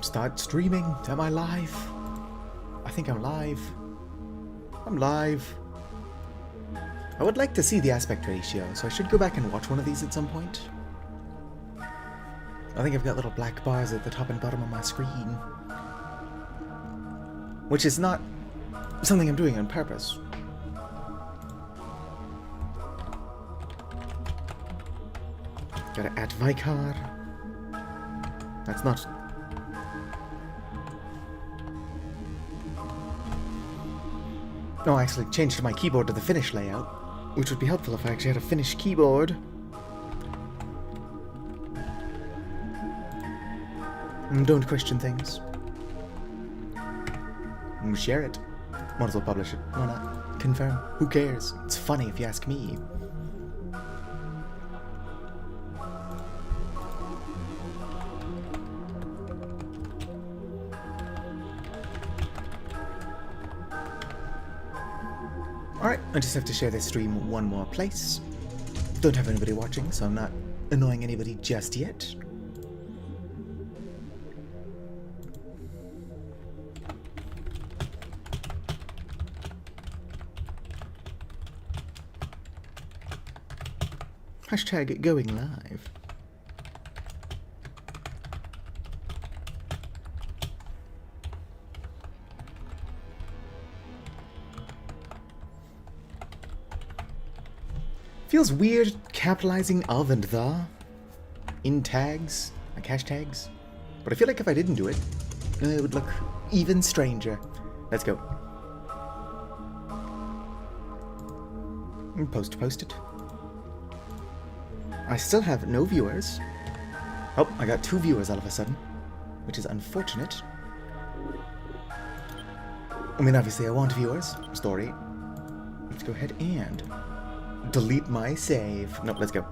Start streaming. Am I live? I think I'm live. I'm live. I would like to see the aspect ratio, so I should go back and watch one of these at some point. I think I've got little black bars at the top and bottom of my screen. Which is not something I'm doing on purpose. Gotta add Vicar. That's not... No, I actually changed my keyboard to the Finnish layout, which would be helpful if I actually had a Finnish keyboard. Don't question things. Share it. Might as well publish it. Why not? Confirm. Who cares? It's funny if you ask me. Alright, I just have to share this stream one more place. Don't have anybody watching, so I'm not annoying anybody just yet. Hashtag going live. Feels weird capitalizing of and the in tags, like hashtags. But I feel like if I didn't do it, it would look even stranger. Let's go. Post it. I still have no viewers. Oh, I got 2 viewers all of a sudden, which is unfortunate. I mean, obviously I want viewers. Story. Let's go ahead and delete my save. No, let's go.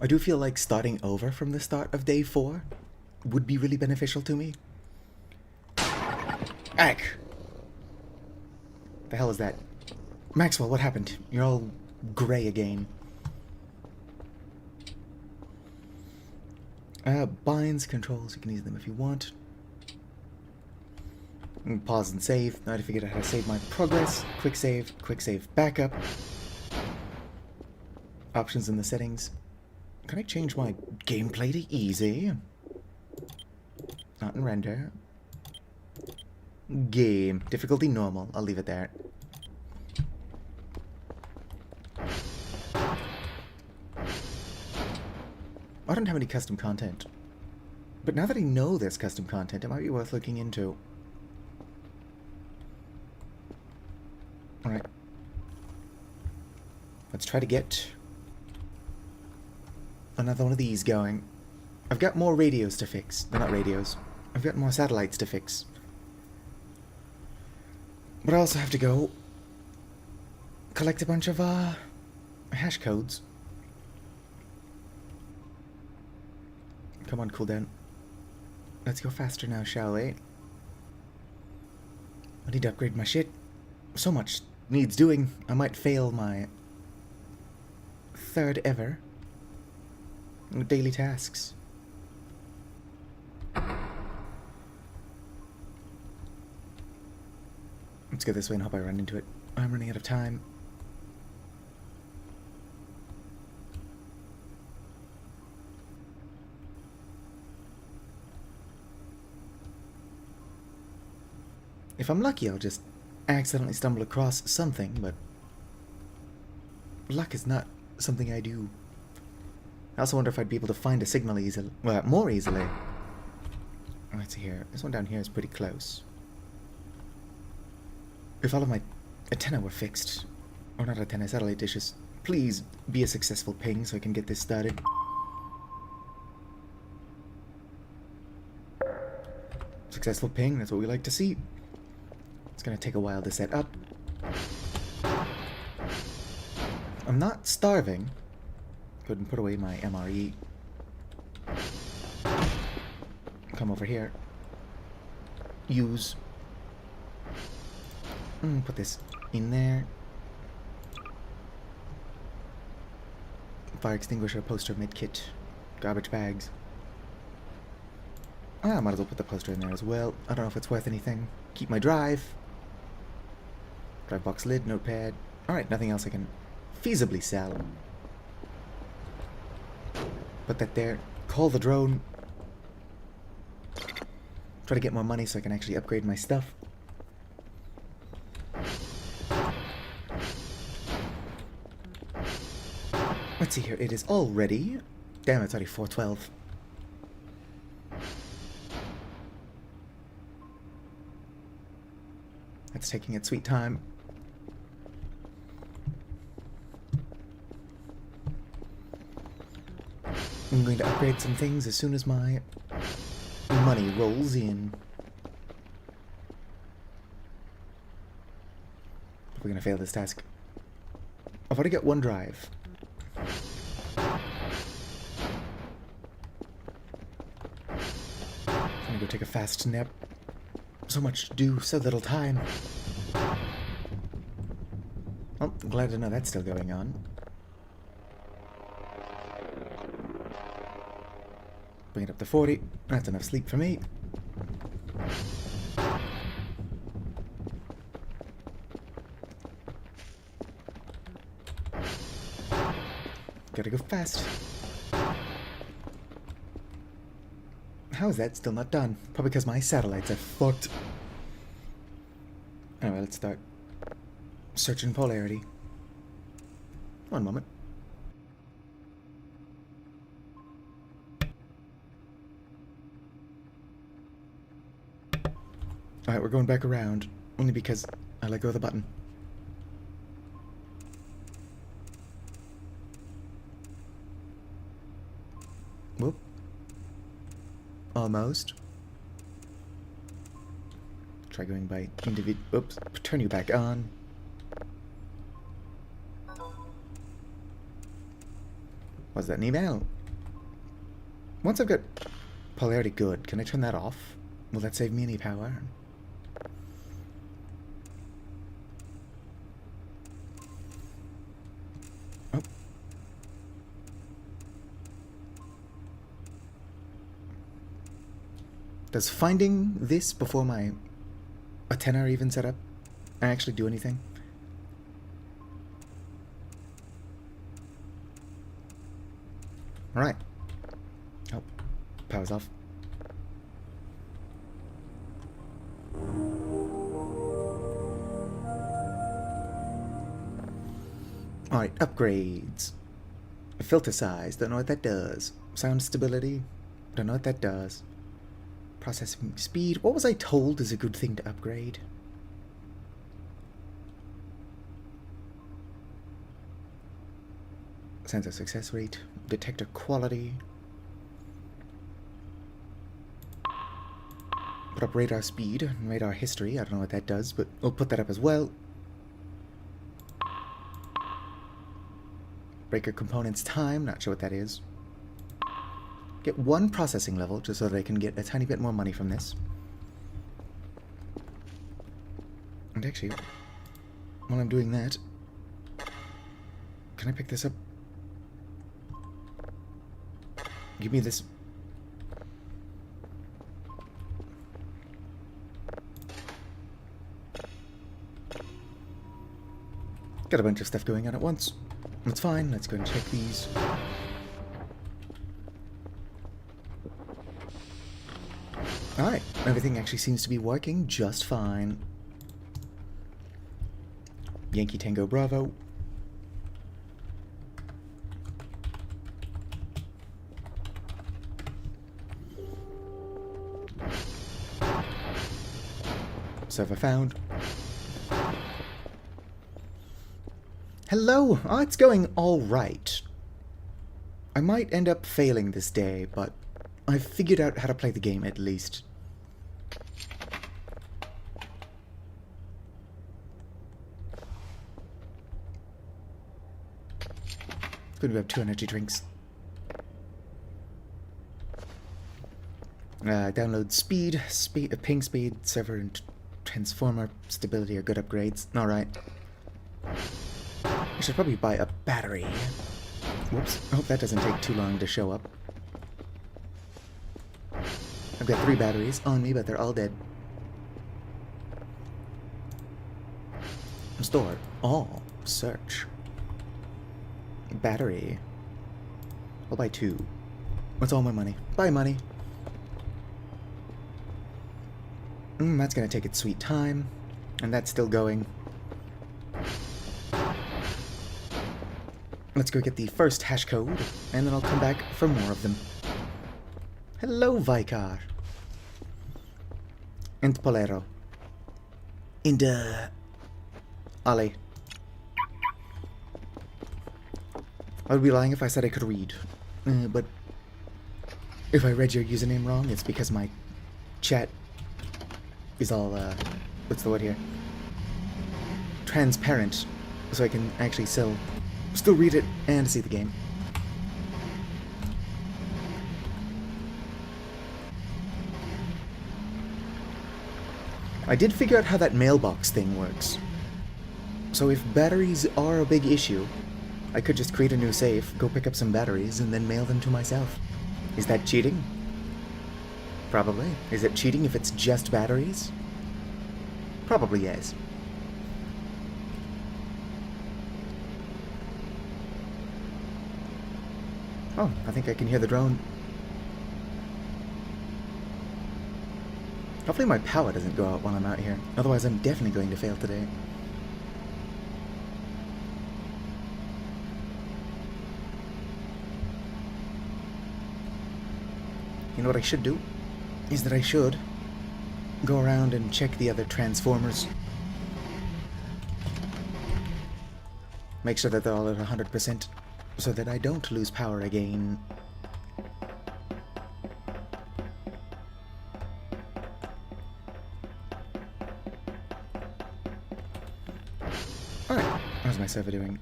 I do feel like starting over from the start of day 4 would be really beneficial to me. Ack! The hell is that? Maxwell, what happened? You're all grey again. Binds, controls, you can use them if you want. Pause and save. Now to figure out how to save my progress. Quick save backup. Options in the settings. Can I change my gameplay to easy? Not in render. Game. Difficulty normal. I'll leave it there. I don't have any custom content. But now that I know there's custom content, it might be worth looking into. Alright. Let's try to get another one of these going. I've got more radios to fix. They're not radios. I've got more satellites to fix. But I also have to go collect a bunch of hash codes. Come on, cooldown. Let's go faster now, shall we? I need to upgrade my shit. So much needs doing. I might fail my 3rd ever daily tasks. Let's go this way and hope I run into it. I'm running out of time. If I'm lucky, I'll just accidentally stumble across something, but luck is not something I do. I also wonder if I'd be able to find a signal easily, well, more easily. Let's see here. This one down here is pretty close. If all of my antenna were fixed, or not antenna, satellite dishes, please be a successful ping so I can get this started. Successful ping, that's what we like to see. It's gonna take a while to set up. I'm not starving. Couldn't put away my MRE. Come over here. Use. Put this in there. Fire extinguisher, poster, medkit, garbage bags. I might as well put the poster in there as well. I don't know if it's worth anything. Keep my drive. Drive box lid, notepad. Alright, nothing else I can feasibly sell. Put that there. Call the drone. Try to get more money so I can actually upgrade my stuff. Let's see here. It is all ready. Damn, it's already 4:12. It's taking its sweet time. I'm going to upgrade some things as soon as my money rolls in. We're going to fail this task. I've already got one drive. I'm going to go take a fast nap. So much to do, so little time. Well, I'm glad to know that's still going on. Bring it up to 40. That's enough sleep for me. Gotta go fast. How is that still not done? Probably because my satellites are fucked. Anyway, let's start searching polarity. One moment. Alright, we're going back around. Only because I let go of the button. Whoop. Almost. Try going by individual. Oops. Turn you back on. Was that an email? Once I've got polarity good, can I turn that off? Will that save me any power? Oh. Does finding this before my antenna are even set up actually do anything? Alright. Oh, power's off. Alright, upgrades. Filter size, don't know what that does. Sound stability, don't know what that does. Processing speed, what was I told is a good thing to upgrade? Sensor success rate, detector quality. Put up radar speed and radar history, I don't know what that does, but we'll put that up as well. Breaker components time, not sure what that is. Get one processing level, just so that I can get a tiny bit more money from this. And actually, while I'm doing that, can I pick this up? Give me this. Got a bunch of stuff going on at once. That's fine, let's go and check these. Alright, everything actually seems to be working just fine. Yankee Tango Bravo. Server found. Hello! Oh, it's going alright. I might end up failing this day, but I've figured out how to play the game at least. Going to grab 2 energy drinks. Download speed, ping speed, server and transformer stability are good upgrades. Alright. I should probably buy a battery. Whoops. I hope that doesn't take too long to show up. I've got 3 batteries on me, but they're all dead. Store. All. Search. Battery. I'll buy 2. What's all my money? Buy money. That's gonna take its sweet time. And that's still going. Let's go get the first hash code, and then I'll come back for more of them. Hello, Vicar. And Polero. And, Ali. I would be lying if I said I could read. But if I read your username wrong, it's because my chat is all, what's the word here? Transparent. So I can actually still read it and see the game. I did figure out how that mailbox thing works. So if batteries are a big issue, I could just create a new safe, go pick up some batteries, and then mail them to myself. Is that cheating? Probably. Is it cheating if it's just batteries? Probably yes. Oh, I think I can hear the drone. Hopefully my power doesn't go out while I'm out here. Otherwise I'm definitely going to fail today. You know what I should do? Is that I should go around and check the other transformers. Make sure that they're all at 100%, so that I don't lose power again. Alright, how's my server doing?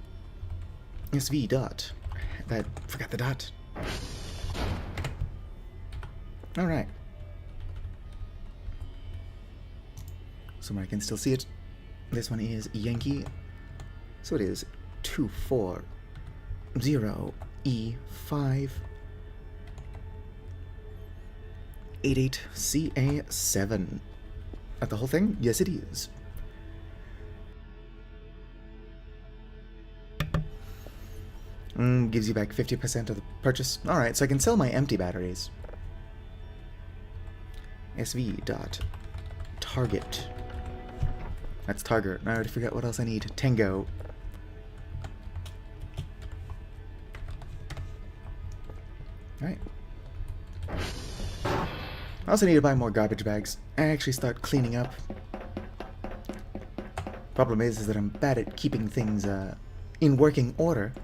SV dot. Forgot the dot. Alright. Somewhere I can still see it. This one is Yankee. So it is 240E5 88CA7. At the whole thing? Yes, it is. Gives you back 50% of the purchase. Alright, so I can sell my empty batteries. SV dot target. That's target. I already forgot what else I need. Tango. Alright. I also need to buy more garbage bags and actually start cleaning up. Problem is that I'm bad at keeping things in working order.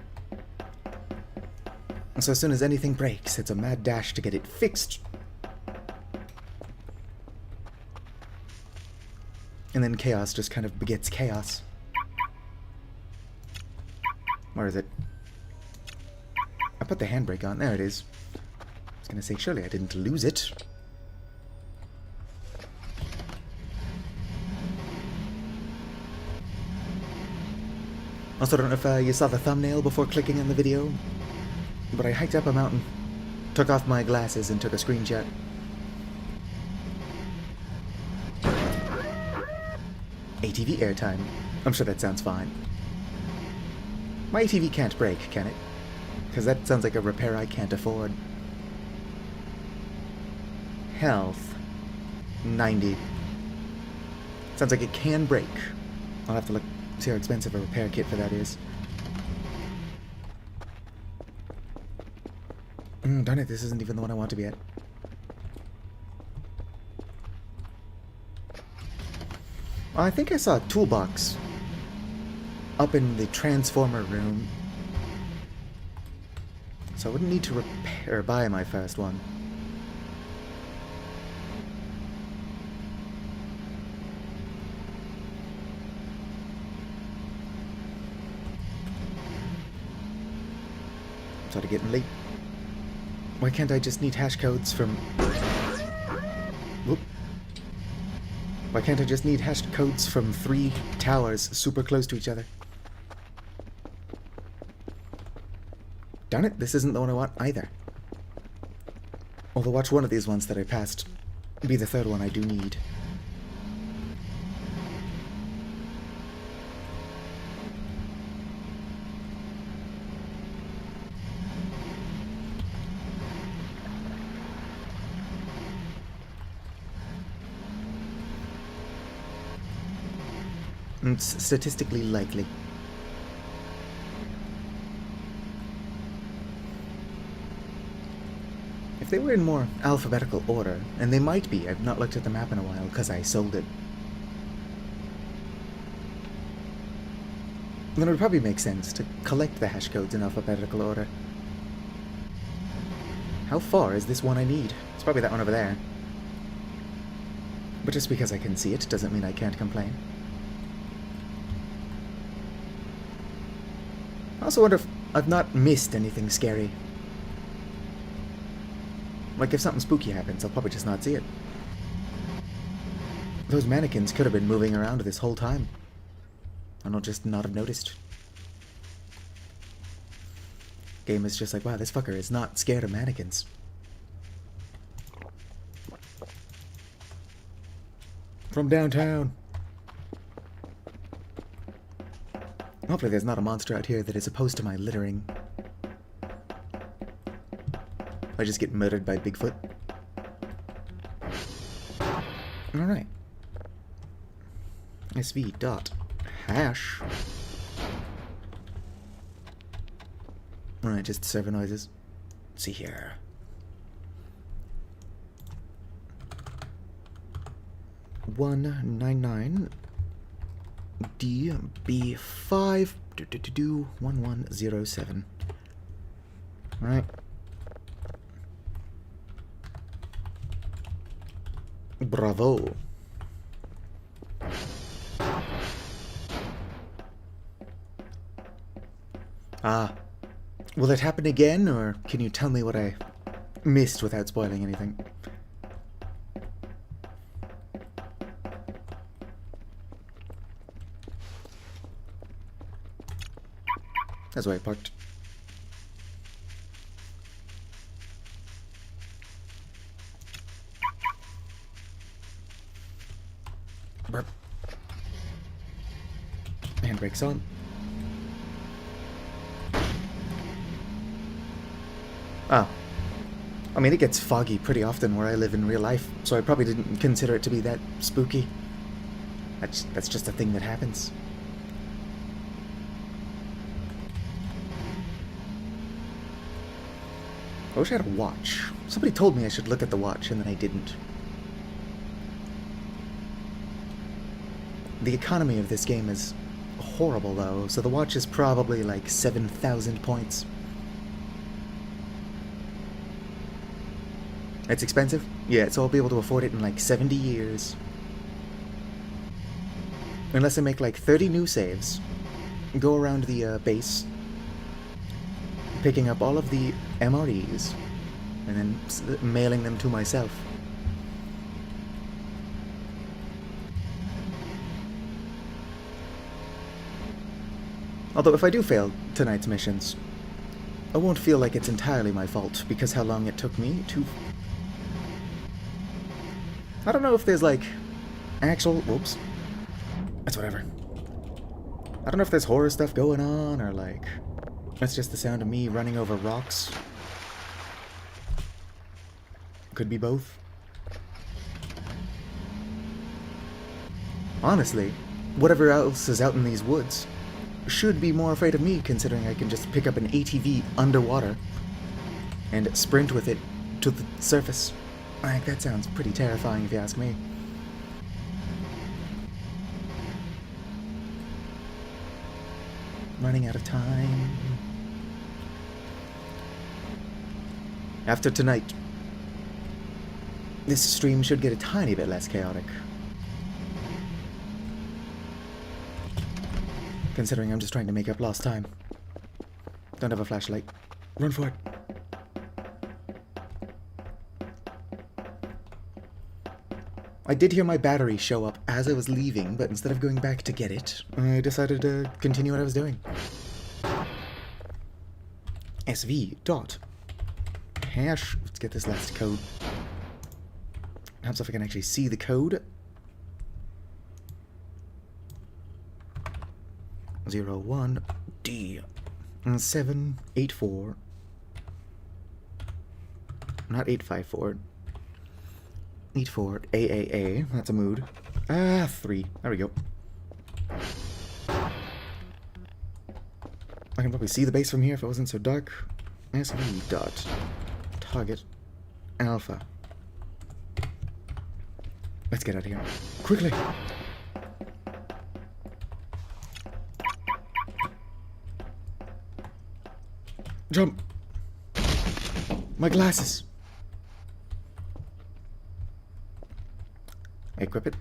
And so as soon as anything breaks, it's a mad dash to get it fixed. And then chaos just kind of begets chaos. Where is it? I put the handbrake on. There it is. I was gonna say, surely I didn't lose it. Also, don't know if you saw the thumbnail before clicking on the video, but I hiked up a mountain, took off my glasses, and took a screenshot. ATV airtime. I'm sure that sounds fine. My ATV can't break, can it? Because that sounds like a repair I can't afford. Health. 90. Sounds like it can break. I'll have to look, see how expensive a repair kit for that is. Darn it, this isn't even the one I want to be at. I think I saw a toolbox up in the transformer room, so I wouldn't need to repair or buy my first one. I'm sort of getting late. Why can't I just need hash codes from... Whoop. Why can't I just need hash codes from 3 towers super close to each other? Darn it, this isn't the one I want either. Although watch one of these ones that I passed be the third one I do need. It's statistically likely. If they were in more alphabetical order, and they might be, I've not looked at the map in a while because I sold it, then it would probably make sense to collect the hash codes in alphabetical order. How far is this one I need? It's probably that one over there. But just because I can see it doesn't mean I can't complain. I also wonder if I've not missed anything scary. Like, if something spooky happens, I'll probably just not see it. Those mannequins could have been moving around this whole time. And I'll just not have noticed. Game is just like, wow, this fucker is not scared of mannequins. From downtown. Hopefully there's not a monster out here that is opposed to my littering. I just get murdered by Bigfoot. Alright. SV dot hash. Alright, just server noises. Let's see here. $199 DB5 1107. Alright. Bravo. Will it happen again, or can you tell me what I missed without spoiling anything? That's why I parked. Burp. Handbrake's on. Oh. I mean, it gets foggy pretty often where I live in real life, so I probably didn't consider it to be that spooky. That's just a thing that happens. I wish I had a watch. Somebody told me I should look at the watch, and then I didn't. The economy of this game is horrible, though, so the watch is probably like 7,000 points. It's expensive? Yeah, so I'll be able to afford it in like 70 years. Unless I make like 30 new saves, go around the base, picking up all of the MREs, and then mailing them to myself. Although if I do fail tonight's missions, I won't feel like it's entirely my fault, because how long it took me to... I don't know if there's like actual... Whoops. That's whatever. I don't know if there's horror stuff going on, or like... That's just the sound of me running over rocks. Could be both. Honestly, whatever else is out in these woods should be more afraid of me, considering I can just pick up an ATV underwater and sprint with it to the surface. Like, that sounds pretty terrifying if you ask me. Running out of time. After tonight, this stream should get a tiny bit less chaotic. Considering I'm just trying to make up lost time. Don't have a flashlight. Run for it. I did hear my battery show up as I was leaving, but instead of going back to get it, I decided to continue what I was doing. SV dot hash. Let's get this last code. Helps if I can actually see the code. 01D 784. Not 854. 84 AAA. That's a mood. 3. There we go. I can probably see the base from here if it wasn't so dark. SV dot target alpha. Let's get out of here. Quickly! Jump! My glasses! Equip it.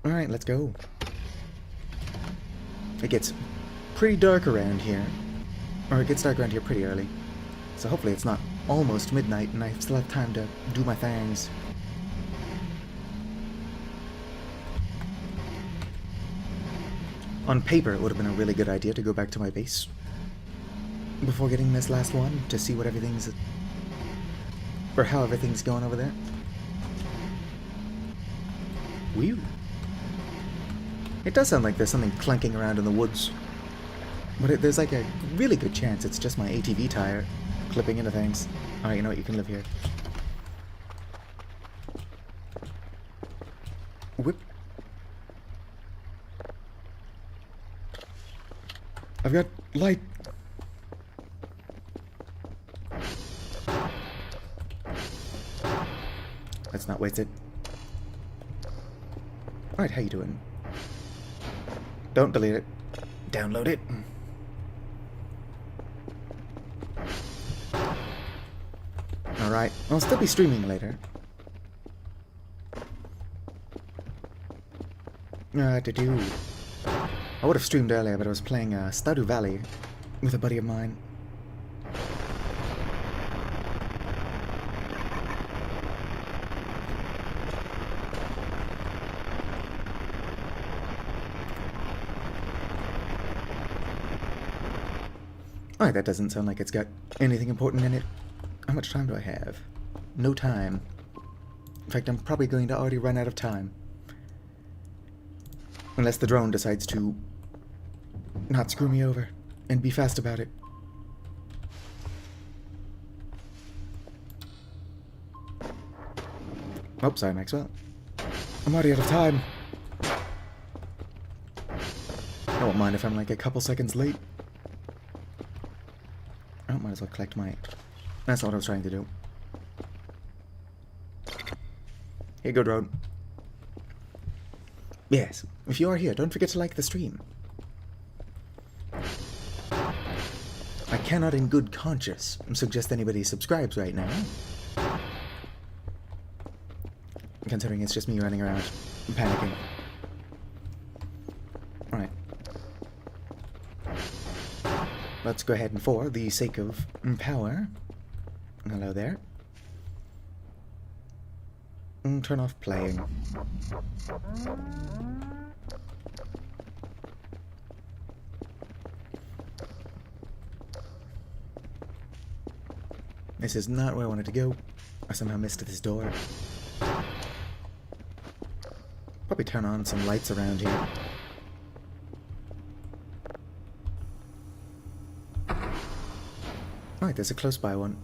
Alright, let's go. It gets pretty dark around here. Or it gets dark around here pretty early. So hopefully it's not almost midnight and I still have time to do my things. On paper, it would have been a really good idea to go back to my base before getting this last one to see what everything's... or how everything's going over there. Whew. It does sound like there's something clanking around in the woods. But there's like a really good chance it's just my ATV tire clipping into things. Alright, you know what? You can live here. Whip. I've got light. Let's not waste it. Alright, how you doing? Don't delete it. Download it. Alright, I'll still be streaming later. I would have streamed earlier, but I was playing Stardew Valley with a buddy of mine. Alright, that doesn't sound like it's got anything important in it. How much time do I have? No time. In fact, I'm probably going to already run out of time. Unless the drone decides to not screw me over and be fast about it. Oh, sorry, Maxwell. I'm already out of time. I won't mind if I'm like a couple seconds late. I might as well collect my... That's not what I was trying to do. Here you go, drone. Yes, if you are here, don't forget to like the stream. I cannot in good conscience suggest anybody subscribes right now. Considering it's just me running around and panicking. Alright. Let's go ahead and for the sake of power. Hello there. Turn off playing. This is not where I wanted to go. I somehow missed this door. Probably turn on some lights around here. Alright, there's a close by one.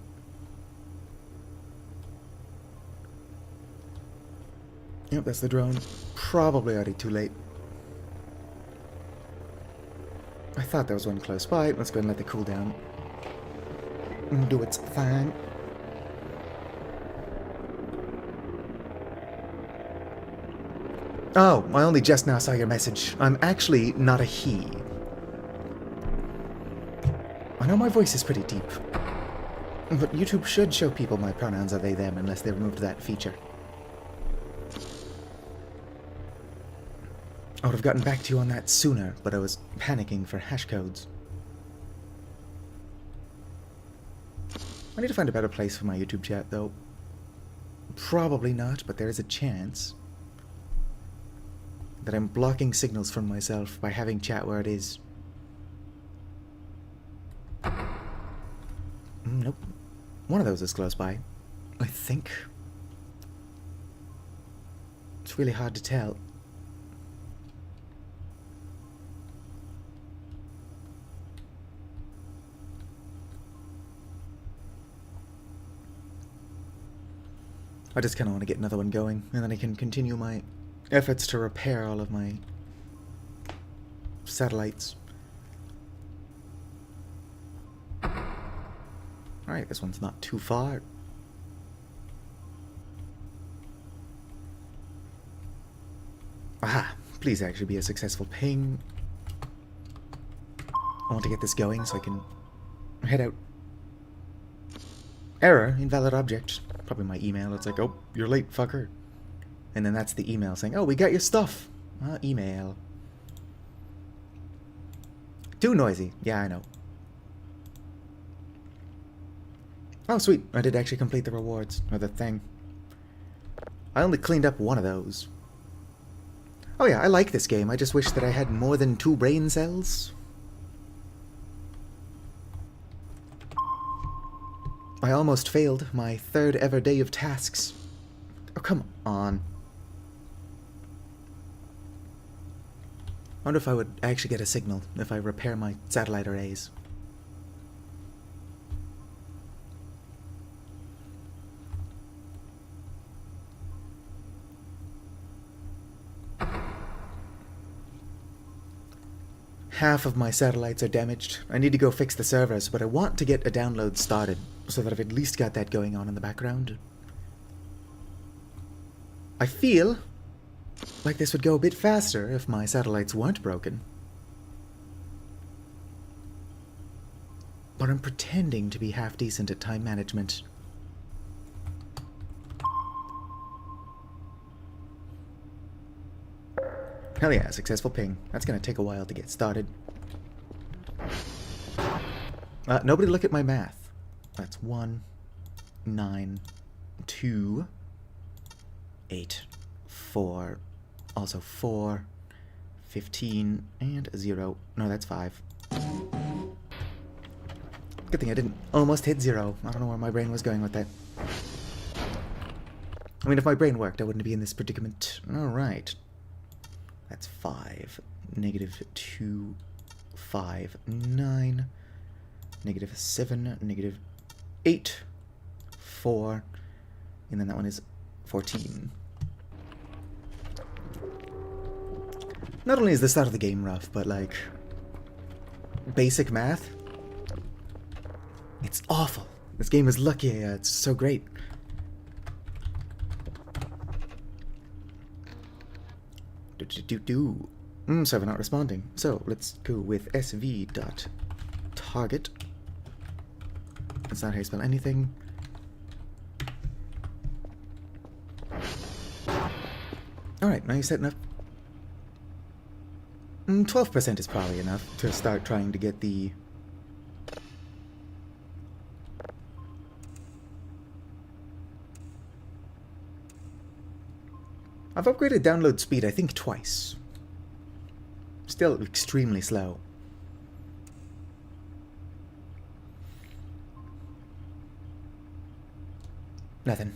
Yep, that's the drone. Probably already too late. I thought there was one close by. Let's go and let the cooldown do its thing. Oh, I only just now saw your message. I'm actually not a he. I know my voice is pretty deep, but YouTube should show people my pronouns are they, them, unless they removed that feature. I would have gotten back to you on that sooner, but I was panicking for hash codes. I need to find a better place for my YouTube chat, though. Probably not, but there is a chance that I'm blocking signals from myself by having chat where it is. Nope. One of those is close by, I think. It's really hard to tell. I just kind of want to get another one going, and then I can continue my efforts to repair all of my satellites. Alright, this one's not too far. Aha! Please actually be a successful ping. I want to get this going so I can head out. Error, invalid object. Probably my email. It's like, oh, you're late, fucker. And then that's the email saying, oh, we got your stuff. Email. Too noisy. Yeah, I know. Oh, sweet. I did actually complete the rewards, or the thing. I only cleaned up one of those. Oh yeah, I like this game. I just wish that I had more than 2 brain cells. I almost failed my 3rd ever day of tasks. Oh, come on. I wonder if I would actually get a signal if I repair my satellite arrays. Half of my satellites are damaged. I need to go fix the servers, but I want to get a download started so that I've at least got that going on in the background. I feel like this would go a bit faster if my satellites weren't broken. But I'm pretending to be half decent at time management. Hell yeah, successful ping. That's gonna take a while to get started. Nobody look at my math. That's 1, 9, 2, 8, 4, also 4, 15, and 0. No, that's 5. Good thing I didn't almost hit 0. I don't know where my brain was going with that. I mean, if my brain worked, I wouldn't be in this predicament. Alright. That's 5, negative 2, 5, 9, negative 7, negative 8, 4, and then that one is 14. Not only is the start of the game rough, but like, basic math, it's awful. This game is lucky, it's so great. Server not responding. So let's go with sv.target. That's not how you spell anything. Alright, now you're setting up. 12% is probably enough to start trying to get the... I've upgraded download speed, I think, twice. Still extremely slow. Nothing.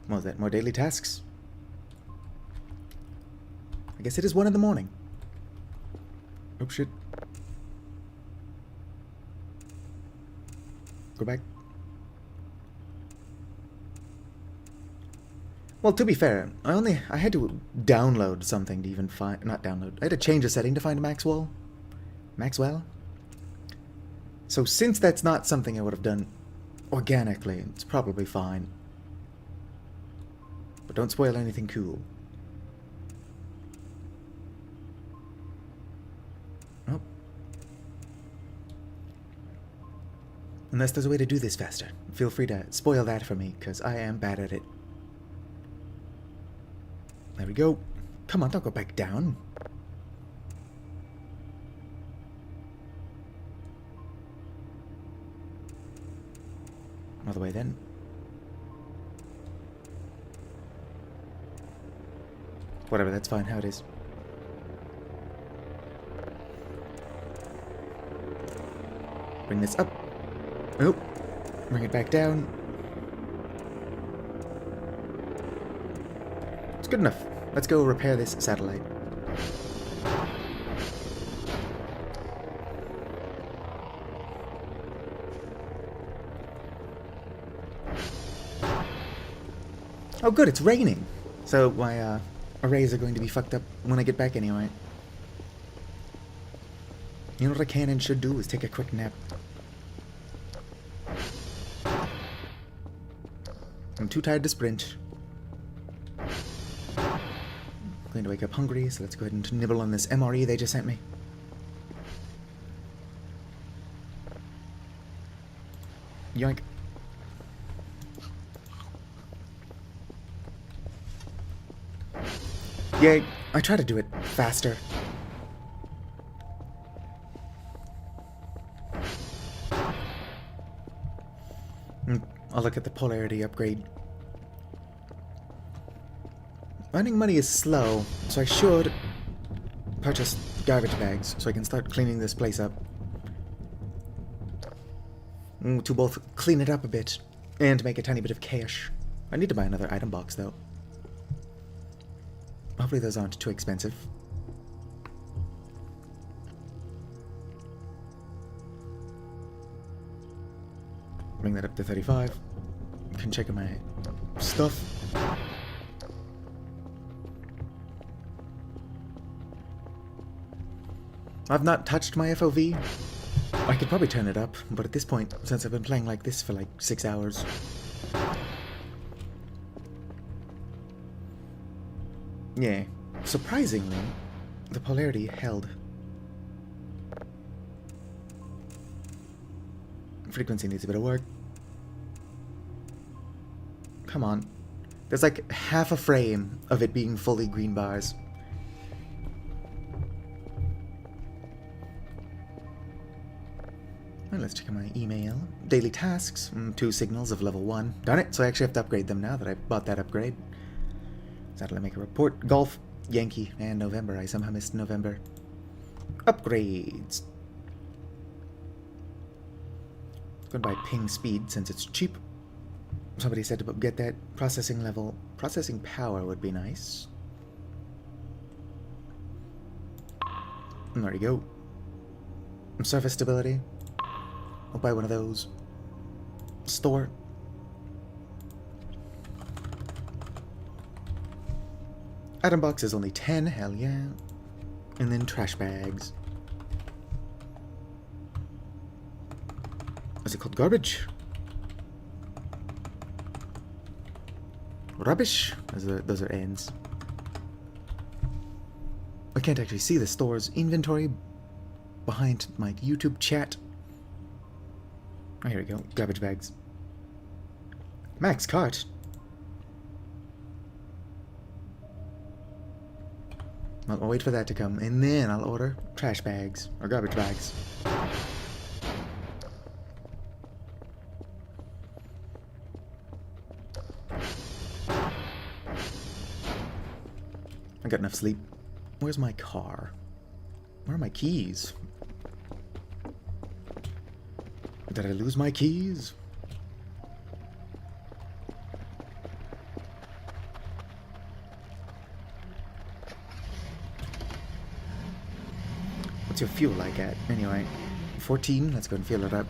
What was that? More daily tasks? I guess it is 1 in the morning. Oh shit. Go back. Well, to be fair, I had to download something to even find... Not download. I had to change a setting to find Maxwell. So since that's not something I would have done organically, it's probably fine. But don't spoil anything cool. Oh. Unless there's a way to do this faster. Feel free to spoil that for me, because I am bad at it. There we go. Come on, don't go back down. All the way then. Whatever, that's fine how it is. Bring this up. Oh. Bring it back down. It's good enough. Let's go repair this satellite. Oh good, it's raining. So my arrays are going to be fucked up when I get back anyway. You know what a cannon should do is take a quick nap. I'm too tired to sprint. I'm going to wake up hungry, so let's go ahead and nibble on this MRE they just sent me. Yoink. Yeah, I try to do it faster. I'll look at the polarity upgrade. Finding money is slow, so I should purchase garbage bags so I can start cleaning this place up. To both clean it up a bit and make a tiny bit of cash. I need to buy another item box though. Hopefully those aren't too expensive. Bring that up to 35. Can check my stuff. I've not touched my FOV. I could probably turn it up, but at this point, since I've been playing like this for like 6 hours... Yeah, surprisingly, the polarity held. Frequency needs a bit of work. Come on. There's like half a frame of it being fully green bars. Well, let's check my email. Daily tasks. 2 signals of level 1. Darn it, so I actually have to upgrade them now that I bought that upgrade. Satellite make a report. Golf, Yankee, and November. I somehow missed November. Upgrades. Going by ping speed since it's cheap. Somebody said to get that processing level. Processing power would be nice. And there you go. Surface stability. I'll buy one of those. Store. Item box is only 10, hell yeah. And then trash bags. What's it called? Garbage? Rubbish? Those are ends. I can't actually see the store's inventory behind my YouTube chat. Oh, here we go. Garbage bags. Max cart. I'll wait for that to come, and then I'll order trash bags, or garbage bags. I got enough sleep. Where's my car? Where are my keys? Did I lose my keys? What's your fuel like at? Anyway, 14. Let's go and fill it up.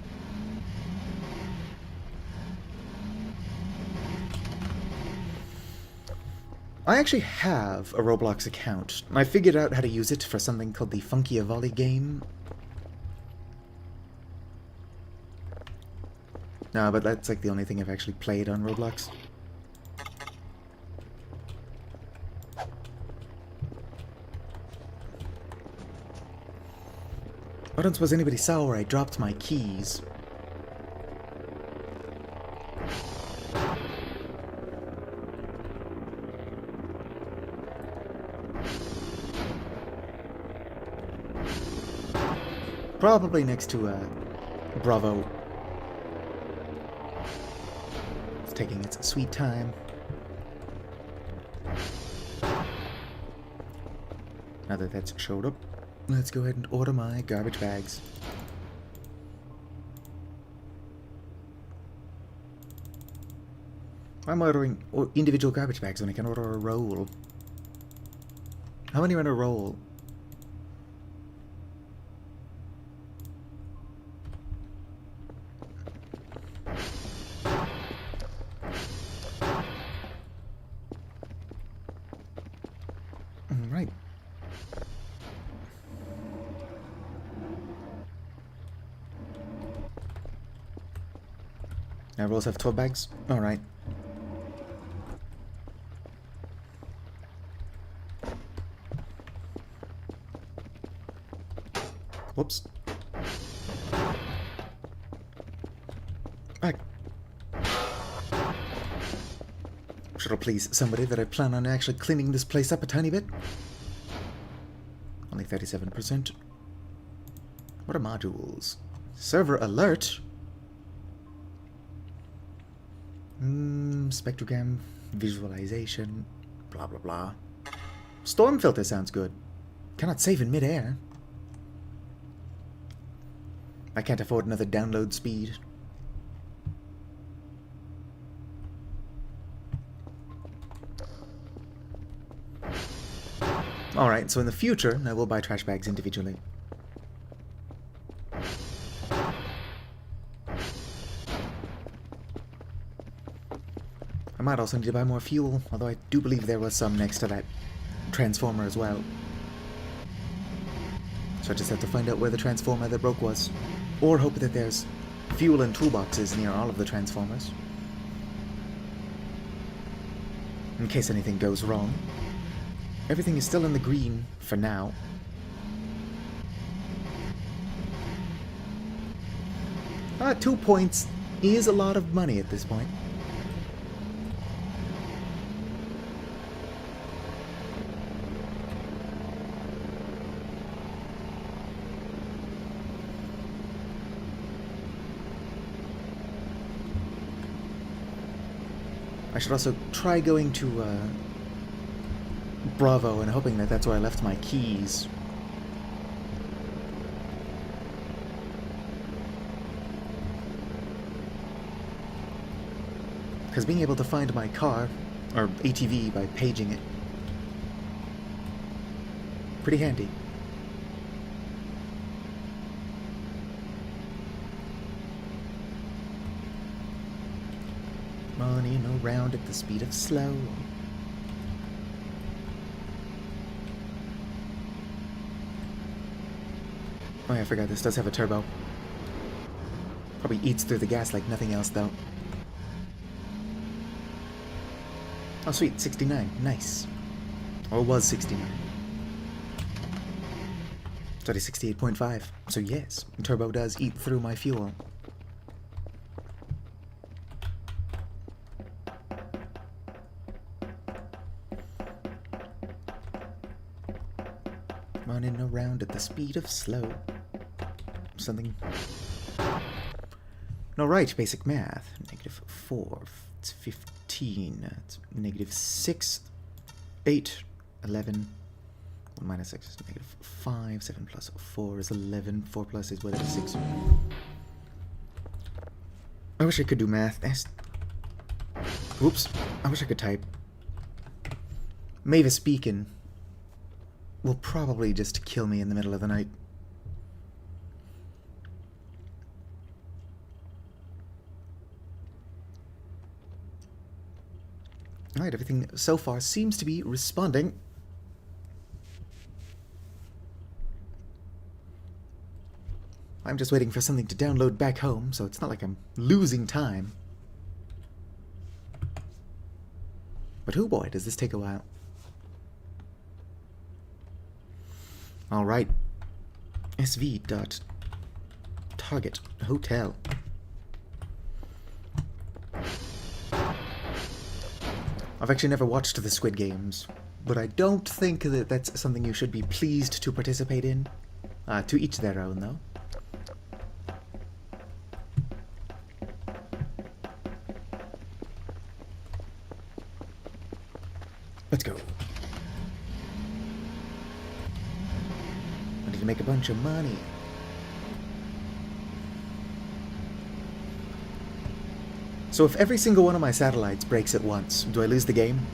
I actually have a Roblox account. I figured out how to use it for something called the Funky Volley game. No, but that's like the only thing I've actually played on Roblox. I don't suppose anybody saw where I dropped my keys. Probably next to Bravo. It's taking its sweet time. Now that that's showed up, let's go ahead and order my garbage bags. I'm ordering individual garbage bags when I can order a roll. How many are in a roll? Right. Now rolls have 12 bags? Alright. Whoops. Back. Should it please somebody that I plan on actually cleaning this place up a tiny bit? Only 37%. What are modules? Server alert? Spectrogram, visualization, blah blah blah. Storm filter sounds good. Cannot save in mid-air. I can't afford another download speed. Alright, so in the future, I will buy trash bags individually. I might also need to buy more fuel, although I do believe there was some next to that transformer as well. So I just have to find out where the transformer that broke was. Or hope that there's fuel and toolboxes near all of the transformers. In case anything goes wrong. Everything is still in the green for now. Ah, 2 points is a lot of money at this point. I should also try going to Bravo and hoping that that's where I left my keys. Because being able to find my car, or ATV by paging it, pretty handy. Running around at the speed of slow. Oh yeah, I forgot this does have a turbo. Probably eats through the gas like nothing else though. Oh sweet, 69, nice. Or was 69. It's already 68.5, so yes, turbo does eat through my fuel. Running around at the speed of slow. Something. No, right, basic math. -4, it's 15. It's -6, 8, 11. 1 minus 6 is -5. 7 plus 4 is 11. 4 plus is whatever, 6. I wish I could do math. Oops. I wish I could type. Mavis Beacon will probably just kill me in the middle of the night. Alright, everything so far seems to be responding. I'm just waiting for something to download back home, so it's not like I'm losing time. But hoo boy, does this take a while. Alright. SV.target hotel. I've actually never watched the Squid Games, but I don't think that that's something you should be pleased to participate in. To each their own, though. Let's go. I need to make a bunch of money. So if every single one of my satellites breaks at once, do I lose the game?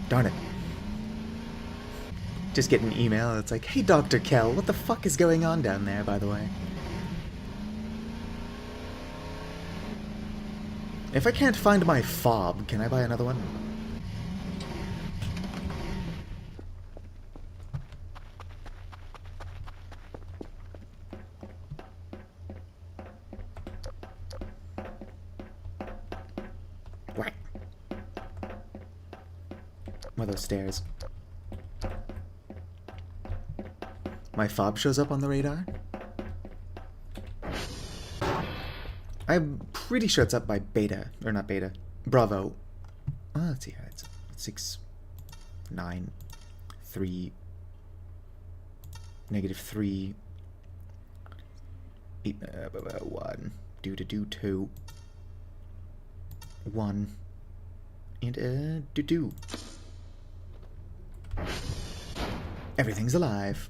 Darn it. Just get an email. It's like, hey, Dr. Kell, what the fuck is going on down there, by the way? If I can't find my fob, can I buy another one? What? What are those stairs? My fob shows up on the radar? I'm pretty sure it's up by beta, or not beta, Bravo. Oh, let's see, it's 6, 9, 3, -3, 8, 1, do 2, 1, and do. Everything's alive.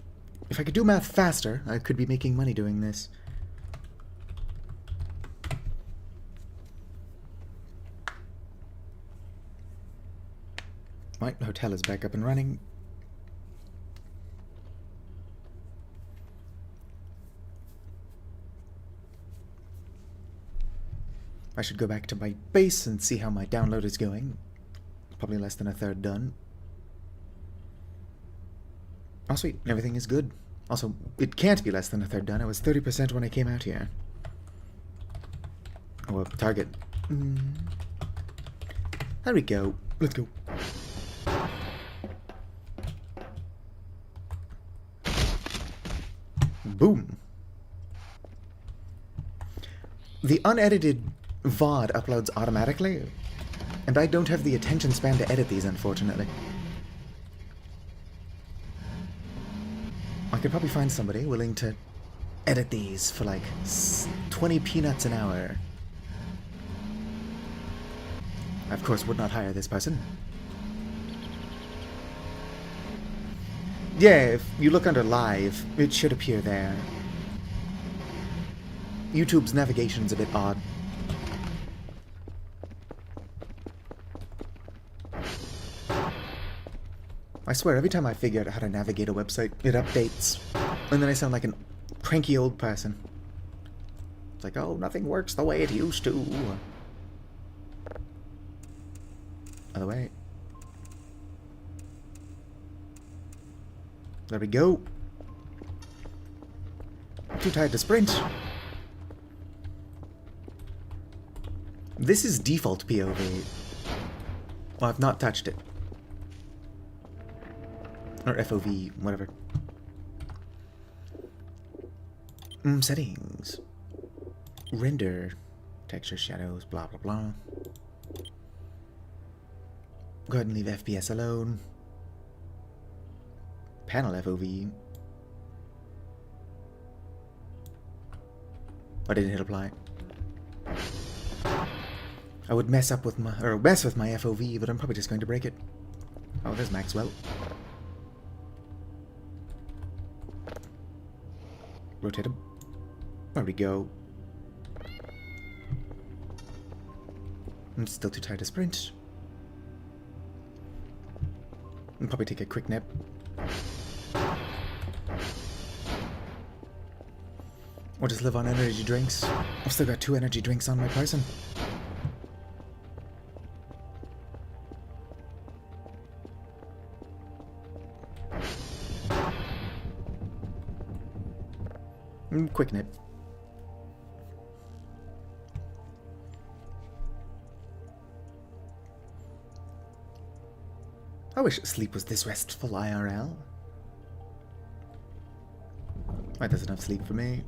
If I could do math faster, I could be making money doing this. My hotel is back up and running. I should go back to my base and see how my download is going. Probably less than a third done. Oh sweet, everything is good. Also, it can't be less than a third done. It was 30% when I came out here. Oh, target. There we go. Let's go. Boom. The unedited VOD uploads automatically, and I don't have the attention span to edit these, unfortunately. I could probably find somebody willing to edit these for like 20 peanuts an hour. I, of course, would not hire this person. Yeah, if you look under live, it should appear there. YouTube's navigation's a bit odd. I swear, every time I figure out how to navigate a website, it updates. And then I sound like a cranky old person. It's like, oh, nothing works the way it used to. Other way. There we go. I'm too tired to sprint. This is default POV. Well, I've not touched it. Or FOV, whatever. Settings. Render. Texture, shadows, blah, blah, blah. Go ahead and leave FPS alone. Panel FOV. I didn't hit apply. I would mess with my FOV, but I'm probably just going to break it. Oh, there's Maxwell. Rotate him. There we go. I'm still too tired to sprint. I'll probably take a quick nap. Or just live on energy drinks. I've still got 2 energy drinks on my person. Quick nip. I wish sleep was this restful IRL. Right, there's enough sleep for me.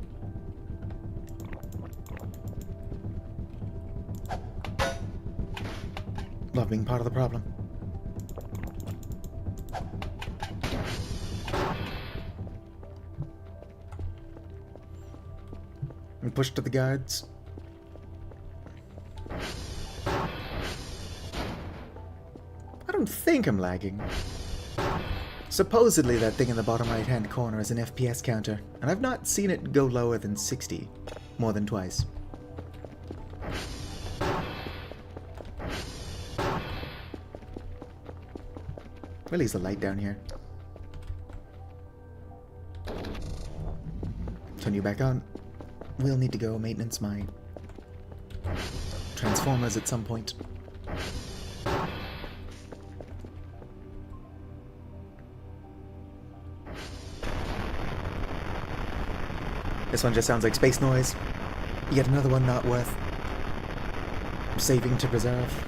Love being part of the problem. And push to the guards. I don't think I'm lagging. Supposedly that thing in the bottom right hand corner is an FPS counter, and I've not seen it go lower than 60 more than twice. We'll use the light down here. Turn you back on. We'll need to go maintenance my transformers at some point. This one just sounds like space noise. Yet another one not worth saving to preserve.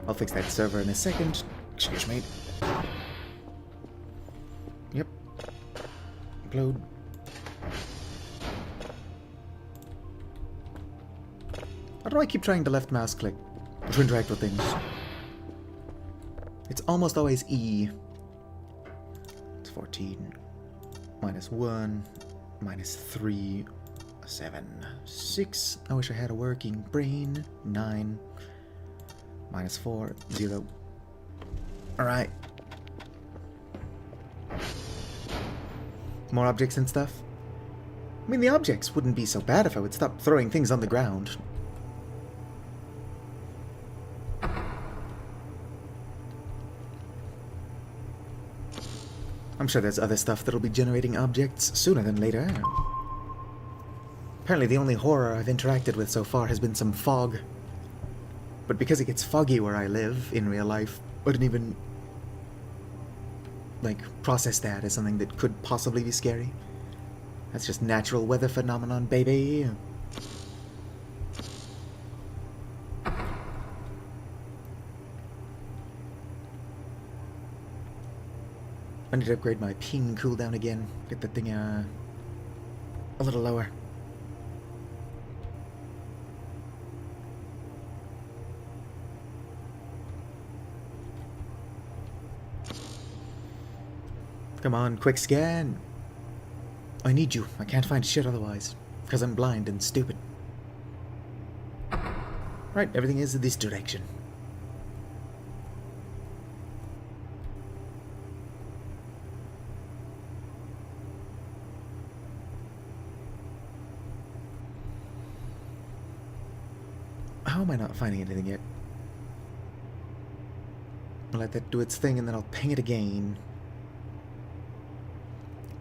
I'll fix that server in a second. Excuse me. Yep. Upload. How do I keep trying to left mouse click to interact with things? It's almost always E. It's 14. Minus 1. Minus 3. 7. 6. I wish I had a working brain. 9. Minus 4. 0. Alright. More objects and stuff? I mean, the objects wouldn't be so bad if I would stop throwing things on the ground. I'm sure there's other stuff that'll be generating objects sooner than later. Apparently the only horror I've interacted with so far has been some fog. But because it gets foggy where I live in real life, I didn't even, like, process that as something that could possibly be scary. That's just natural weather phenomenon, baby. I need to upgrade my ping cooldown again. Get that thing a little lower. Come on, quick scan. I need you. I can't find shit otherwise. Because I'm blind and stupid. Right, everything is in this direction. How am I not finding anything yet? I'll let that do its thing and then I'll ping it again.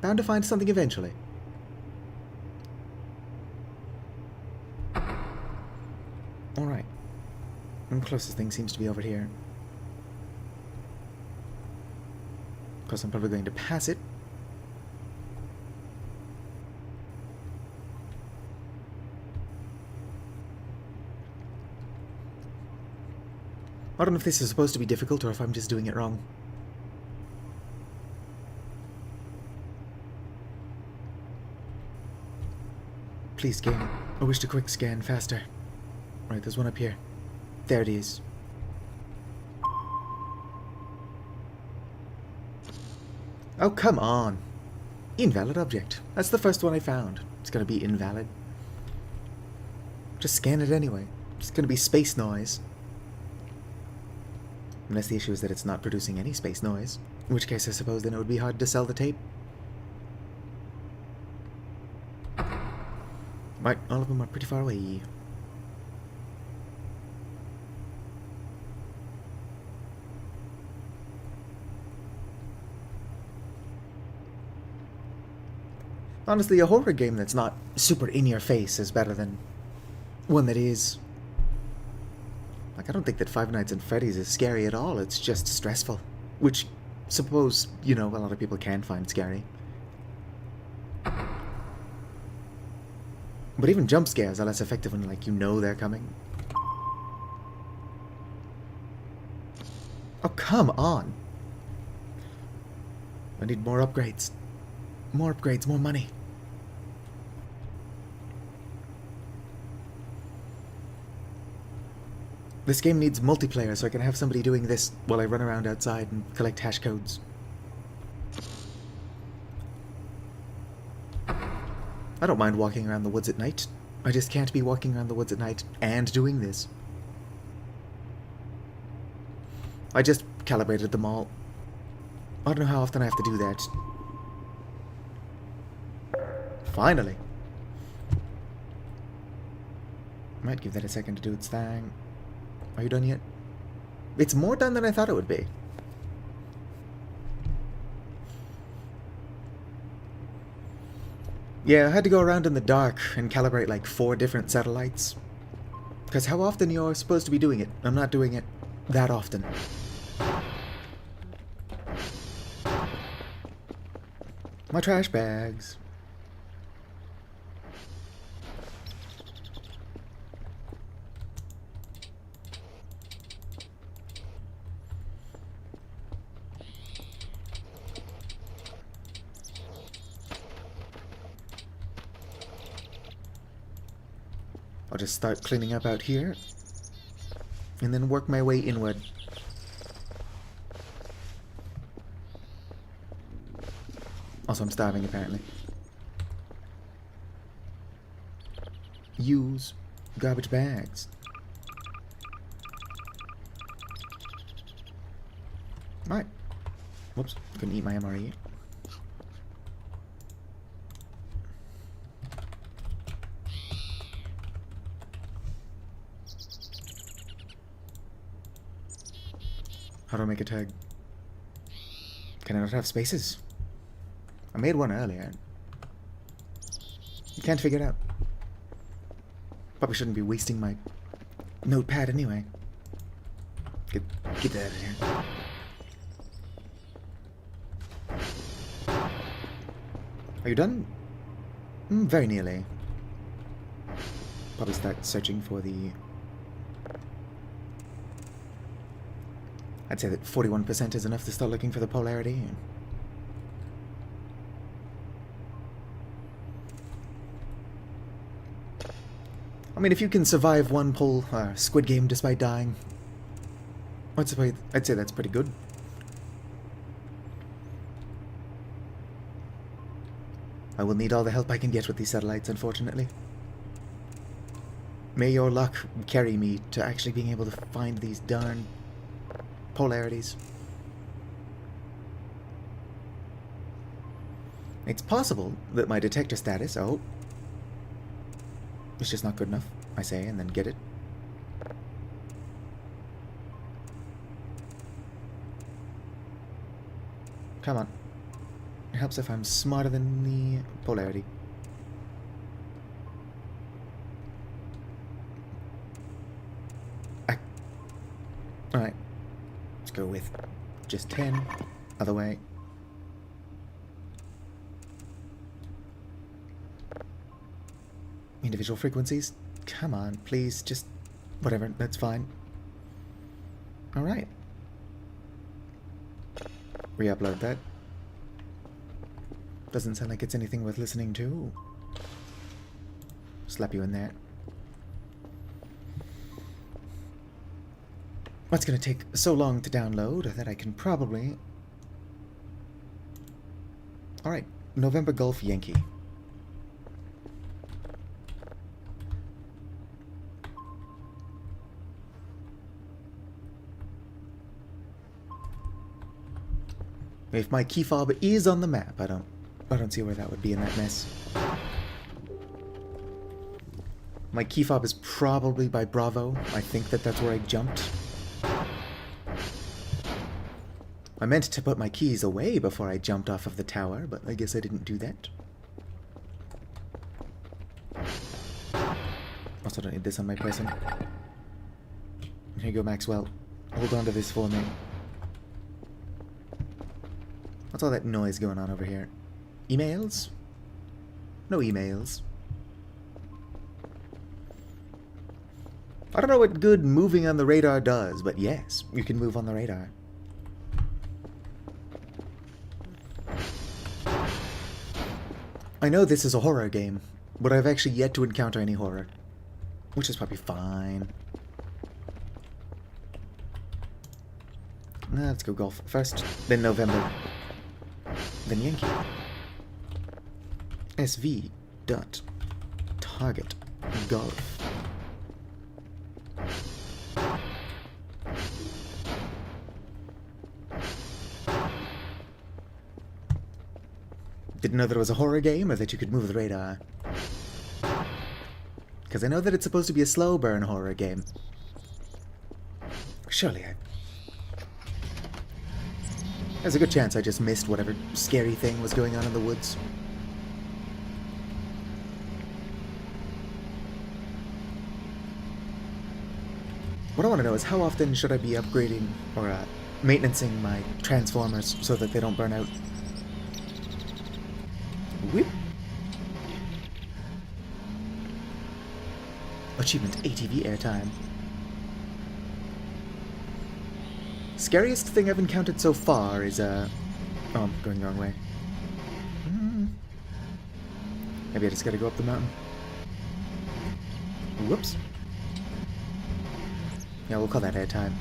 Bound to find something eventually. Alright. The closest thing seems to be over here. Of course, I'm probably going to pass it. I don't know if this is supposed to be difficult or if I'm just doing it wrong. Please, game. I wish to quick scan faster. Right, there's one up here. There it is. Oh, come on. Invalid object. That's the first one I found. It's gonna be invalid. Just scan it anyway. It's gonna be space noise. Unless the issue is that it's not producing any space noise. In which case, I suppose then it would be hard to sell the tape. Right, all of them are pretty far away. Honestly, a horror game that's not super in your face is better than one that is. Like, I don't think that Five Nights at Freddy's is scary at all, it's just stressful. Which, suppose, you know, a lot of people can find scary. But even jump scares are less effective when, like, you know they're coming. Oh, come on! I need more upgrades. More upgrades, more money. This game needs multiplayer so I can have somebody doing this while I run around outside and collect hash codes. I don't mind walking around the woods at night. I just can't be walking around the woods at night and doing this. I just calibrated them all. I don't know how often I have to do that. Finally. Might give that a second to do its thing. Are you done yet? It's more done than I thought it would be. Yeah, I had to go around in the dark and calibrate like 4 different satellites. Because how often you're supposed to be doing it? I'm not doing it that often. My trash bags. I'll just start cleaning up out here, and then work my way inward. Also, I'm starving, apparently. Use garbage bags. Right. Whoops, couldn't eat my MRE. How do I make a tag? Can I not have spaces? I made one earlier. You can't figure it out. Probably shouldn't be wasting my notepad anyway. Get that out of here. Are you done? Very nearly. Probably start searching for the... I'd say that 41% is enough to start looking for the polarity. I mean, if you can survive one Squid Game despite dying, I'd say that's pretty good. I will need all the help I can get with these satellites, unfortunately. May your luck carry me to actually being able to find these darn polarities. It's possible that my detector status, it's just not good enough, I say, and then get it. Come on. It helps if I'm smarter than the polarity. Alright. Let's go with just 10. Other way. Individual frequencies? Come on, please. Just whatever. That's fine. Alright. Re-upload that. Doesn't sound like it's anything worth listening to. Slap you in there. What's going to take so long to download that I can probably... Alright, November Golf Yankee. If my key fob is on the map, I don't see where that would be in that mess. My key fob is probably by Bravo. I think that's where I jumped. I meant to put my keys away before I jumped off of the tower, but I guess I didn't do that. Also don't need this on my person. Here you go, Maxwell. Hold on to this for me. What's all that noise going on over here? Emails? No emails. I don't know what good moving on the radar does, but yes, you can move on the radar. I know this is a horror game, but I've actually yet to encounter any horror. Which is probably fine. Let's go golf first, then November. Then Yankee. SV dot target golf. Did didn't know that it was a horror game or that you could move the radar. Because I know that it's supposed to be a slow burn horror game. Surely there's a good chance I just missed whatever scary thing was going on in the woods. What I want to know is how often should I be upgrading or maintenancing my transformers so that they don't burn out. Whip. Achievement ATV airtime. Scariest thing I've encountered so far is oh, I'm going the wrong way. Maybe I just gotta go up the mountain. Whoops. Yeah, we'll call that airtime.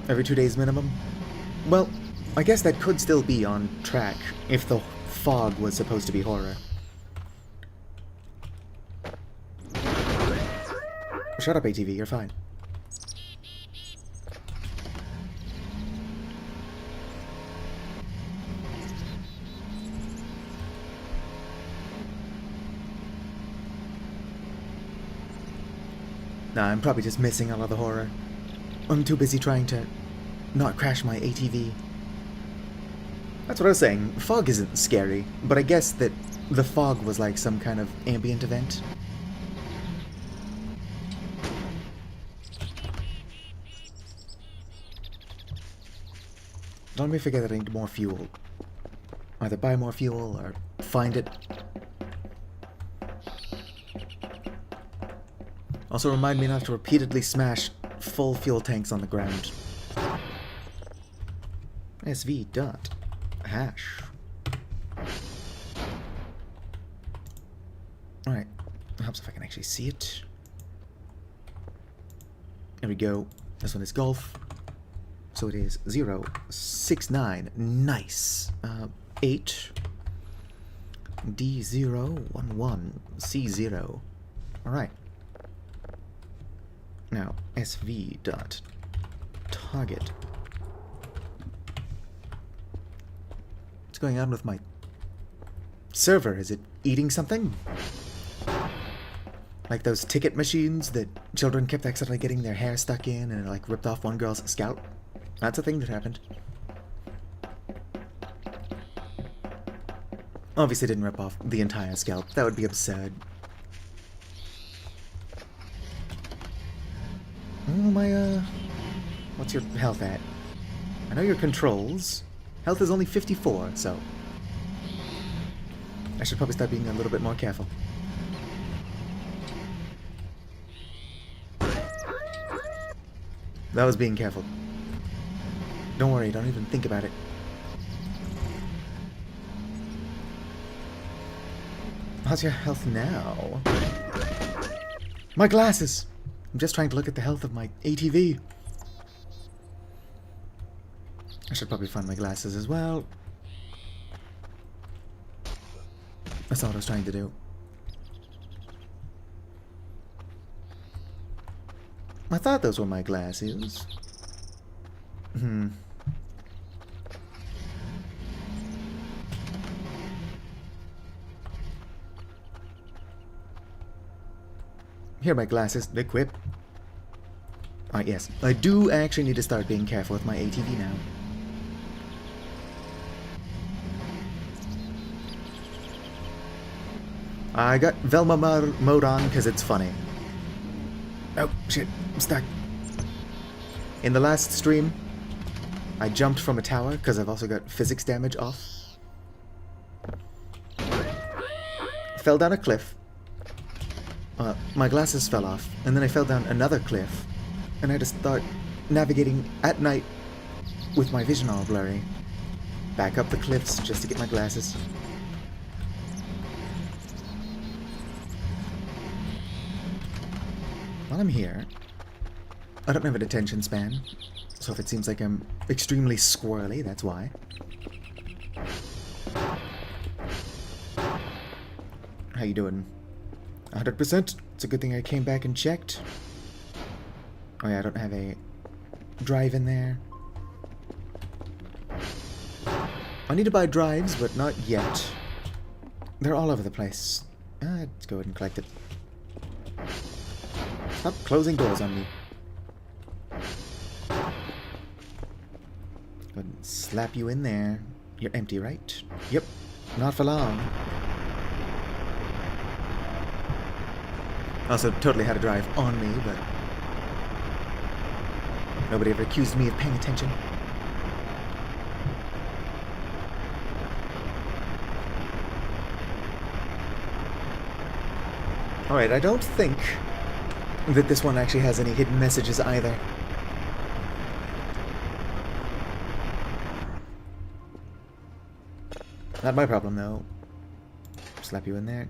Every 2 days minimum? Well, I guess that could still be on track if the fog was supposed to be horror. Shut up, ATV, you're fine. Nah, I'm probably just missing all of the horror. I'm too busy trying to not crash my ATV. That's what I was saying. Fog isn't scary, but I guess that the fog was like some kind of ambient event. Don't let me forget that I need more fuel. Either buy more fuel or find it. Also remind me not to repeatedly smash full fuel tanks on the ground. SV dot hash. Alright, it helps if I can actually see it. There we go. This one is golf. So it is 069. Nice. 8 D011 C0. Alright. Now, SV dot target. What's going on with my server? Is it eating something? Like those ticket machines that children kept accidentally getting their hair stuck in and it like ripped off one girl's scalp? That's a thing that happened. Obviously didn't rip off the entire scalp. That would be absurd. Oh, my, what's your health at? I know your controls. Health is only 54, so I should probably start being a little bit more careful. That was being careful. Don't worry, don't even think about it. How's your health now? My glasses! I'm just trying to look at the health of my ATV. I should probably find my glasses as well. That's all I was trying to do. I thought those were my glasses. Here are my glasses. Equip. Alright, yes. I do actually need to start being careful with my ATV now. I got Velma mode on because it's funny. Oh, shit. I'm stuck. In the last stream, I jumped from a tower because I've also got physics damage off. Fell down a cliff. My glasses fell off, and then I fell down another cliff, and I had to start navigating at night with my vision all blurry. Back up the cliffs just to get my glasses. While I'm here, I don't have an attention span, so if it seems like I'm extremely squirrely, that's why. How you doing? 100%. It's a good thing I came back and checked. Oh yeah, I don't have a drive in there. I need to buy drives, but not yet. They're all over the place. Let's go ahead and collect it. Stop closing doors on me. Go ahead and slap you in there. You're empty, right? Yep. Not for long. Also, totally had a drive on me, but nobody ever accused me of paying attention. Alright, I don't think that this one actually has any hidden messages either. Not my problem, though. Slap you in there.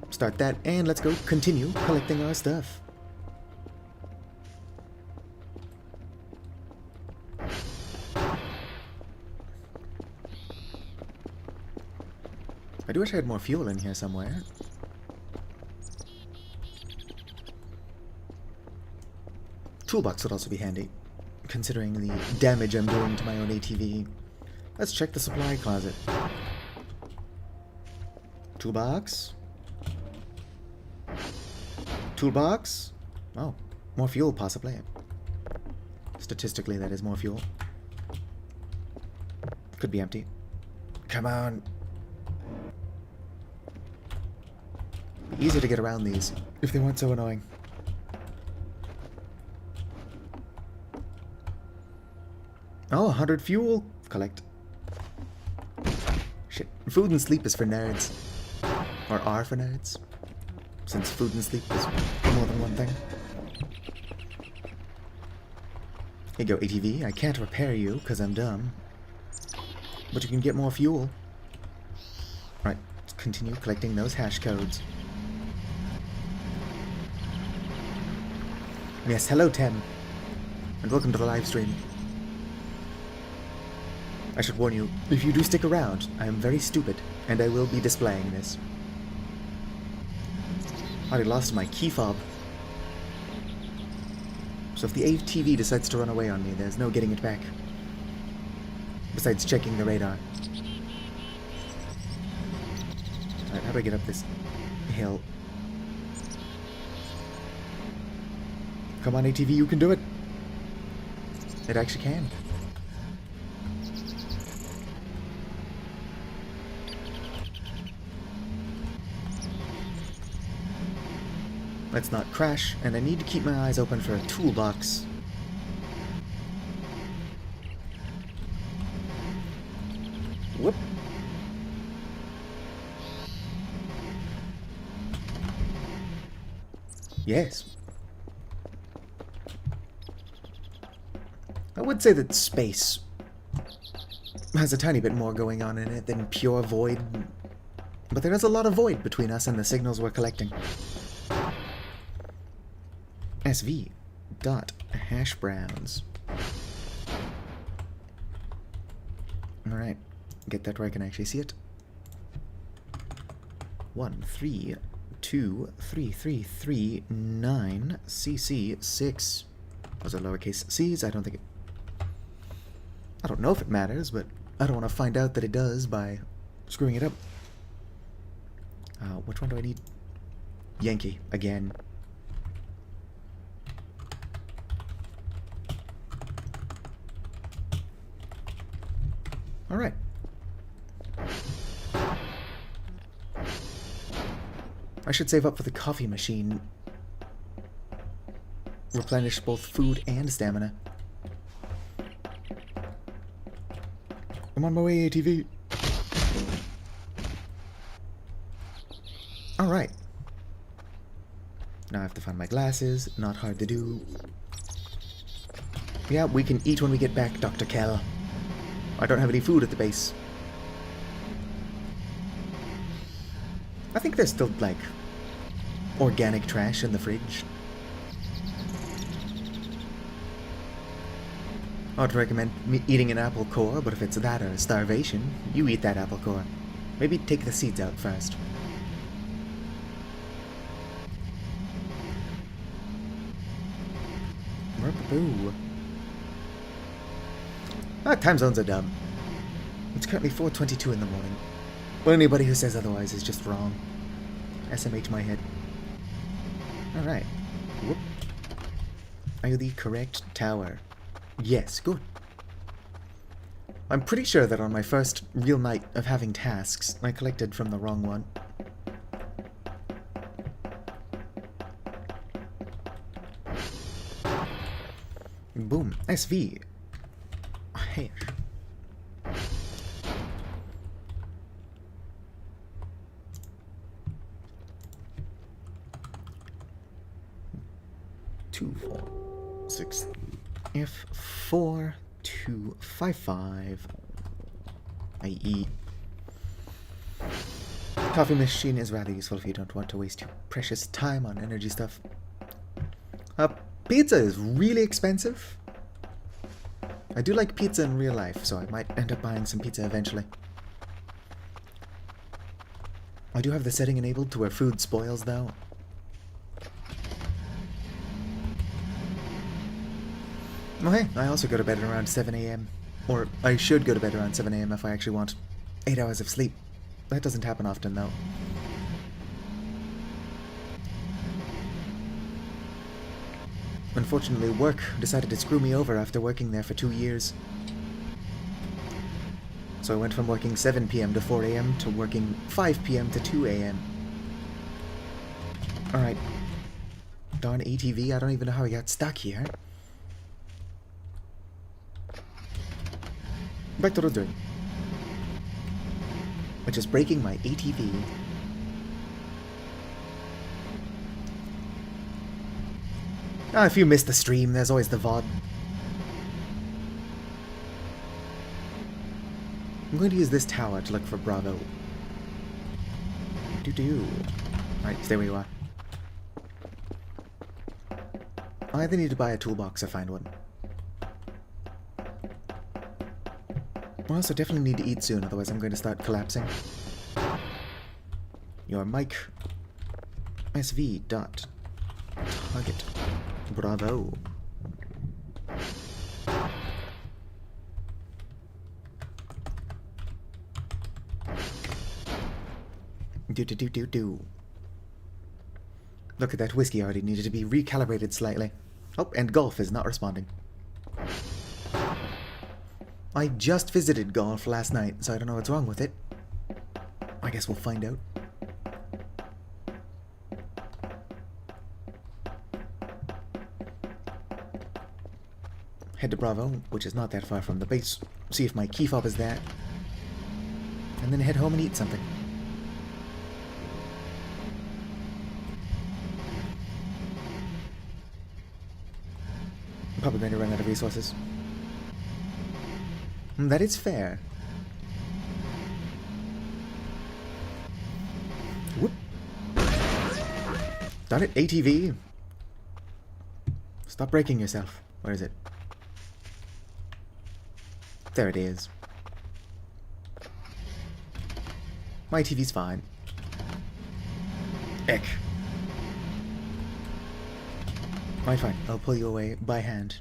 Start that, and let's go continue collecting our stuff. I do wish I had more fuel in here somewhere. Toolbox would also be handy, considering the damage I'm doing to my own ATV. Let's check the supply closet. Toolbox. Toolbox. Oh, more fuel possibly. Statistically, that is more fuel. Could be empty. Come on. Be easier to get around these if they weren't so annoying. Oh, 100 fuel. Collect. Shit. Food and sleep is for nerds. Or are for nerds. Since food and sleep is more than one thing. Here you go, ATV. I can't repair you because I'm dumb. But you can get more fuel. Right. Let's continue collecting those hash codes. Yes, hello, Tem. And welcome to the live stream. I should warn you, if you do stick around, I am very stupid, and I will be displaying this. I already lost my key fob. So if the ATV decides to run away on me, there's no getting it back. Besides checking the radar. Alright, how do I get up this hill? Come on, ATV, you can do it! It actually can. Let's not crash, and I need to keep my eyes open for a toolbox. Whoop. Yes. I would say that space has a tiny bit more going on in it than pure void, but there is a lot of void between us and the signals we're collecting. SV dot hash browns. Alright, get that where I can actually see it. 1323339 CC6. Those are lowercase c's. I don't know if it matters, but I don't want to find out that it does by screwing it up. Which one do I need? Yankee again. Alright. I should save up for the coffee machine. Replenish both food and stamina. I'm on my way, ATV. Alright. Now I have to find my glasses. Not hard to do. Yeah, we can eat when we get back, Dr. Kell. I don't have any food at the base. I think there's still, like, organic trash in the fridge. I would recommend eating an apple core, but if it's that or starvation, you eat that apple core. Maybe take the seeds out first. We're Boo. Ah, time zones are dumb. It's currently 4:22 in the morning. Well, anybody who says otherwise is just wrong. SMH my head. Alright. Whoop. Are you the correct tower? Yes, good. I'm pretty sure that on my first real night of having tasks, I collected from the wrong one. Boom. SV. Hair. Two, 4, 6. F4 2 5 5. I.e. Coffee machine is rather useful if you don't want to waste your precious time on energy stuff. Pizza is really expensive. I do like pizza in real life, so I might end up buying some pizza eventually. I do have the setting enabled to where food spoils, though. Okay, I also go to bed at around 7 a.m. Or I should go to bed around 7 a.m. if I actually want 8 hours of sleep. That doesn't happen often, though. Unfortunately, work decided to screw me over after working there for 2 years. So I went from working 7 p.m. to 4 a.m. to working 5 p.m. to 2 a.m. Alright. Darn ATV, I don't even know how I got stuck here. Back to the dirt. Which is breaking my ATV. Ah, if you missed the stream, there's always the VOD. I'm going to use this tower to look for Bravo. Do-do. Alright, stay where you are. I either need to buy a toolbox or find one. I also definitely need to eat soon, otherwise I'm going to start collapsing. Your mic SV dot target. Bravo. Do. Look at that whiskey already needed to be recalibrated slightly. Oh, and golf is not responding. I just visited golf last night, so I don't know what's wrong with it. I guess we'll find out. Head to Bravo, which is not that far from the base. See if my key fob is there. And then head home and eat something. I'm probably going to run out of resources. That is fair. Whoop. Darn it, ATV. Stop breaking yourself. Where is it? There it is. My TV's fine. Eck. Right, fine. I'll pull you away by hand.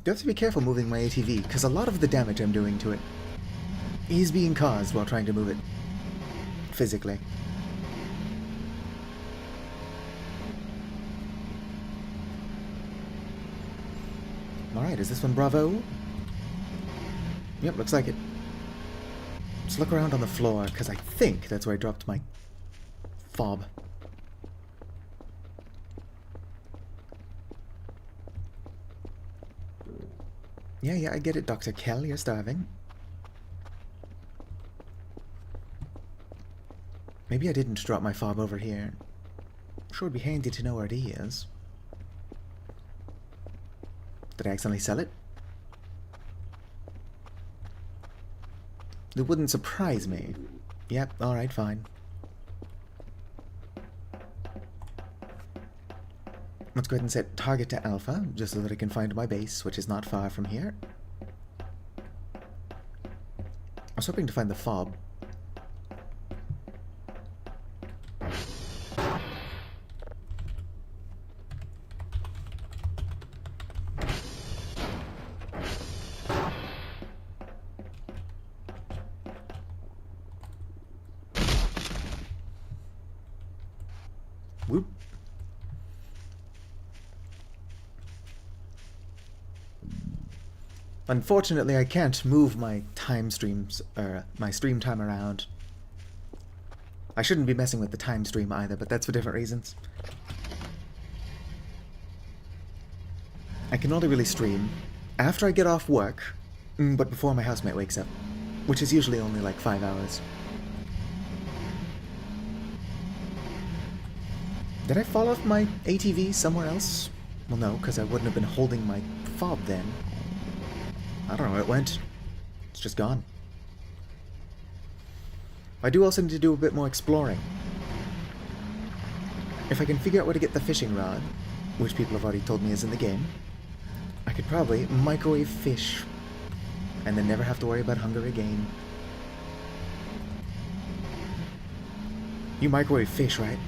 You have to be careful moving my ATV, because a lot of the damage I'm doing to it is being caused while trying to move it physically. Alright, is this one Bravo? Yep, looks like it. Let's look around on the floor, because I think that's where I dropped my fob. Yeah, I get it, Dr. Kell, you're starving. Maybe I didn't drop my fob over here. Sure would be handy to know where it is. Did I accidentally sell it? It wouldn't surprise me. Yep, alright, fine. Let's go ahead and set target to Alpha, just so that I can find my base, which is not far from here. I was hoping to find the fob. Unfortunately, I can't move my my stream time around. I shouldn't be messing with the time stream either, but that's for different reasons. I can only really stream after I get off work, but before my housemate wakes up, which is usually only like 5 hours. Did I fall off my ATV somewhere else? Well, no, because I wouldn't have been holding my fob then. I don't know where it went. It's just gone. I do also need to do a bit more exploring. If I can figure out where to get the fishing rod, which people have already told me is in the game, I could probably microwave fish and then never have to worry about hunger again. You microwave fish, right?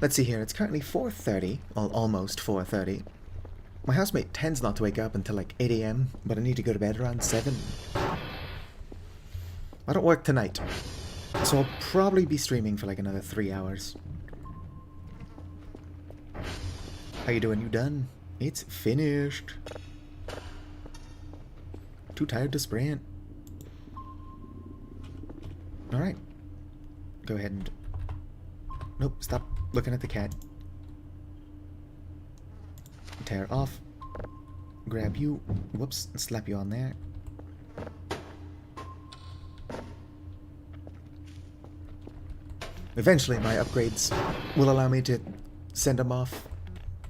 Let's see here, it's currently 4:30, well, almost 4:30. My housemate tends not to wake up until like 8 AM, but I need to go to bed around 7. I don't work tonight, so I'll probably be streaming for like another 3 hours. How you doing? You done? It's finished. Too tired to sprint. Alright. Go ahead and... Nope, stop looking at the cat. Tear it off. Grab you. Whoops, slap you on there. Eventually my upgrades will allow me to send them off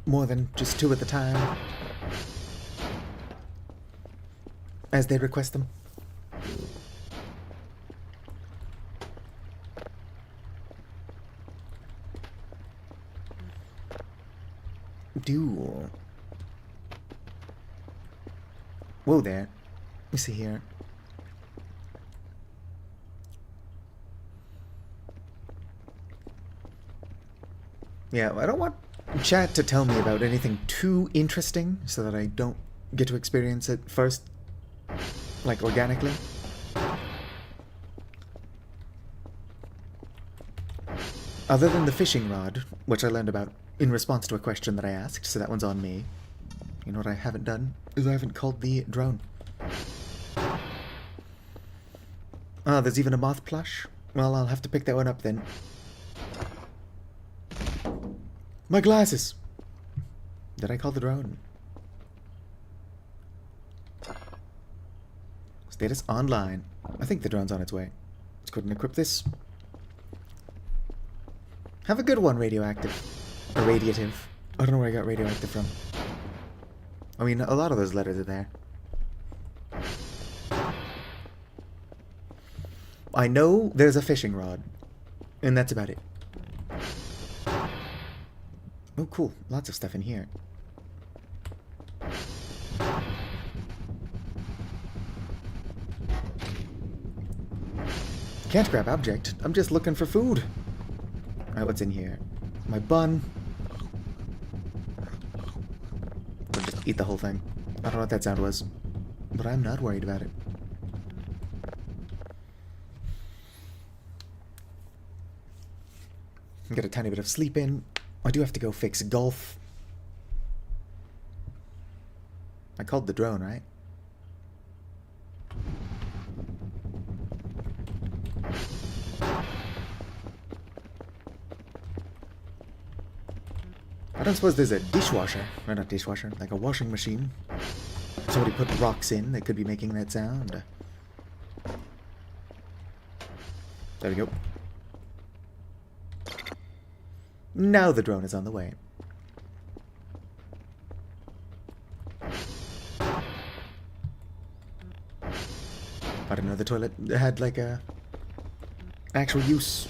more than just 2 at a time, as they request them. Whoa there. Let me see here. Yeah, I don't want chat to tell me about anything too interesting so that I don't get to experience it first, like organically. Other than the fishing rod, which I learned about in response to a question that I asked, so that one's on me. You know what I haven't done? Is I haven't called the drone. Ah, there's even a moth plush? Well, I'll have to pick that one up then. My glasses! Did I call the drone? Status online. I think the drone's on its way. Let's go ahead and equip this. Have a good one, radioactive. Or radiative. I don't know where I got radioactive from. I mean, a lot of those letters are there. I know there's a fishing rod. And that's about it. Oh, cool. Lots of stuff in here. Can't grab object. I'm just looking for food. Alright, what's in here? My bun. Or just eat the whole thing. I don't know what that sound was. But I'm not worried about it. Get a tiny bit of sleep in. I do have to go fix golf. I called the drone, right? I don't suppose there's a dishwasher, or not dishwasher, like a washing machine. Somebody put rocks in that could be making that sound. There we go. Now the drone is on the way. I didn't know the toilet had like a actual use.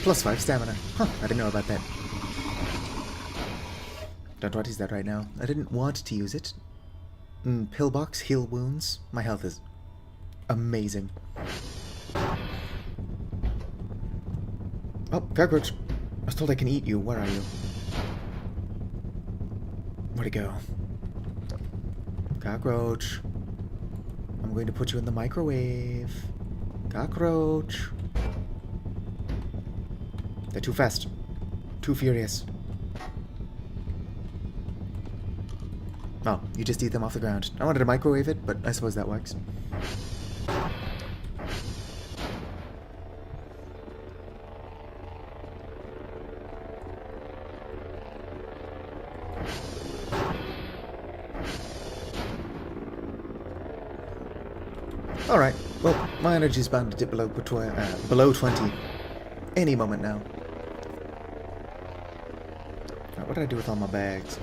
+5 stamina. Huh, I didn't know about that. Don't want to use that right now. I didn't want to use it. Pillbox, heal wounds. My health is amazing. Oh, cockroach. I was told I can eat you. Where are you? Where'd it go? Cockroach. I'm going to put you in the microwave. Cockroach. They're too fast. Too furious. Oh, you just eat them off the ground. I wanted to microwave it, but I suppose that works. Alright, well, my energy's bound to dip below 20 any moment now. Right, what did I do with all my bags?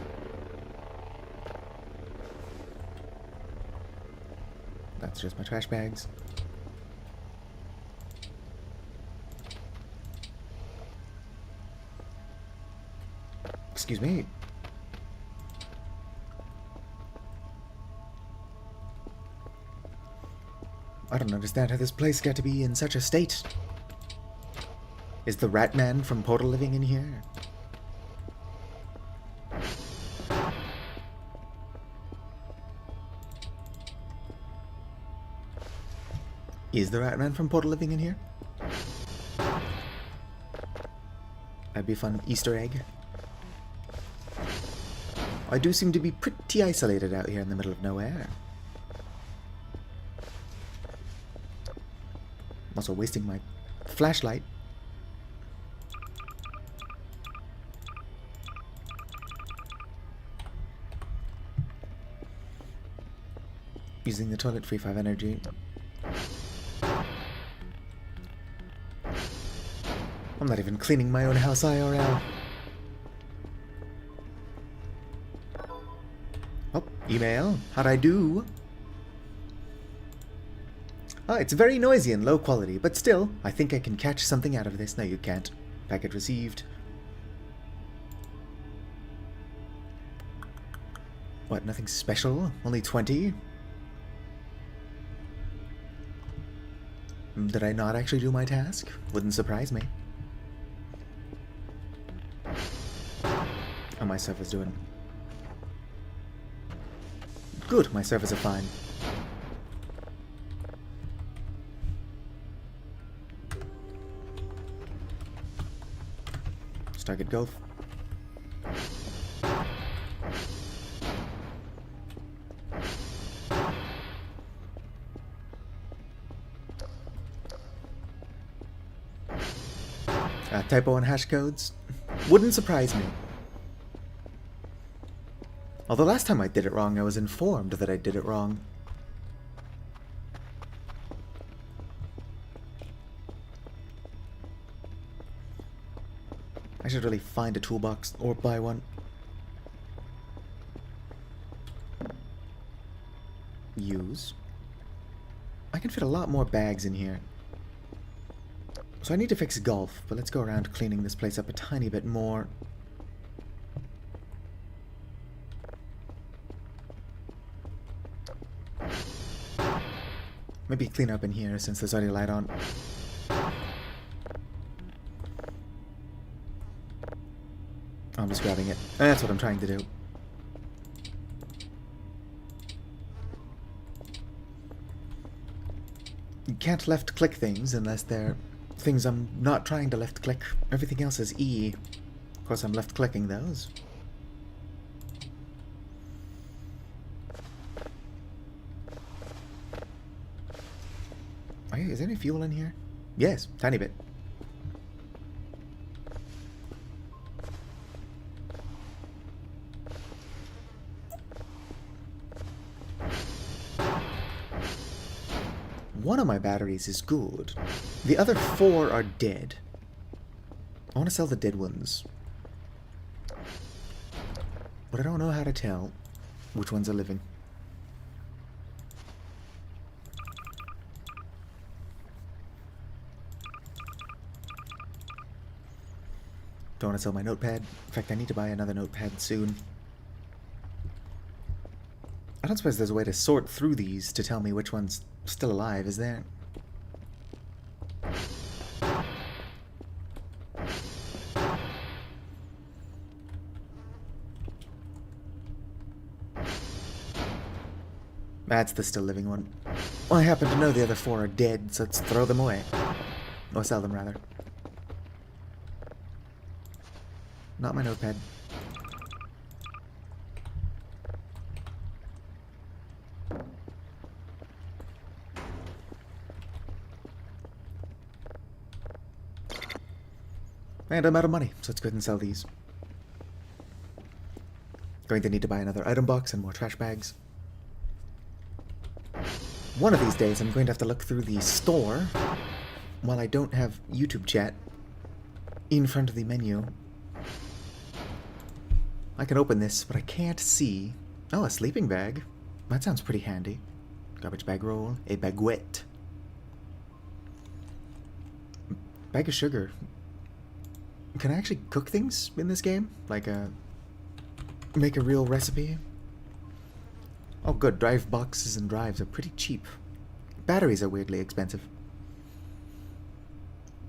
That's just my trash bags. Excuse me. I don't understand how this place got to be in such a state. Is the rat man from Portal living in here? Is the rat man from Portal living in here? That'd be a fun Easter egg. I do seem to be pretty isolated out here in the middle of nowhere. I'm also wasting my flashlight. Using the toilet free 5 energy. I'm not even cleaning my own house IRL. Oh, email. How'd I do? Ah, it's very noisy and low quality, but still, I think I can catch something out of this. No, you can't. Packet received. What, nothing special? Only 20? Did I not actually do my task? Wouldn't surprise me. How my server's doing? Good, my servers are fine. Target golf. Typo on hash codes? Wouldn't surprise me. Although last time I did it wrong, I was informed that I did it wrong. I should really find a toolbox or buy one. Use. I can fit a lot more bags in here. So I need to fix golf, but let's go around cleaning this place up a tiny bit more. Maybe clean up in here since there's already a light on. I'm just grabbing it. That's what I'm trying to do. You can't left click things unless they're things I'm not trying to left click. Everything else is E. Of course I'm left clicking those. Oh, is there any fuel in here? Yes, tiny bit. One of my batteries is good. The other 4 are dead. I want to sell the dead ones. But I don't know how to tell which ones are living. Don't want to sell my notepad. In fact, I need to buy another notepad soon. I don't suppose there's a way to sort through these to tell me which one's still alive, is there? That's the still living one. Well, I happen to know the other 4 are dead, so let's throw them away. Or sell them, rather. Not my notepad. And I'm out of money, so let's go ahead and sell these. Going to need to buy another item box and more trash bags. One of these days I'm going to have to look through the store while I don't have YouTube chat in front of the menu. I can open this, but I can't see. Oh, a sleeping bag. That sounds pretty handy. Garbage bag roll. A baguette. Bag of sugar. Can I actually cook things in this game? Like make a real recipe? Oh good, drive boxes and drives are pretty cheap. Batteries are weirdly expensive.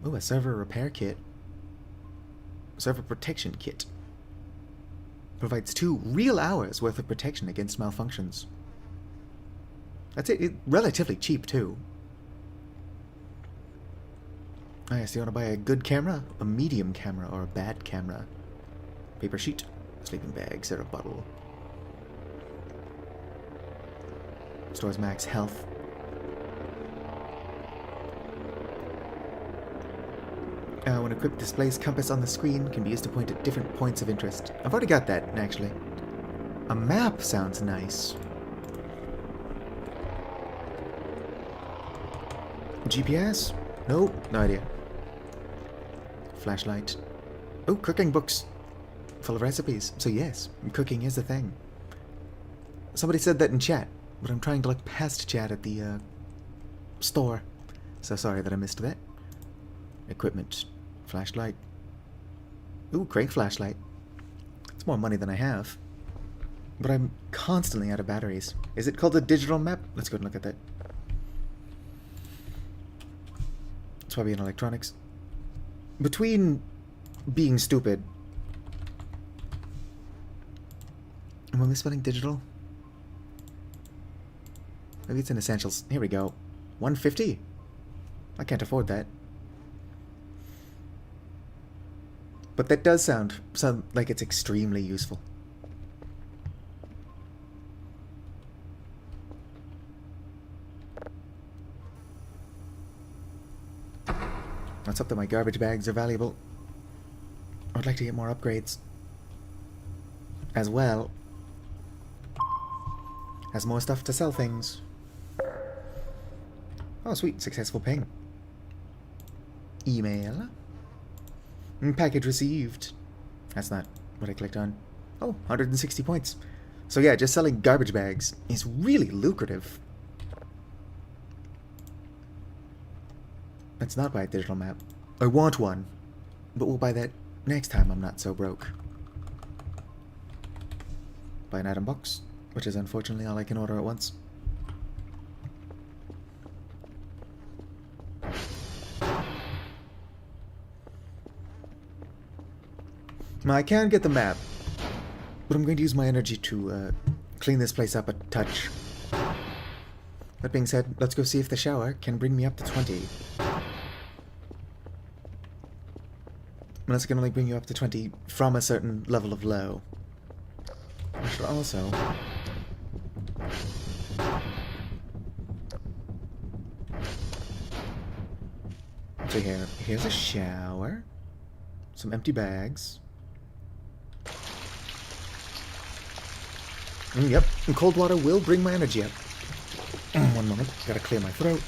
Ooh, a server repair kit. Server protection kit. Provides 2 real hours worth of protection against malfunctions. That's it, relatively cheap too. Oh yes, you want to buy a good camera, a medium camera, or a bad camera. Paper sheet, sleeping bag, syrup bottle. Stores max health. When equipped, displays compass on the screen, can be used to point at different points of interest. I've already got that, actually. A map sounds nice. GPS? Nope, no idea. Flashlight. Oh, cooking books. Full of recipes. So yes, cooking is a thing. Somebody said that in chat, but I'm trying to look past chat at the store. So sorry that I missed that. Equipment. Flashlight. Ooh, crank flashlight. It's more money than I have. But I'm constantly out of batteries. Is it called a digital map? Let's go and look at that. It's probably in electronics. Between being stupid... Am I misspelling digital? Maybe it's in essentials. Here we go. 150? I can't afford that. But that does sound like it's extremely useful. Let's hope that my garbage bags are valuable. I'd like to get more upgrades. As well as more stuff to sell things. Oh, sweet. Successful ping. Email. Package received. That's not what I clicked on. Oh, 160 points. So yeah, just selling garbage bags is really lucrative. Let's not buy a digital map. I want one, but we'll buy that next time I'm not so broke. Buy an item box, which is unfortunately all I can order at once. Now, I can get the map, but I'm going to use my energy to clean this place up a touch. That being said, let's go see if the shower can bring me up to 20. Unless it can only bring you up to 20 from a certain level of low. I should also... So here's a shower. Some empty bags. Yep, and cold water will bring my energy up. One moment, gotta clear my throat.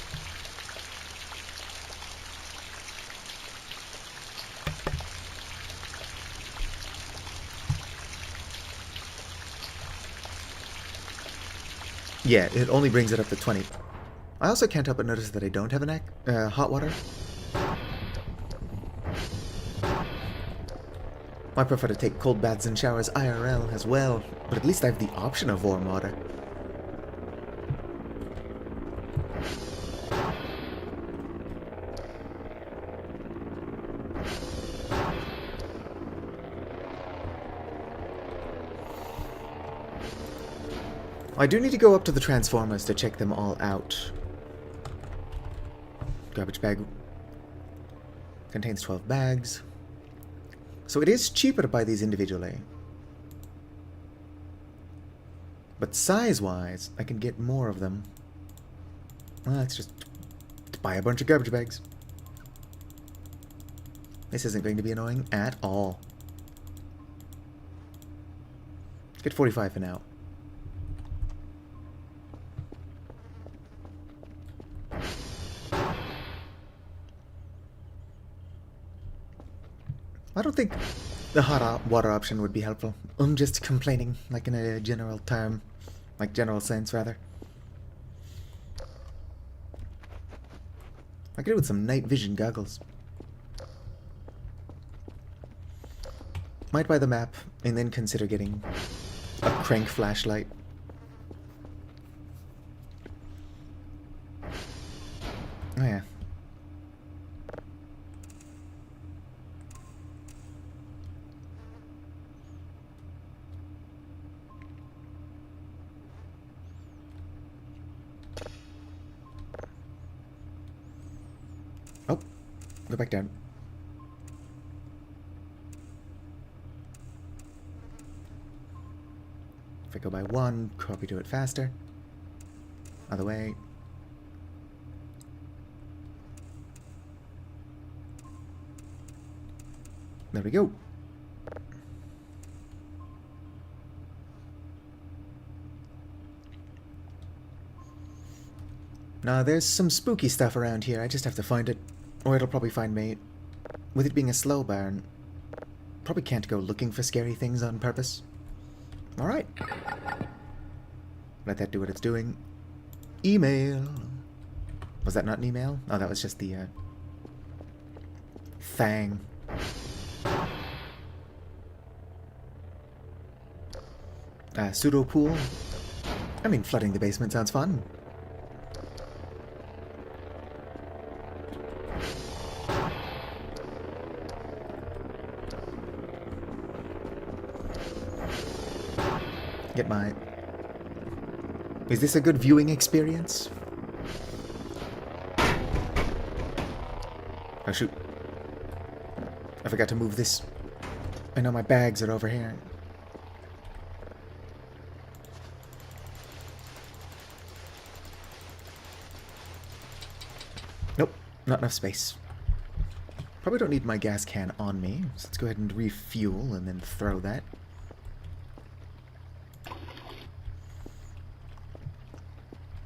Yeah, it only brings it up to 20. I also can't help but notice that I don't have an hot water. I prefer to take cold baths and showers IRL as well, but at least I have the option of warm water. I do need to go up to the transformers to check them all out. Garbage bag contains 12 bags. So it is cheaper to buy these individually. But size-wise, I can get more of them. Well, let's just buy a bunch of garbage bags. This isn't going to be annoying at all. Get 45 for now. I don't think the hot water option would be helpful. I'm just complaining, like in a general term. Like general sense, rather. I could do with some night vision goggles. Might buy the map, and then consider getting a crank flashlight. Oh yeah. Oh, go back down. If I go by one, probably do it faster. Other way. There we go. Now, there's some spooky stuff around here. I just have to find it. Or it'll probably find me. With it being a slow burn, probably can't go looking for scary things on purpose. Alright. Let that do what it's doing. Email. Was that not an email? Oh, that was just the, thing. Pseudo pool. I mean, flooding the basement sounds fun. Get my... Is this a good viewing experience? Oh shoot. I forgot to move this. I know my bags are over here. Nope, not enough space. Probably don't need my gas can on me, so let's go ahead and refuel and then throw that.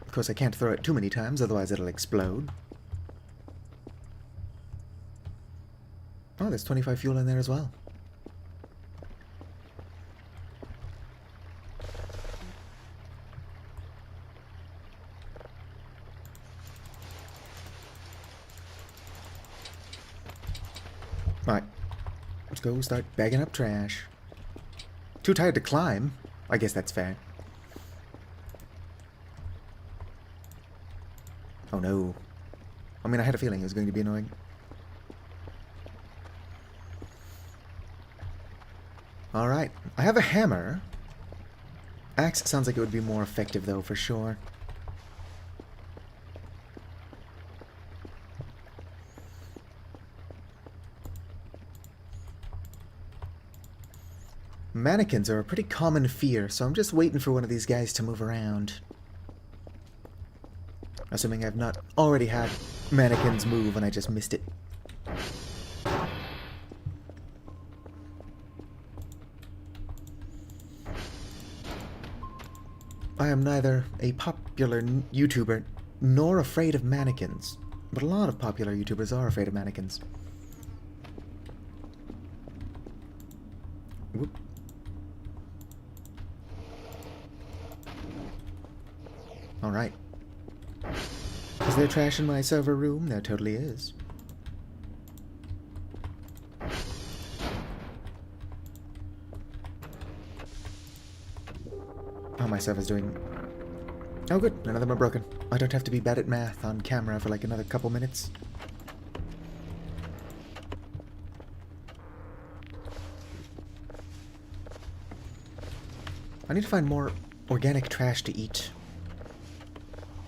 Of course, I can't throw it too many times, otherwise it'll explode. Oh, there's 25 fuel in there as well. Alright. Let's go start bagging up trash. Too tired to climb. I guess that's fair. Oh no. I mean, I had a feeling it was going to be annoying. Alright. I have a hammer. Axe sounds like it would be more effective, though, for sure. Mannequins are a pretty common fear, so I'm just waiting for one of these guys to move around. Assuming I've not already had mannequins move and I just missed it. I am neither a popular YouTuber nor afraid of mannequins, but a lot of popular YouTubers are afraid of mannequins. Whoop. Alright. Is there trash in my server room? There totally is. How my server's doing. Oh good, none of them are broken. I don't have to be bad at math on camera for like another couple minutes. I need to find more organic trash to eat.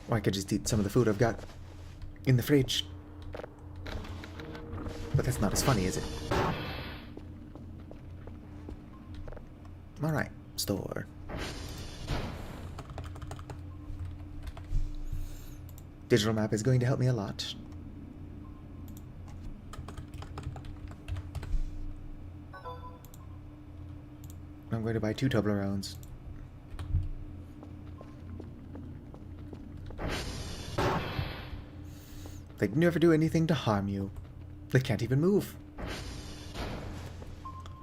Or I could just eat some of the food I've got in the fridge. But that's not as funny, is it? Alright, store. Digital map is going to help me a lot. I'm going to buy 2 Toblerones. They never do anything to harm you. They can't even move.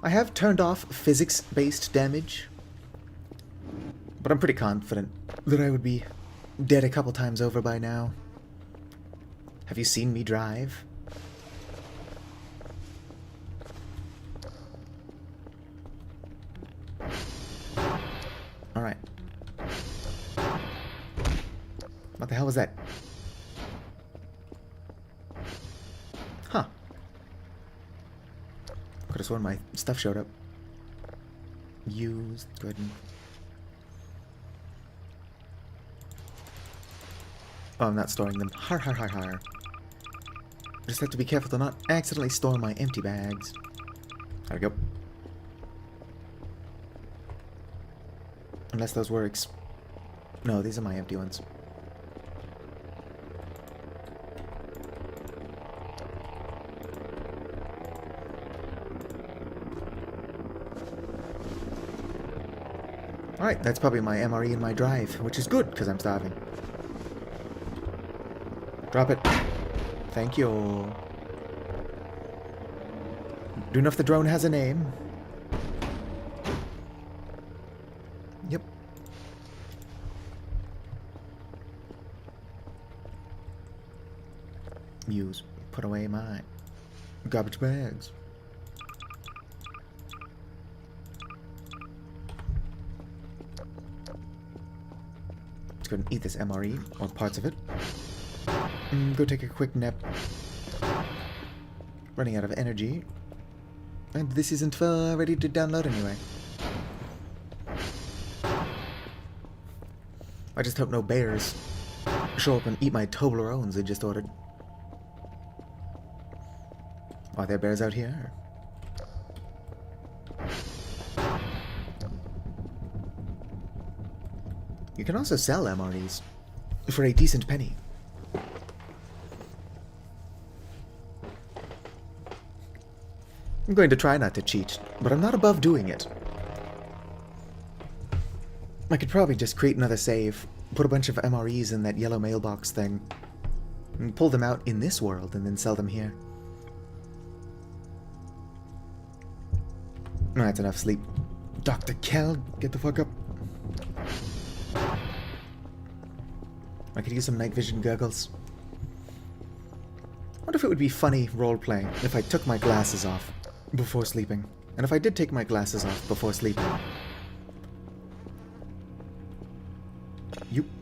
I have turned off physics-based damage, but I'm pretty confident that I would be dead a couple times over by now. Have you seen me drive? Alright. What the hell was that? Huh. Could have sworn my stuff showed up. Used. Go ahead and... Oh, I'm not storing them. Har har har har. I just have to be careful to not accidentally store my empty bags. There we go. Unless those were No, these are my empty ones. Alright, that's probably my MRE and my drive, which is good, because I'm starving. Drop it. Thank you. Do you know if the drone has a name? Yep. Use. Put away my garbage bags. Let's go and eat this MRE, or parts of it. Go take a quick nap. Running out of energy. And this isn't ready to download anyway. I just hope no bears show up and eat my Toblerones I just ordered. Are there bears out here? You can also sell MREs for a decent penny. I'm going to try not to cheat, but I'm not above doing it. I could probably just create another save, put a bunch of MREs in that yellow mailbox thing, and pull them out in this world and then sell them here. That's enough sleep. Dr. Kell, get the fuck up. I could use some night vision goggles. I wonder if it would be funny role-playing if I took my glasses off before sleeping. And if I did take my glasses off before sleeping.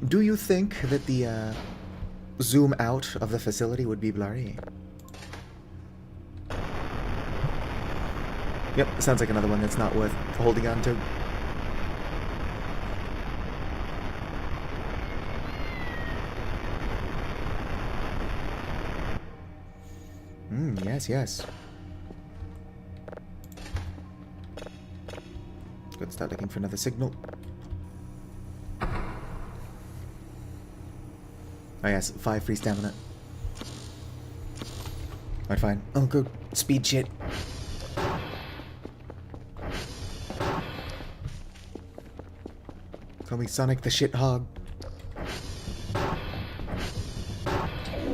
Do you think that the zoom out of the facility would be blurry? Yep, sounds like another one that's not worth holding on to. Yes, yes. Let's go and start looking for another signal. Oh yes, 5 free stamina. Alright, fine. I'll go speed shit. Call me Sonic the Shit Hog.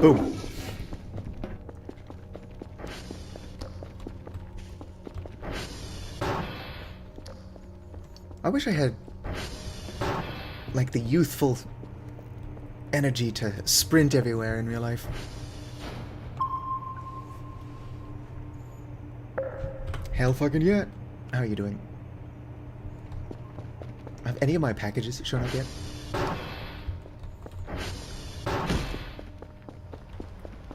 Boom. I wish I had, like, the youthful energy to sprint everywhere in real life. Hell fucking yeah. How are you doing? Have any of my packages shown up yet?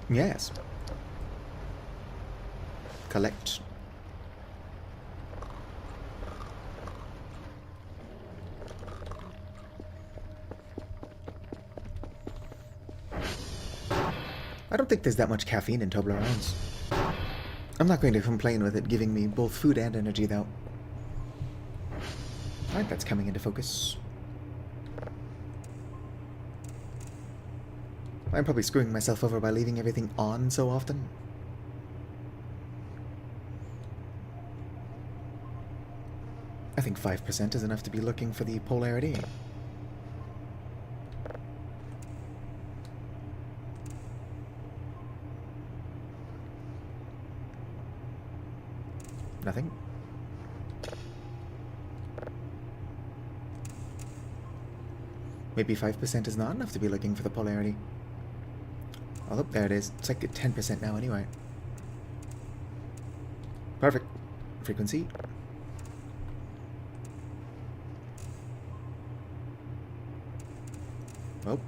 Yes. Collect. I don't think there's that much caffeine in Toblerones. I'm not going to complain with it giving me both food and energy, though. Alright, that's coming into focus. I'm probably screwing myself over by leaving everything on so often. I think 5% is enough to be looking for the polarity. Nothing. Maybe 5% is not enough to be looking for the polarity. Oh, look, there it is. It's like at 10% now anyway. Perfect. Frequency. Oh.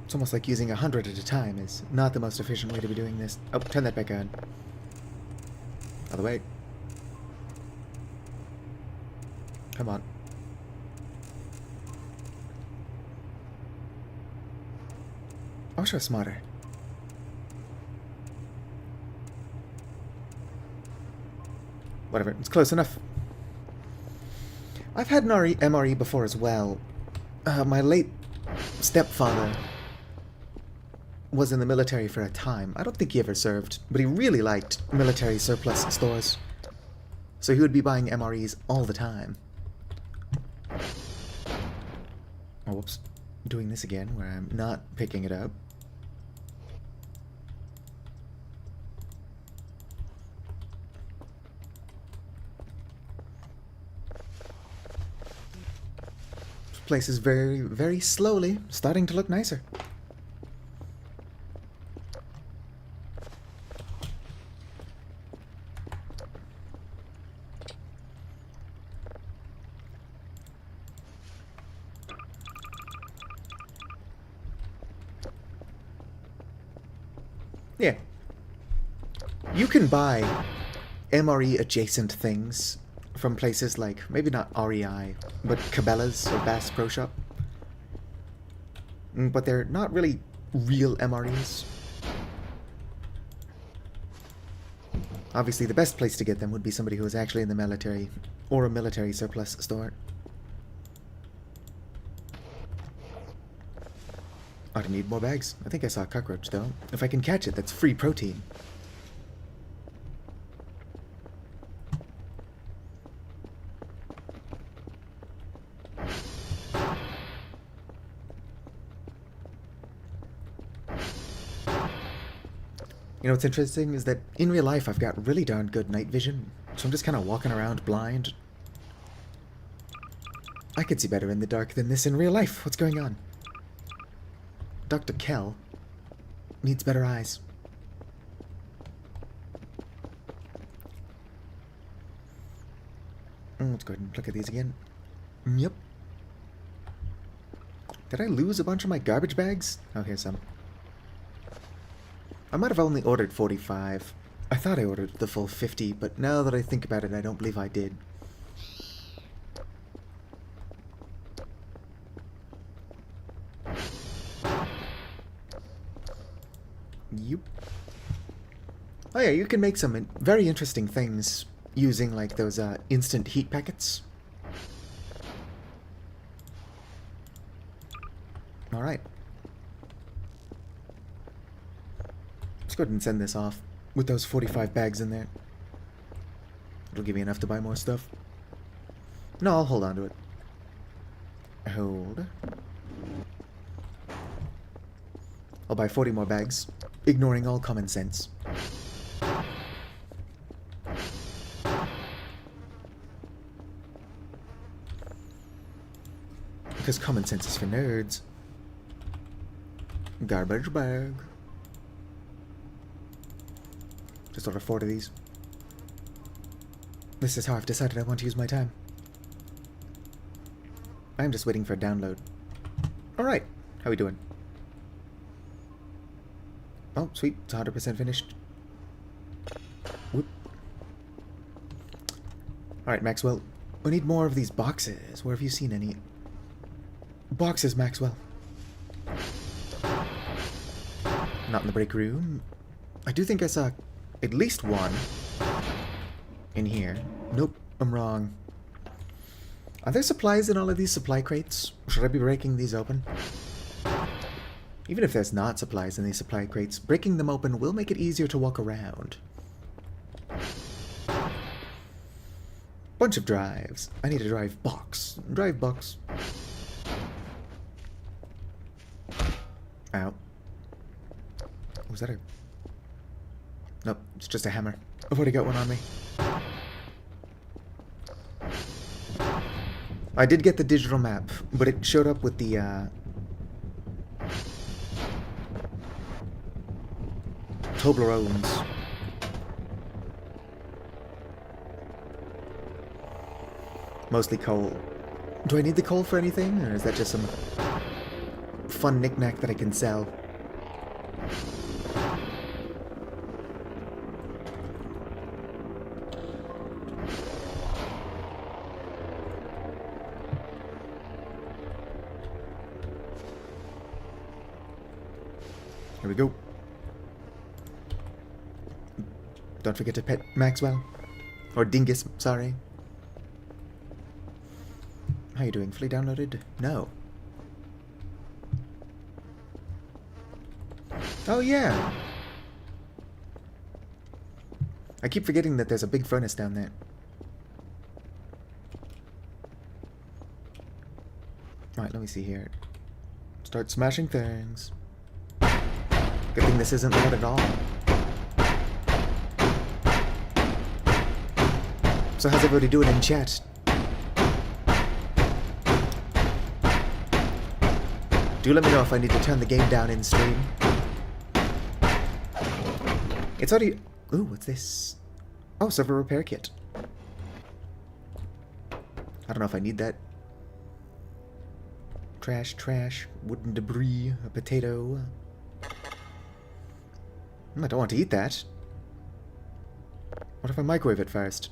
It's almost like using 100 at a time is not the most efficient way to be doing this. Oh, turn that back on. Other way. Come on. I wish I was smarter. Whatever, it's close enough. I've had an MRE before as well. My late stepfather was in the military for a time. I don't think he ever served, but he really liked military surplus stores. So he would be buying MREs all the time. Oh, whoops. Doing this again, where I'm not picking it up. This place is very, very slowly starting to look nicer. Yeah. You can buy MRE adjacent things from places like, maybe not REI, but Cabela's or Bass Pro Shop. But they're not really real MREs. Obviously, the best place to get them would be somebody who is actually in the military or a military surplus store. I don't need more bags. I think I saw a cockroach, though. If I can catch it, that's free protein. You know what's interesting is that in real life I've got really darn good night vision, so I'm just kind of walking around blind. I could see better in the dark than this in real life. What's going on? Dr. Kell needs better eyes. Let's go ahead and look at these again. Yep. Did I lose a bunch of my garbage bags? Oh, here's some. I might have only ordered 45. I thought I ordered the full 50, but now that I think about it, I don't believe I did. Yep. Oh yeah, you can make some very interesting things using like those instant heat packets. Alright. Let's go ahead and send this off with those 45 bags in there. It'll give me enough to buy more stuff. No, I'll hold on to it. Hold. I'll buy 40 more bags, ignoring all common sense. Because common sense is for nerds. Garbage bag. Just order 4 of these. This is how I've decided I want to use my time. I'm just waiting for a download. Alright, how we doing? Oh, sweet, it's 100% finished. Whoop. Alright, Maxwell, we need more of these boxes. Where have you seen any? Boxes, Maxwell. Not in the break room. I do think I saw at least one in here. Nope, I'm wrong. Are there supplies in all of these supply crates? Should I be breaking these open? Even if there's not supplies in these supply crates, breaking them open will make it easier to walk around. Bunch of drives. I need a drive box. Drive box. Ow. Was that a... Nope, it's just a hammer. I've already got one on me. I did get the digital map, but it showed up with the, Toblerones. Mostly coal. Do I need the coal for anything, or is that just some fun knick-knack that I can sell? Here we go. Don't forget to pet Maxwell. Or Dingus, sorry. How you doing? Fully downloaded? No. Oh yeah! I keep forgetting that there's a big furnace down there. Alright, let me see here. Start smashing things. Good thing this isn't loud at all. So how's everybody doing in chat? Do let me know if I need to turn the game down in stream. It's already... Ooh, what's this? Oh, server repair kit. I don't know if I need that. Trash, wooden debris, a potato. I don't want to eat that. What if I microwave it first?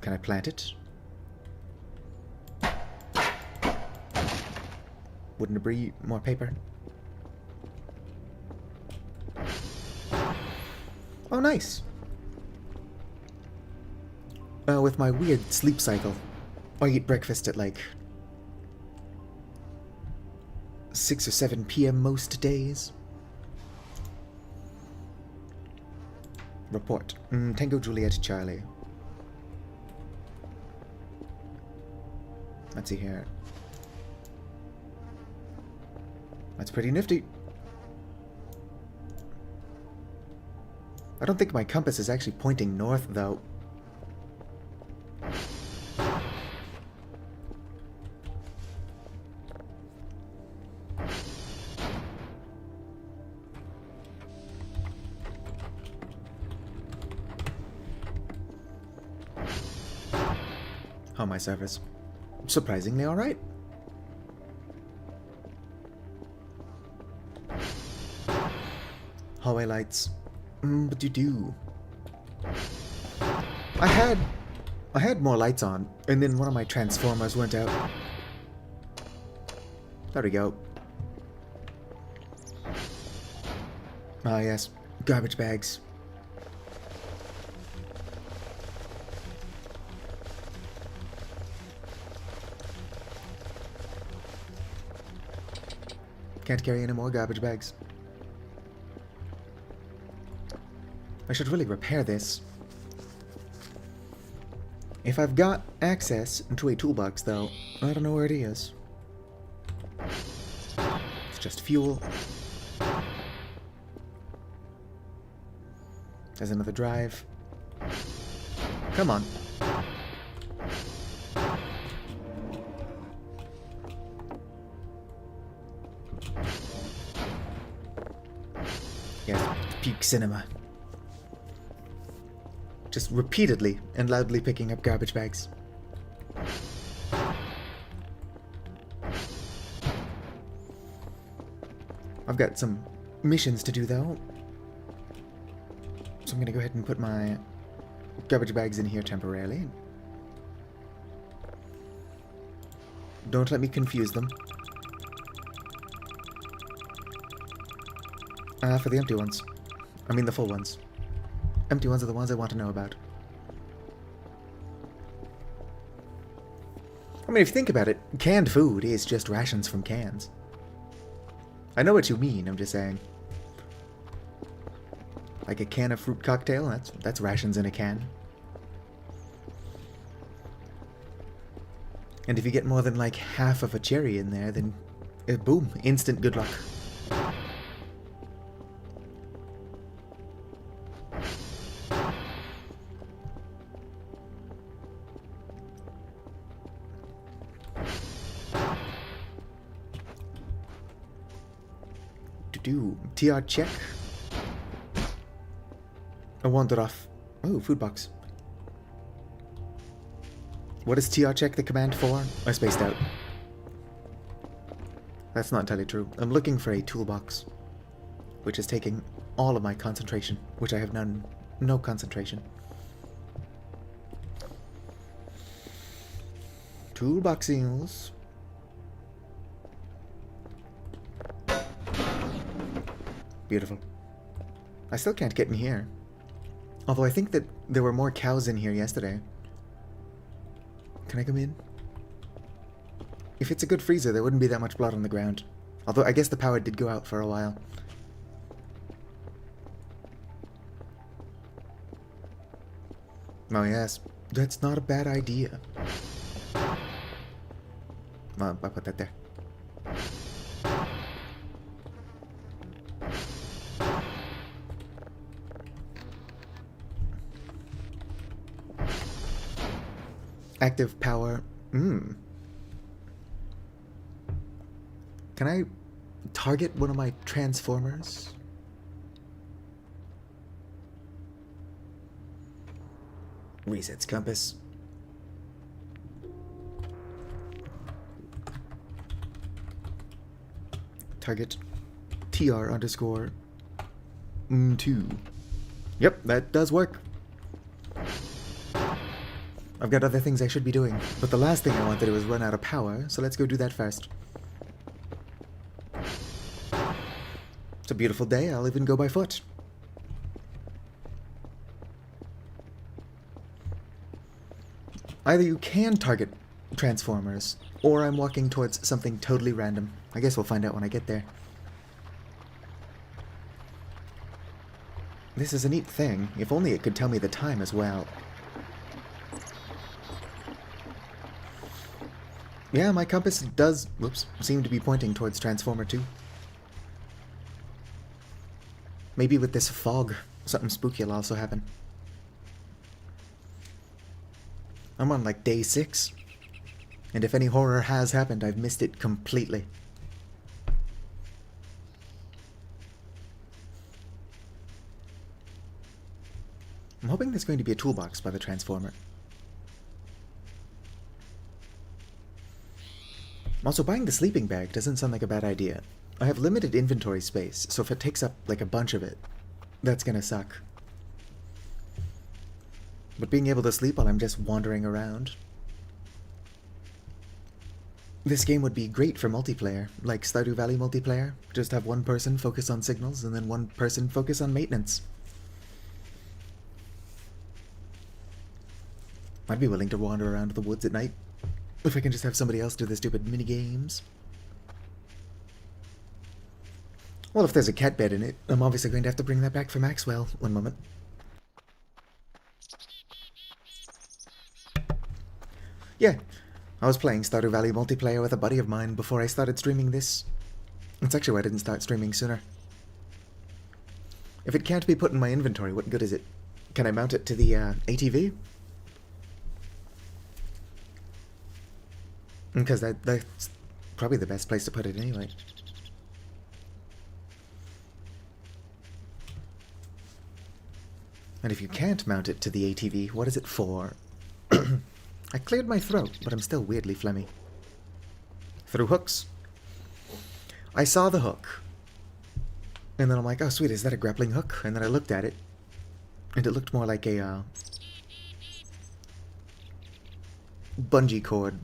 Can I plant it? Wooden debris, more paper. Oh, nice. With my weird sleep cycle, I eat breakfast at like 6 or 7 p.m. most days. Report. Tango Juliet Charlie. Let's see here. That's pretty nifty. I don't think my compass is actually pointing north, though. How my service? Surprisingly alright. Hallway lights. But you do. I had more lights on, and then one of my transformers went out. There we go. Ah yes, garbage bags. Can't carry any more garbage bags. I should really repair this. If I've got access to a toolbox, though, I don't know where it is. It's just fuel. There's another drive. Come on. Yes, peak cinema. Just repeatedly and loudly picking up garbage bags. I've got some missions to do, though. So I'm gonna go ahead and put my garbage bags in here temporarily. Don't let me confuse them. For the empty ones. I mean the full ones. Empty ones are the ones I want to know about. I mean, if you think about it, canned food is just rations from cans. I know what you mean, I'm just saying. Like a can of fruit cocktail, that's rations in a can. And if you get more than like half of a cherry in there, then boom, instant good luck. TR check. I wandered off. Oh, food box. What is TR check the command for? I spaced out. That's not entirely true. I'm looking for a toolbox, which is taking all of my concentration, which I have no concentration. Toolboxes. Beautiful. I still can't get in here. Although I think that there were more cows in here yesterday. Can I come in? If it's a good freezer, there wouldn't be that much blood on the ground. Although I guess the power did go out for a while. Oh yes, that's not a bad idea. Well, I'll put that there. Active power. Can I target one of my transformers? Resets compass. Target TR underscore 2. Yep, that does work. I've got other things I should be doing, but the last thing I wanted to do was run out of power, so let's go do that first. It's a beautiful day, I'll even go by foot. Either you can target transformers, or I'm walking towards something totally random. I guess we'll find out when I get there. This is a neat thing. If only it could tell me the time as well. Yeah, my compass does, seem to be pointing towards Transformer 2. Maybe with this fog, something spooky will also happen. I'm on like day 6. And if any horror has happened, I've missed it completely. I'm hoping there's going to be a toolbox by the Transformer. Also, buying the sleeping bag doesn't sound like a bad idea. I have limited inventory space, so if it takes up like a bunch of it, that's gonna suck. But being able to sleep while I'm just wandering around. This game would be great for multiplayer, like Stardew Valley multiplayer. Just have one person focus on signals and then one person focus on maintenance. I'd be willing to wander around the woods at night. If I can just have somebody else do the stupid mini-games. Well, if there's a cat bed in it, I'm obviously going to have to bring that back for Maxwell. One moment. Yeah, I was playing Stardew Valley multiplayer with a buddy of mine before I started streaming this. That's actually why I didn't start streaming sooner. If it can't be put in my inventory, what good is it? Can I mount it to the ATV? Because that's probably the best place to put it anyway. And if you can't mount it to the ATV, what is it for? I cleared my throat, but I'm still weirdly phlegmy. Through hooks. I saw the hook. And then I'm like, oh sweet, is that a grappling hook? And then I looked at it. And it looked more like a bungee cord.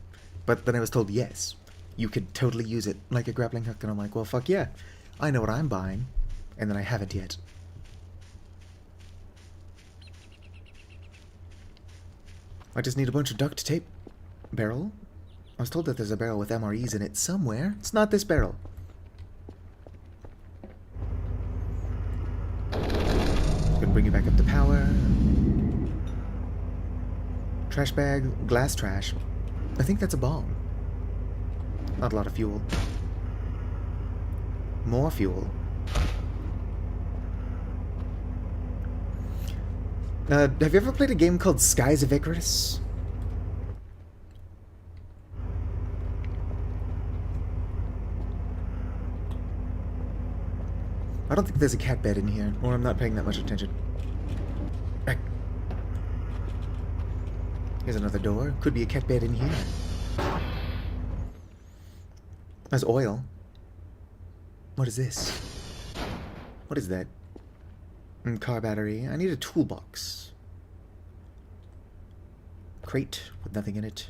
But then I was told, yes, you could totally use it like a grappling hook. And I'm like, well, fuck yeah. I know what I'm buying. And then I haven't yet. I just need a bunch of duct tape. Barrel? I was told that there's a barrel with MREs in it somewhere. It's not this barrel. Gonna bring you back up to power. Trash bag, glass trash. I think that's a bomb. Not a lot of fuel. More fuel. Have you ever played a game called Skies of Icarus? I don't think there's a cat bed in here, or I'm not paying that much attention. Right. Here's another door. Could be a cat bed in here. There's oil. What is this? What is that? Car battery. I need a toolbox. Crate with nothing in it.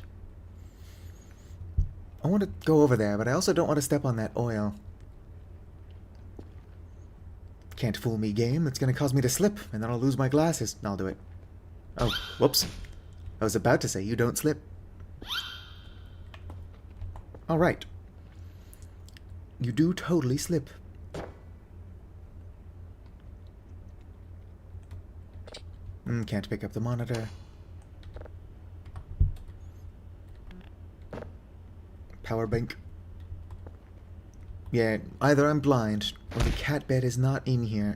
I want to go over there, but I also don't want to step on that oil. Can't fool me, game. It's going to cause me to slip, and then I'll lose my glasses. I'll do it. Oh, whoops. I was about to say you don't slip. Alright. You do totally slip. Can't pick up the monitor. Power bank. Yeah, either I'm blind, or the cat bed is not in here.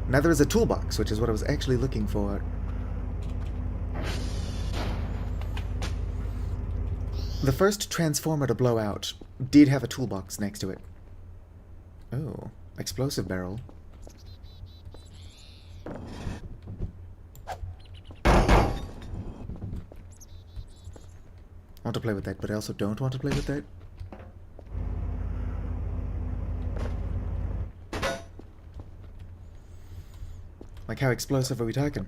Neither is a toolbox, which is what I was actually looking for. The first transformer to blow out did have a toolbox next to it. Oh, explosive barrel. I want to play with that, but I also don't want to play with that. Like, how explosive are we talking?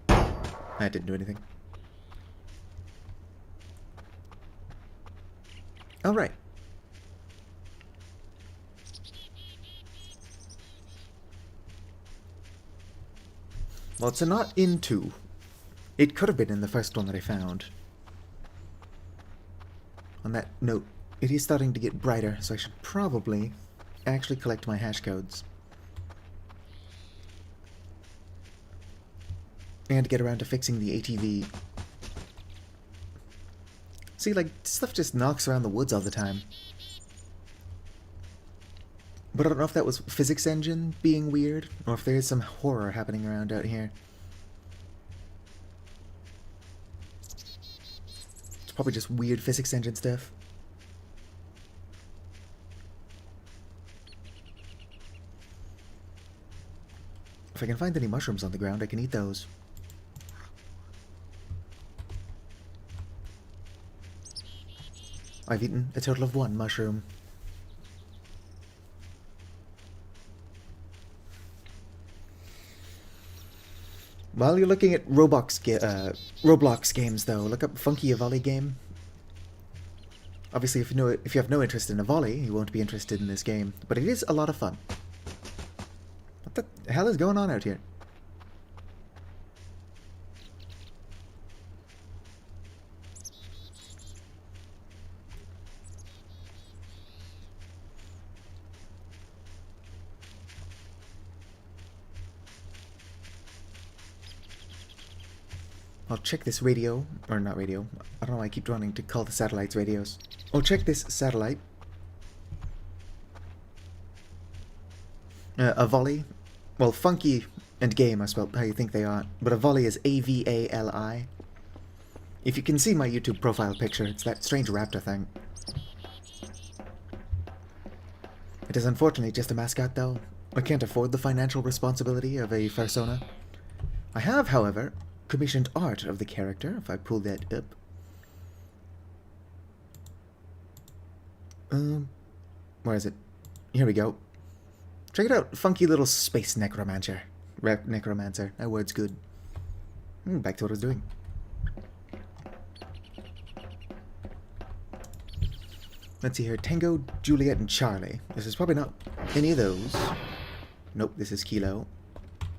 That didn't do anything. Alright. Well, it's not in 2. It could have been in the first one that I found. On that note, it is starting to get brighter, so I should probably actually collect my hash codes. And get around to fixing the ATV. See, like, stuff just knocks around the woods all the time. But I don't know if that was physics engine being weird, or if there is some horror happening around out here. It's probably just weird physics engine stuff. If I can find any mushrooms on the ground, I can eat those. I've eaten a total of 1 mushroom. While you're looking at Roblox games, though, look up Funky a Volley game. Obviously, if you have no interest in a volley, you won't be interested in this game. But it is a lot of fun. What the hell is going on out here? I'll check this radio, or not radio, I don't know why I keep wanting to call the satellites radios. I'll check this satellite. A volley, well, funky and game are spelled how you think they are, but a volley is A-V-A-L-I. If you can see my YouTube profile picture, it's that strange raptor thing. It is unfortunately just a mascot, though. I can't afford the financial responsibility of a fursona. I have, however, commissioned art of the character, if I pull that up. Where is it? Here we go. Check it out. Funky little space necromancer. Necromancer. That word's good. Back to what I was doing. Let's see here. Tango, Juliet, and Charlie. This is probably not any of those. Nope, this is Kilo.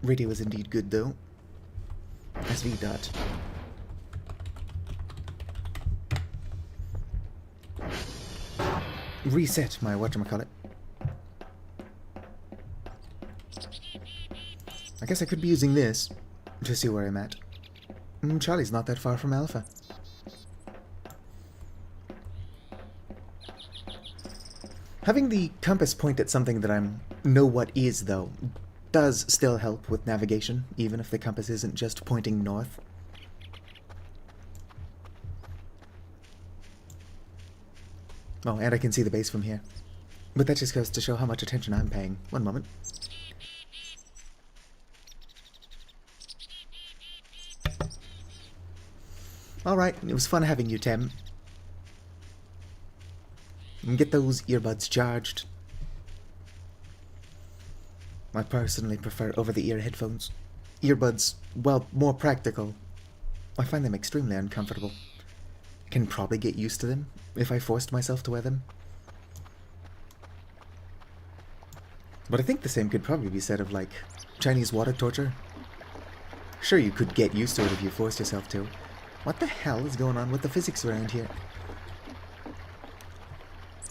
Radio is indeed good, though. SV dot. Reset my whatchamacallit. I guess I could be using this to see where I'm at. Charlie's not that far from Alpha. Having the compass point at something that I know what is, though, does still help with navigation, even if the compass isn't just pointing north. Oh, and I can see the base from here. But that just goes to show how much attention I'm paying. One moment. Alright, it was fun having you, Tim. And get those earbuds charged. I personally prefer over-the-ear headphones. Earbuds, well, more practical. I find them extremely uncomfortable. Can probably get used to them if I forced myself to wear them. But I think the same could probably be said of, like, Chinese water torture. Sure, you could get used to it if you forced yourself to. What the hell is going on with the physics around here?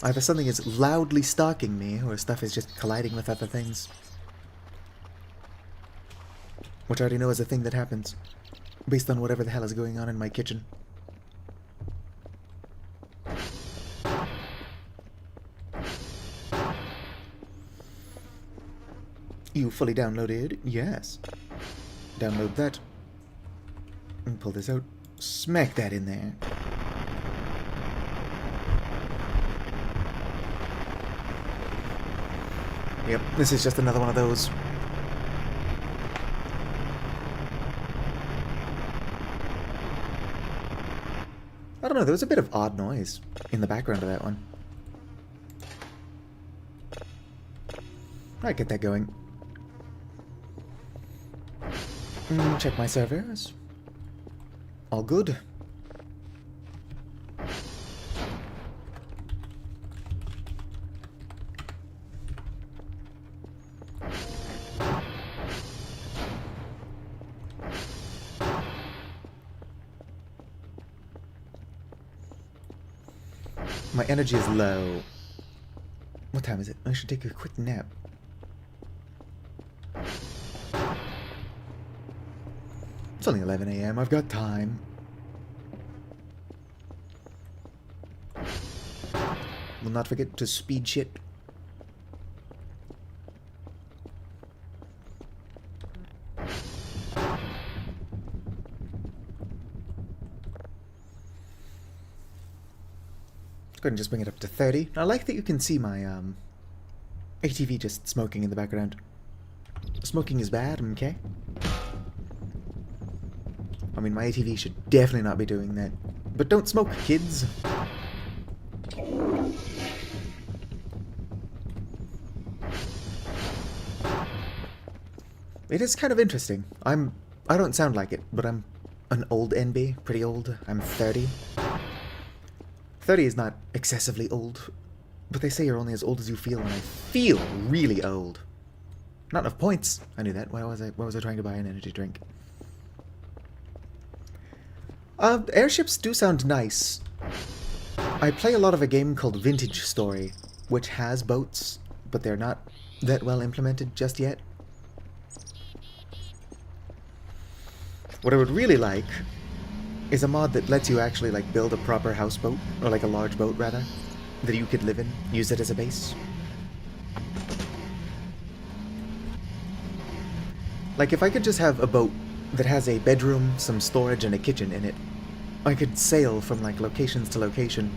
Either something is loudly stalking me, or stuff is just colliding with other things. Which I already know is a thing that happens, based on whatever the hell is going on in my kitchen. You fully downloaded? Yes. Download that. And pull this out. Smack that in there. Yep, this is just another one of those. I don't know, there was a bit of odd noise in the background of that one. Alright, get that going. Check my servers. All good. My energy is low. What time is it? I should take a quick nap. It's only 11 AM. I've got time. Will not forget to speed shit. Go ahead and just bring it up to 30. I like that you can see my ATV just smoking in the background. Smoking is bad, okay? I mean, my ATV should definitely not be doing that. But don't smoke, kids. It is kind of interesting. I don't sound like it, but I'm an old NB, pretty old. I'm 30. 30 is not excessively old, but they say you're only as old as you feel, and I feel really old. Not enough points. I knew that. Why was I trying to buy an energy drink? Airships do sound nice. I play a lot of a game called Vintage Story, which has boats, but they're not that well implemented just yet. What I would really like is a mod that lets you actually like build a proper houseboat, or like a large boat rather, that you could live in, use it as a base. Like if I could just have a boat that has a bedroom, some storage, and a kitchen in it, I could sail from like locations to location.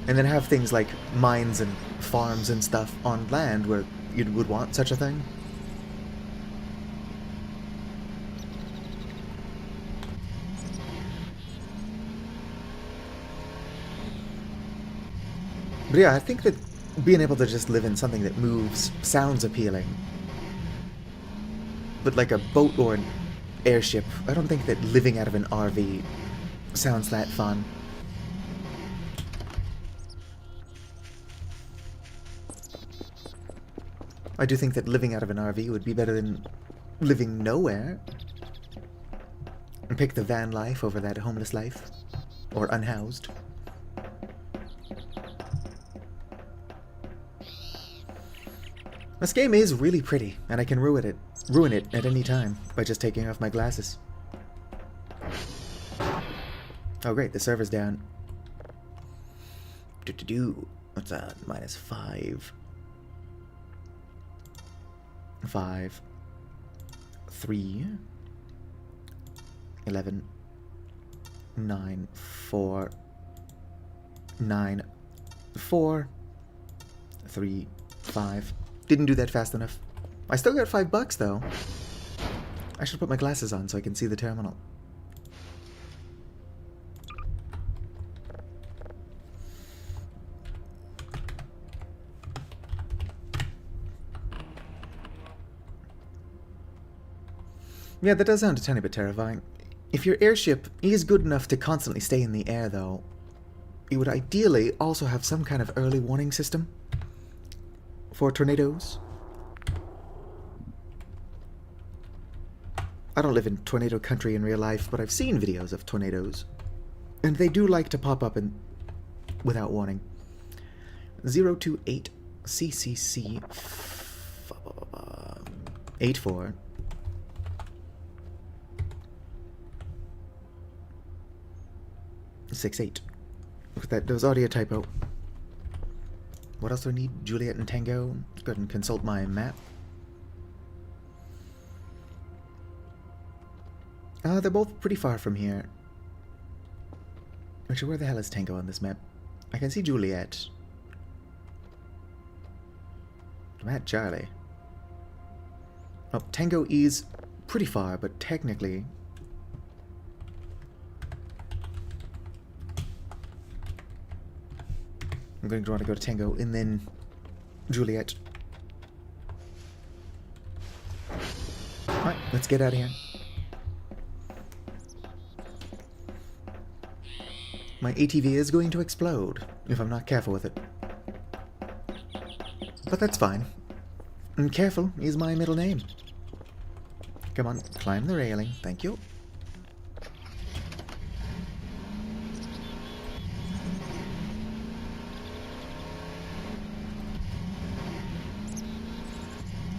And then have things like mines and farms and stuff on land where you would want such a thing. But yeah, I think that being able to just live in something that moves sounds appealing. But like a boat or an airship, I don't think that living out of an RV sounds that fun. I do think that living out of an RV would be better than living nowhere. And pick the van life over that homeless life. Or unhoused. This game is really pretty, and I can ruin it at any time by just taking off my glasses. Oh great, the server's down. What's that? -5. 5. 3. 11. 9. 4. 9. 4. 3. 5. Didn't do that fast enough. I still got $5 though. I should put my glasses on so I can see the terminal. Yeah, that does sound a tiny bit terrifying. If your airship is good enough to constantly stay in the air, though, it would ideally also have some kind of early warning system for tornadoes. I don't live in tornado country in real life, but I've seen videos of tornadoes, and they do like to pop up without warning. 028 CCC 84 68. Look at that, those audio typo. What else do I need? Juliet and Tango. Let's go ahead and consult my map. They're both pretty far from here. Actually, where the hell is Tango on this map? I can see Juliet. I'm at Charlie. Oh, Tango is pretty far, but technically... I'm going to want to go to Tango and then Juliet. Alright, let's get out of here. My ATV is going to explode if I'm not careful with it. But that's fine. And careful is my middle name. Come on, climb the railing. Thank you.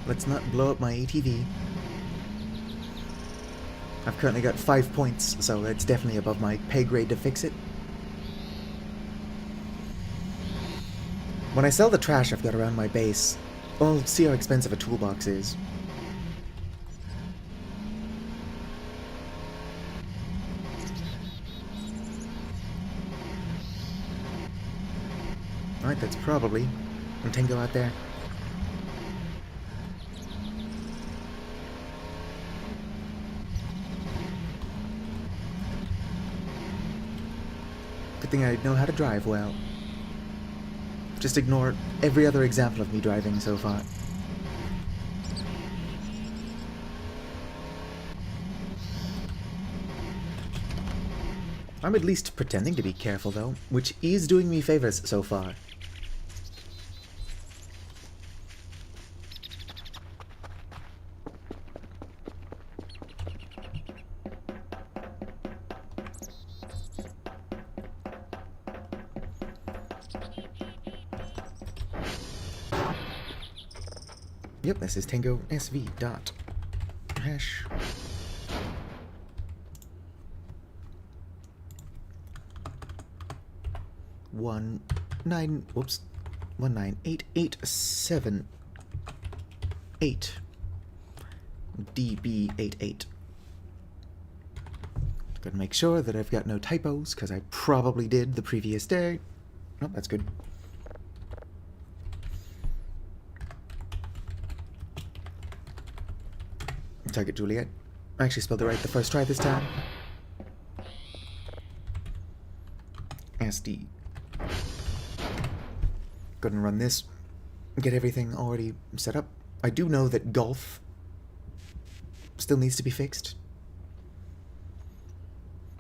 Let's not blow up my ATV. I've currently got 5 points, so it's definitely above my pay grade to fix it. When I sell the trash I've got around my base, I'll see how expensive a toolbox is. Alright, that's probably a Tango out there. Good thing I know how to drive well. Just ignore every other example of me driving so far. I'm at least pretending to be careful though, which is doing me favors so far. Yep, this is Tango SV dot hash. One 19887 DB88. Gotta make sure that I've got no typos, because I probably did the previous day. Oh, that's good. Target Juliet. I actually spelled it right the first try this time. SD. Go ahead and run this. Get everything already set up. I do know that golf still needs to be fixed.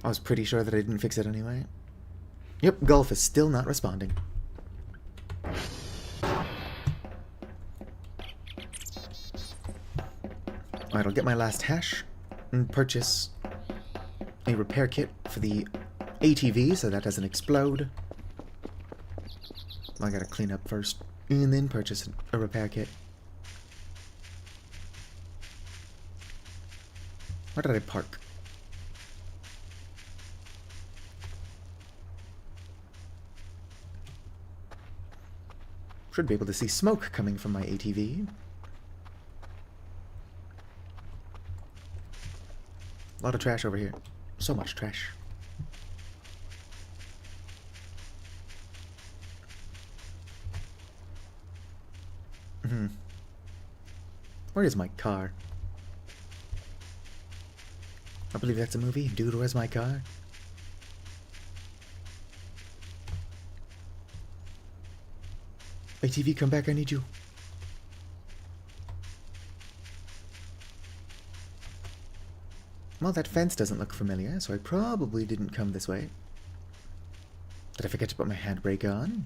I was pretty sure that I didn't fix it anyway. Yep, golf is still not responding. Alright, I'll get my last hash and purchase a repair kit for the ATV so that doesn't explode. I gotta clean up first and then purchase a repair kit. Where did I park? Should be able to see smoke coming from my ATV. A lot of trash over here. So much trash. Where is my car? I believe that's a movie. Dude, where's my car? ATV, come back, I need you. Well, that fence doesn't look familiar, so I probably didn't come this way. Did I forget to put my handbrake on?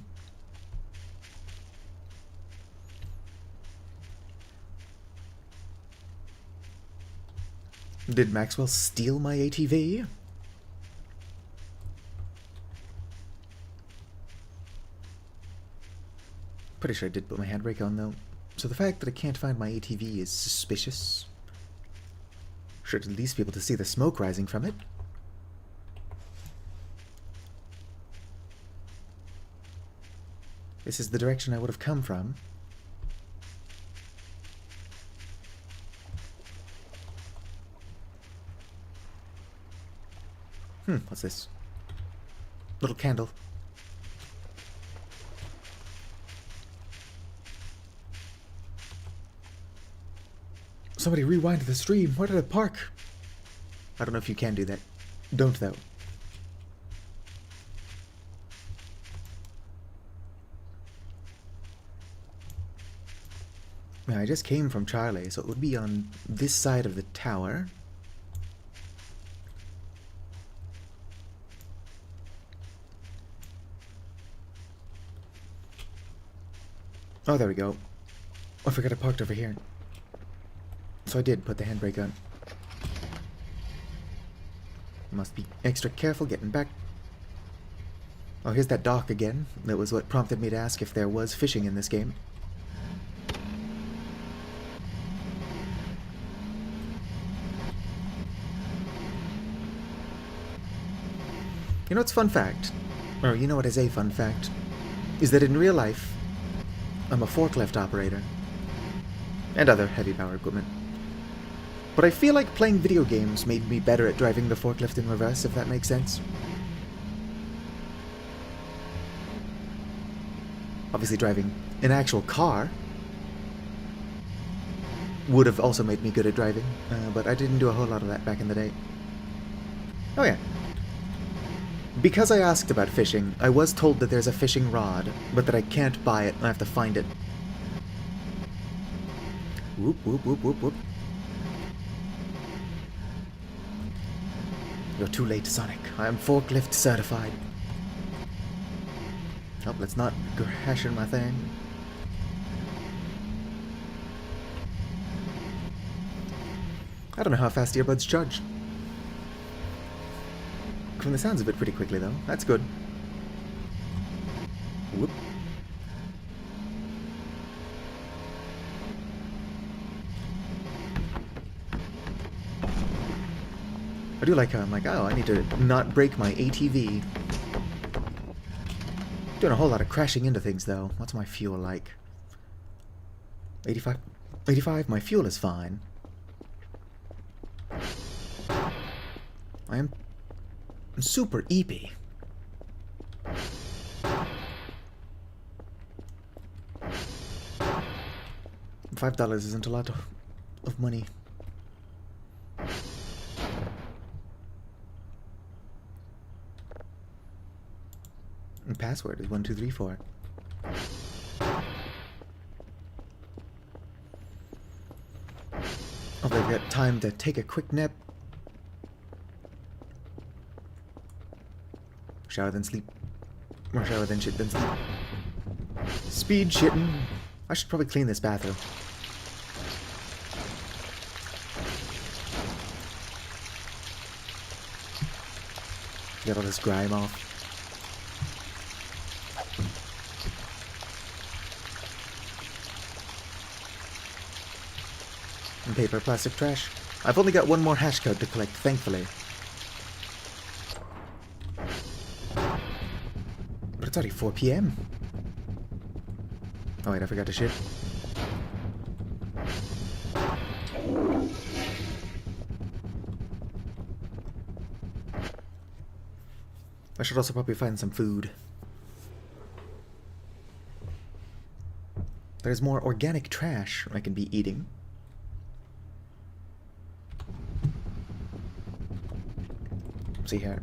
Did Maxwell steal my ATV? Pretty sure I did put my handbrake on, though. So the fact that I can't find my ATV is suspicious. Should at least be able to see the smoke rising from it. This is the direction I would have come from. What's this? Little candle. Somebody rewind the stream. Where did I park? I don't know if you can do that. Don't, though. Yeah, I just came from Charlie, so it would be on this side of the tower. Oh, there we go. I forgot I parked over here. So I did put the handbrake on. Must be extra careful getting back. Oh, here's that dock again. That was what prompted me to ask if there was fishing in this game. You know what's a fun fact? Or you know what is a fun fact? Is that in real life, I'm a forklift operator. And other heavy power equipment. But I feel like playing video games made me better at driving the forklift in reverse, if that makes sense. Obviously driving an actual car would have also made me good at driving, but I didn't do a whole lot of that back in the day. Oh yeah. Because I asked about fishing, I was told that there's a fishing rod, but that I can't buy it, I have to find it. Whoop, whoop, whoop, whoop, whoop. You're too late, Sonic. I am forklift certified. Oh, let's not crash in my thing. I don't know how fast earbuds charge. From the sounds of it pretty quickly, though. That's good. Whoop. I do like how I'm like, oh, I need to not break my ATV. Doing a whole lot of crashing into things, though. What's my fuel like? 85? 85? My fuel is fine. I am super eepy. $5 isn't a lot of money. And password is 1234. Oh, I've got time to take a quick nap. Shower then sleep. More shower then shit then sleep. Speed shitting. I should probably clean this bathroom. Get all this grime off. And paper, plastic, trash. I've only got one more hash code to collect, thankfully. But it's already 4 p.m. Oh wait, I forgot to shit. I should also probably find some food. There's more organic trash I can be eating. See here.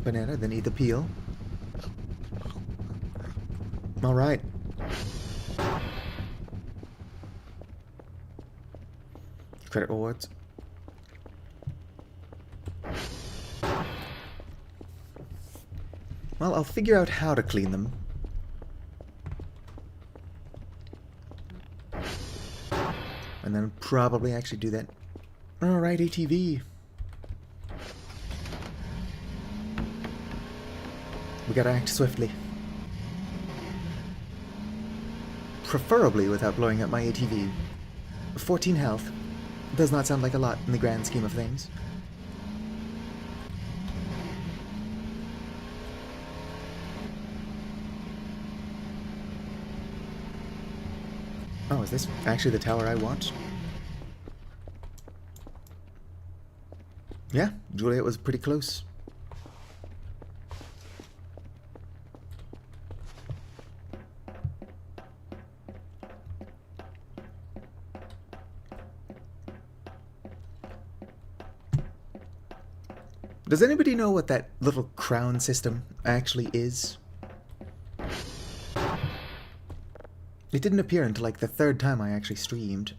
Banana, then eat the peel. Alright. Credit rewards. Well, I'll figure out how to clean them. And then probably actually do that. Alright, ATV. We gotta act swiftly. Preferably without blowing up my ATV. 14 health. Does not sound like a lot in the grand scheme of things. Oh, is this actually the tower I want? Yeah, Juliet was pretty close. Does anybody know what that little crown system actually is? It didn't appear until like the third time I actually streamed.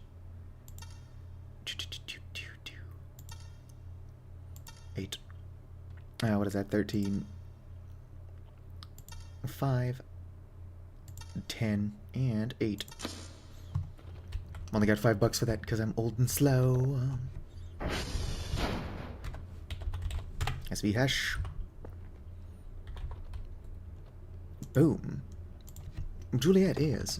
8. What is that? 13. 5. 10. And 8. Only got $5 for that because I'm old and slow. SV hash. Boom. Juliet is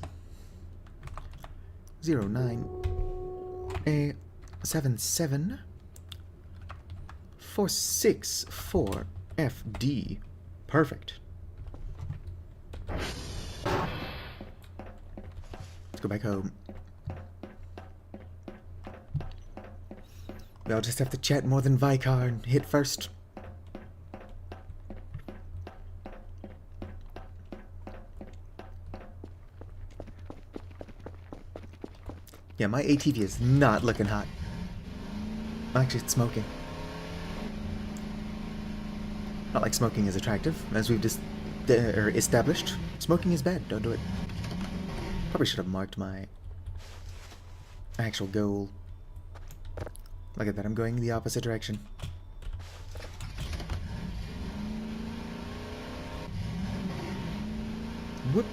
09A77 464 FD. Perfect. Let's go back home. We'll just have to chat more than Vicar and hit first. Yeah, my ATV is not looking hot. Actually, it's smoking. Not like smoking is attractive, as we've just established. Smoking is bad, don't do it. Probably should have marked my actual goal. Look at that, I'm going the opposite direction. Whoop.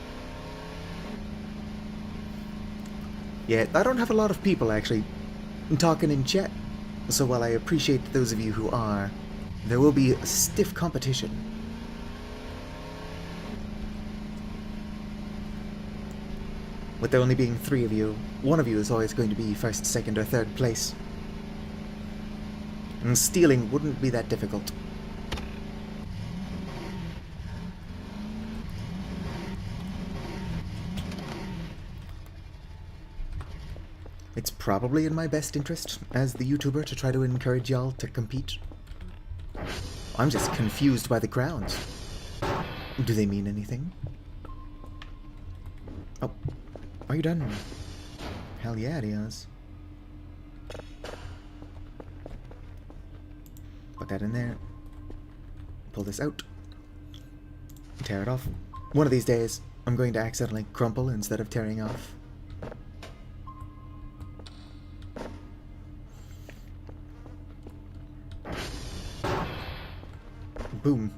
Yeah, I don't have a lot of people actually talking in chat, so while I appreciate those of you who are, there will be stiff competition. With there only being 3 of you, one of you is always going to be first, second, or third place. And stealing wouldn't be that difficult. It's probably in my best interest as the YouTuber to try to encourage y'all to compete. I'm just confused by the crowns. Do they mean anything? Oh, are you done? Hell yeah, it is. Put that in there. Pull this out. Tear it off. One of these days, I'm going to accidentally crumple instead of tearing off. Boom.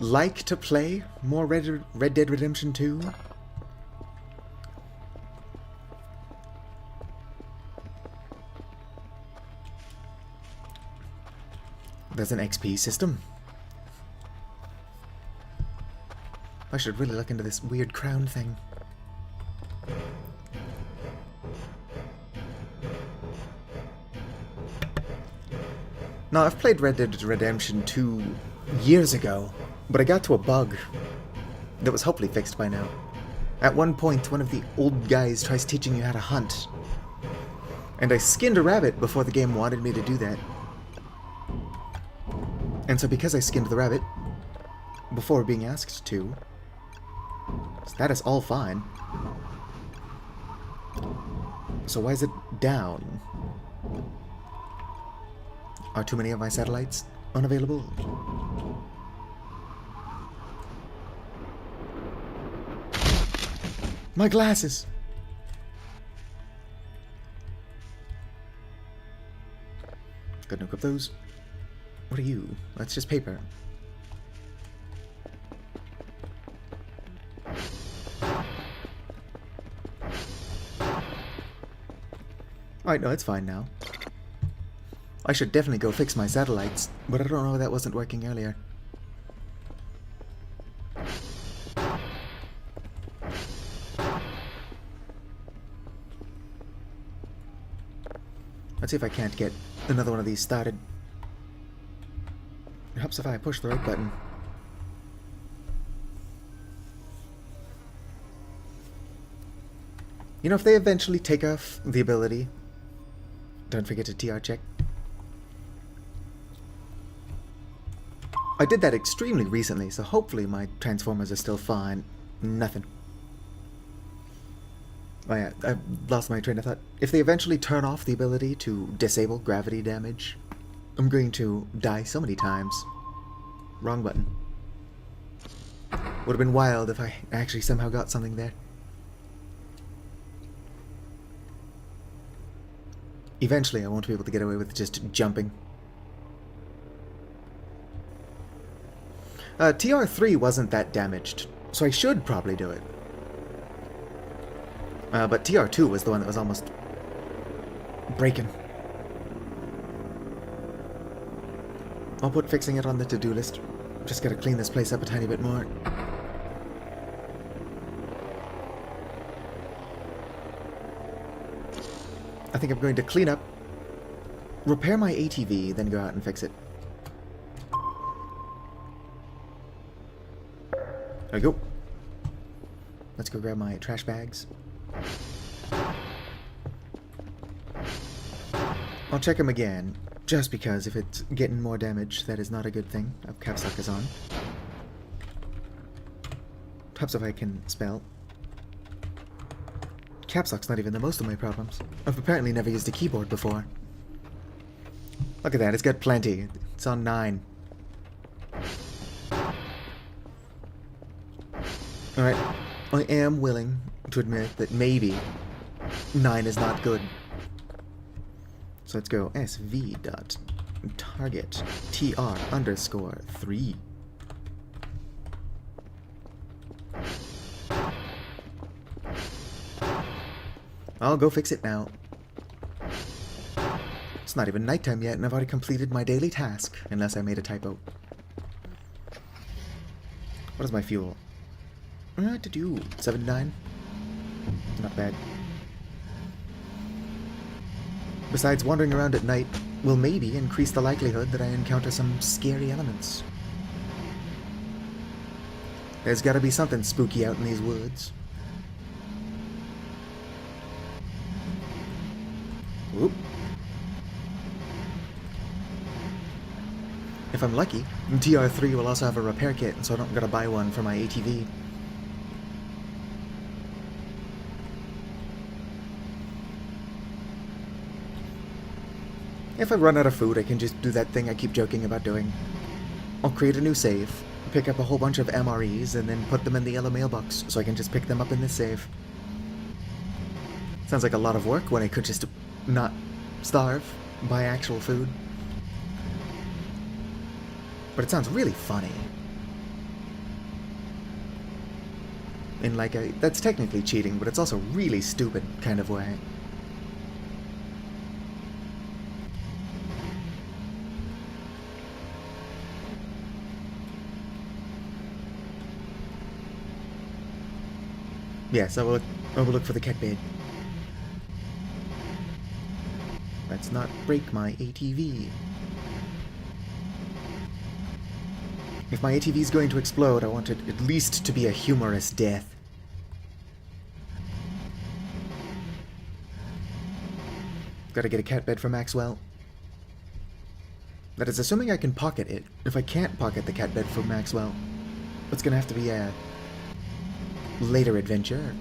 like to play more Red Dead Redemption 2. There's an XP system. I should really look into this weird crown thing. Now, I've played Red Dead Redemption 2 years ago, but I got to a bug that was hopefully fixed by now. At one point, one of the old guys tries teaching you how to hunt, and I skinned a rabbit before the game wanted me to do that. And so because I skinned the rabbit before being asked to, that is all fine. So why is it down? Are too many of my satellites unavailable? My glasses! Couldn't equip those. What are you? That's just paper. Alright, no, it's fine now. I should definitely go fix my satellites, but I don't know why that wasn't working earlier. Let's see if I can't get another one of these started. It helps if I push the right button. You know, if they eventually take off the ability, don't forget to TR check. I did that extremely recently, so hopefully my transformers are still fine. Nothing. Oh yeah, I lost my train of thought. If they eventually turn off the ability to disable gravity damage, I'm going to die so many times. Wrong button. Would have been wild if I actually somehow got something there. Eventually I won't be able to get away with just jumping. TR3 wasn't that damaged, so I should probably do it. But TR2 was the one that was almost breaking. I'll put fixing it on the to-do list. Just gotta clean this place up a tiny bit more. I think I'm going to clean up, repair my ATV, then go out and fix it. There we go. Let's go grab my trash bags. I'll check them again, just because if it's getting more damage, that is not a good thing. Caps lock is on. Perhaps if I can spell. Caps lock's not even the most of my problems. I've apparently never used a keyboard before. Look at that, it's got plenty. It's on 9. Alright, I am willing to admit that maybe 9 is not good. So let's go sv.target tr_3. I'll go fix it now. It's not even nighttime yet and I've already completed my daily task, unless I made a typo. What is my fuel? To do 79. Not bad. Besides, wandering around at night will maybe increase the likelihood that I encounter some scary elements. There's gotta be something spooky out in these woods. Whoop. If I'm lucky, TR3 will also have a repair kit, so I don't gotta buy one for my ATV. If I run out of food, I can just do that thing I keep joking about doing. I'll create a new save, pick up a whole bunch of MREs, and then put them in the yellow mailbox, so I can just pick them up in this save. Sounds like a lot of work when I could just not starve, buy actual food. But it sounds really funny. in like a... That's technically cheating, but it's also really stupid kind of way. Yes, I will look for the cat bed. Let's not break my ATV. If my ATV is going to explode, I want it at least to be a humorous death. Gotta get a cat bed for Maxwell. That is assuming I can pocket it. If I can't pocket the cat bed for Maxwell, it's gonna have to be a later adventure.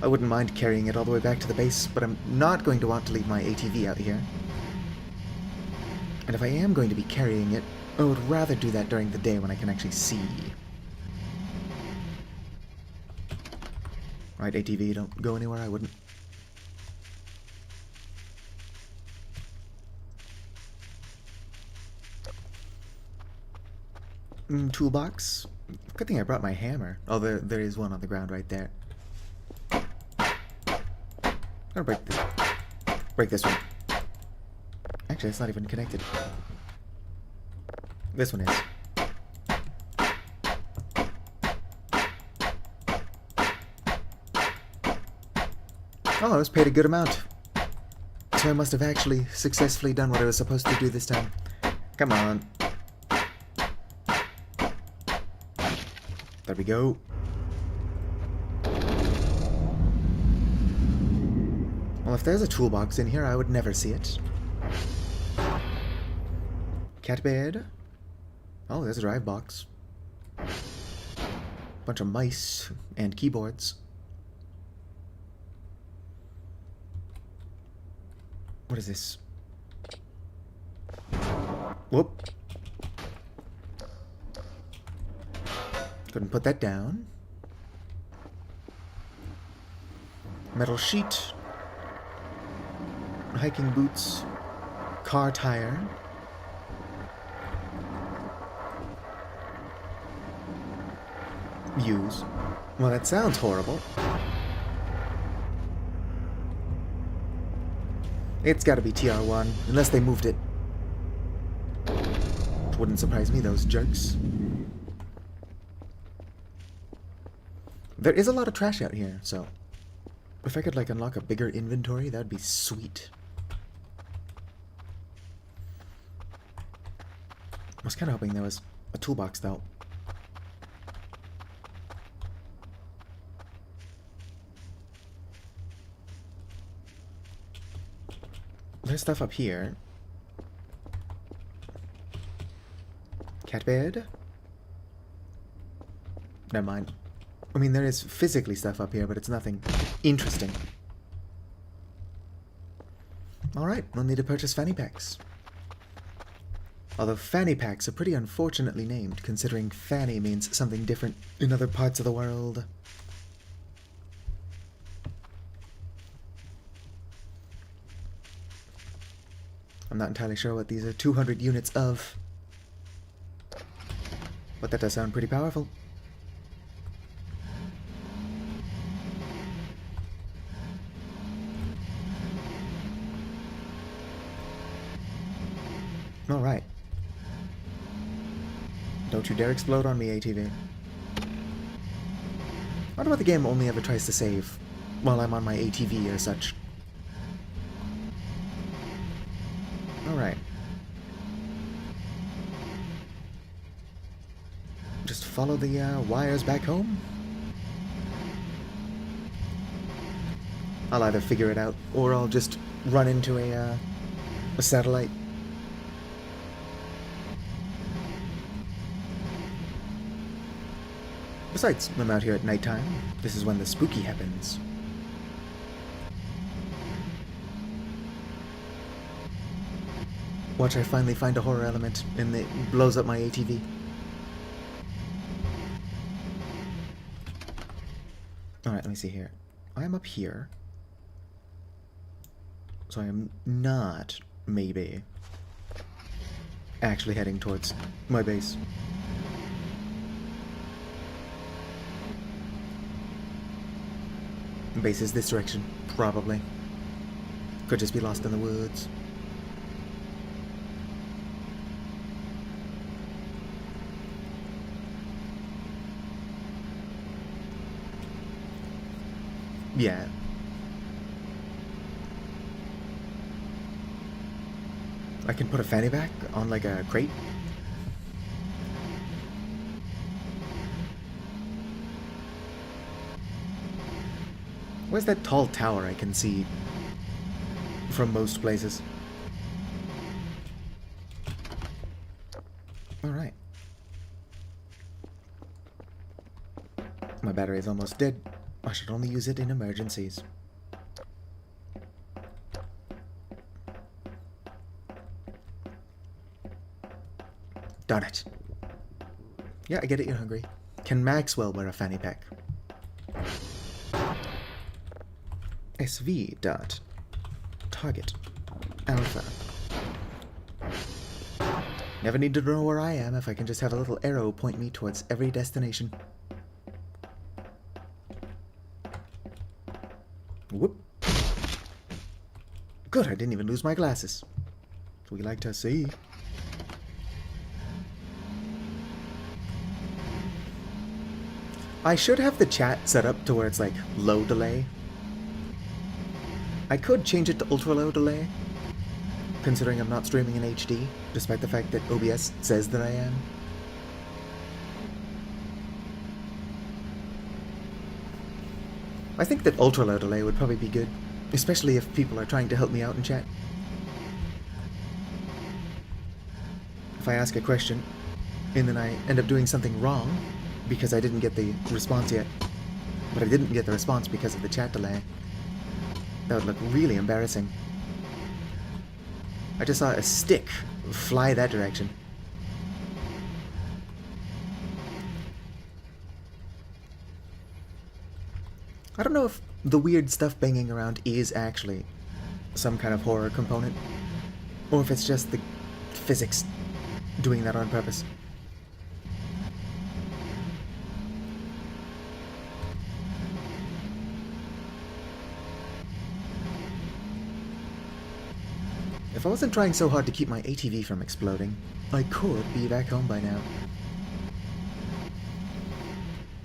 I wouldn't mind carrying it all the way back to the base, but I'm not going to want to leave my ATV out here. And if I am going to be carrying it, I would rather do that during the day when I can actually see. Right, ATV, don't go anywhere, I wouldn't. Toolbox. Good thing I brought my hammer. Oh, there is one on the ground right there. I'm gonna break this one. Actually, it's not even connected. This one is. Oh, I was paid a good amount. So I must have actually successfully done what I was supposed to do this time. Come on. There we go. Well, if there's a toolbox in here, I would never see it. Cat bed. Oh, there's a drive box. Bunch of mice and keyboards. What is this? Whoop. Couldn't put that down. Metal sheet. Hiking boots. Car tire. Use. Well, that sounds horrible. It's gotta be TR1, unless they moved it. Wouldn't surprise me, those jerks. There is a lot of trash out here, so if I could like unlock a bigger inventory, that'd be sweet. I was kind of hoping there was a toolbox, though. There's stuff up here. Cat bed? Never mind. I mean, there is physically stuff up here, but it's nothing interesting. Alright, we'll need to purchase fanny packs. Although fanny packs are pretty unfortunately named, considering fanny means something different in other parts of the world. I'm not entirely sure what these are 200 units of. But that does sound pretty powerful. Alright. Don't you dare explode on me, ATV. I wonder what the game only ever tries to save while I'm on my ATV or such. Alright. Just follow the wires back home? I'll either figure it out, or I'll just run into a satellite. Besides, I'm out here at nighttime. This is when the spooky happens. Watch, I finally find a horror element, and it blows up my ATV. Alright, let me see here. I am up here. So I am not, maybe, actually heading towards my base. Base is this direction, probably. Could just be lost in the woods. Yeah. I can put a fanny pack on like a crate. Where's that tall tower I can see from most places? Alright. My battery is almost dead. I should only use it in emergencies. Darn it. Yeah, I get it, you're hungry. Can Maxwell wear a fanny pack? SV dot target alpha. Never need to know where I am if I can just have a little arrow point me towards every destination. Whoop. Good, I didn't even lose my glasses. We like to see. I should have the chat set up to where it's like low delay. I could change it to ultra low delay, considering I'm not streaming in HD, despite the fact that OBS says that I am. I think that ultra low delay would probably be good, especially if people are trying to help me out in chat. If I ask a question, and then I end up doing something wrong, because I didn't get the response yet, but I didn't get the response because of the chat delay, that would look really embarrassing. I just saw a stick fly that direction. I don't know if the weird stuff banging around is actually some kind of horror component, or if it's just the physics doing that on purpose. If I wasn't trying so hard to keep my ATV from exploding, I could be back home by now.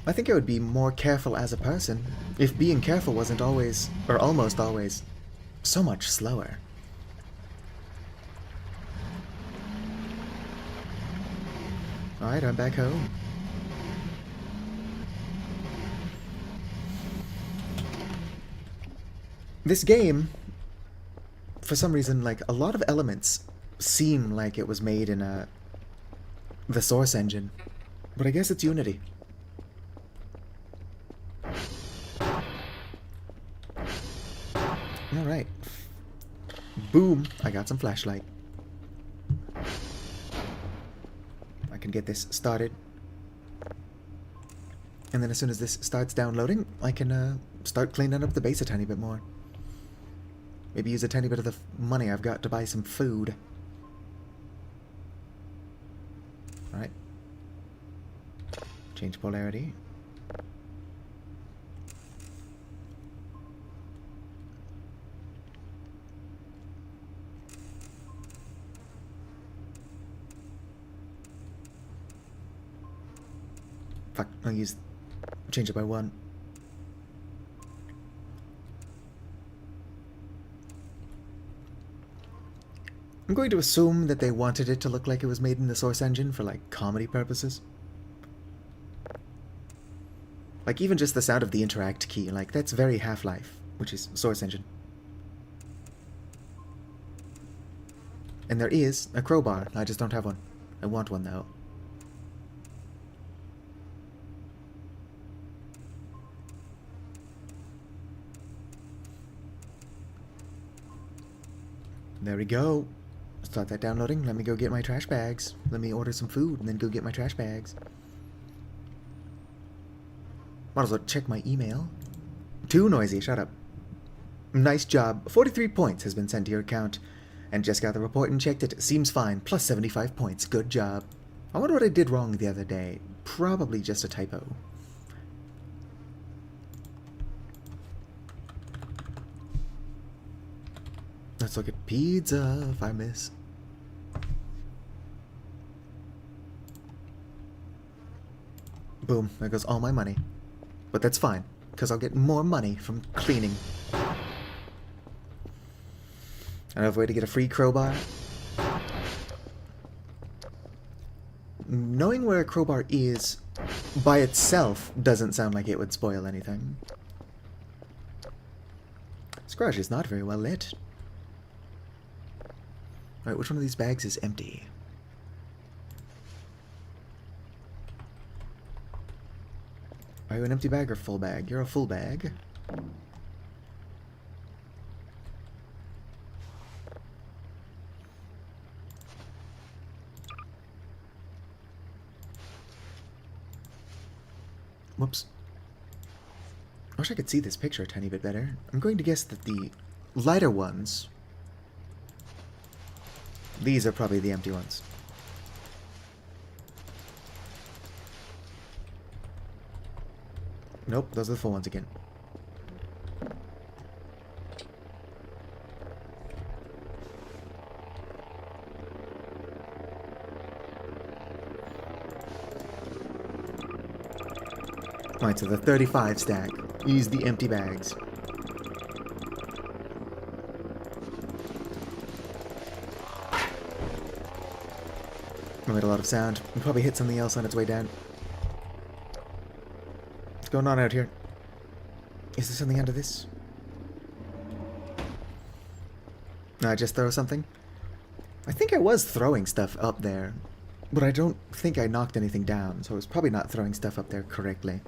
I think I would be more careful as a person if being careful wasn't always, or almost always, so much slower. Alright, I'm back home. This game, for some reason, like, a lot of elements seem like it was made in the Source engine, but I guess it's Unity. Alright. Boom, I got some flashlight. I can get this started. And then as soon as this starts downloading, I can start cleaning up the base a tiny bit more. Maybe use a tiny bit of the money I've got to buy some food. Alright. Change polarity. Fuck, I'll change it by 1. I'm going to assume that they wanted it to look like it was made in the Source engine for, like, comedy purposes. Like, even just the sound of the interact key, like, that's very Half-Life, which is Source engine. And there is a crowbar, I just don't have one. I want one, though. There we go. Start that downloading. Let me go get my trash bags. Let me order some food and then go get my trash bags. Might as well check my email. Too noisy, shut up. Nice job. 43 points has been sent to your account. And just got the report and checked it. Seems fine. Plus 75 points. Good job. I wonder what I did wrong the other day. Probably just a typo. Let's look at pizza if I miss. Boom, there goes all my money. But that's fine, because I'll get more money from cleaning. I have a way to get a free crowbar. Knowing where a crowbar is by itself doesn't sound like it would spoil anything. This garage is not very well lit. Alright, which one of these bags is empty? Are you an empty bag or full bag? You're a full bag. Whoops. I wish I could see this picture a tiny bit better. I'm going to guess that the lighter ones... These are probably the empty ones. Nope, those are the full ones again. Alright, so the 35 stack. Use the empty bags. I made a lot of sound. We probably hit something else on its way down. What's going on out here? Is there something under this? No, I just throw something? I think I was throwing stuff up there, but I don't think I knocked anything down, so I was probably not throwing stuff up there correctly.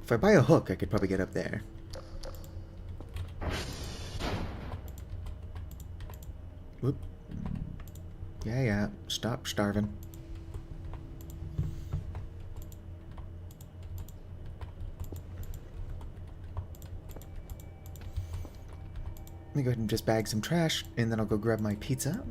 If I buy a hook, I could probably get up there. Whoop. Yeah, stop starving. Let me go ahead and just bag some trash, and then I'll go grab my pizza.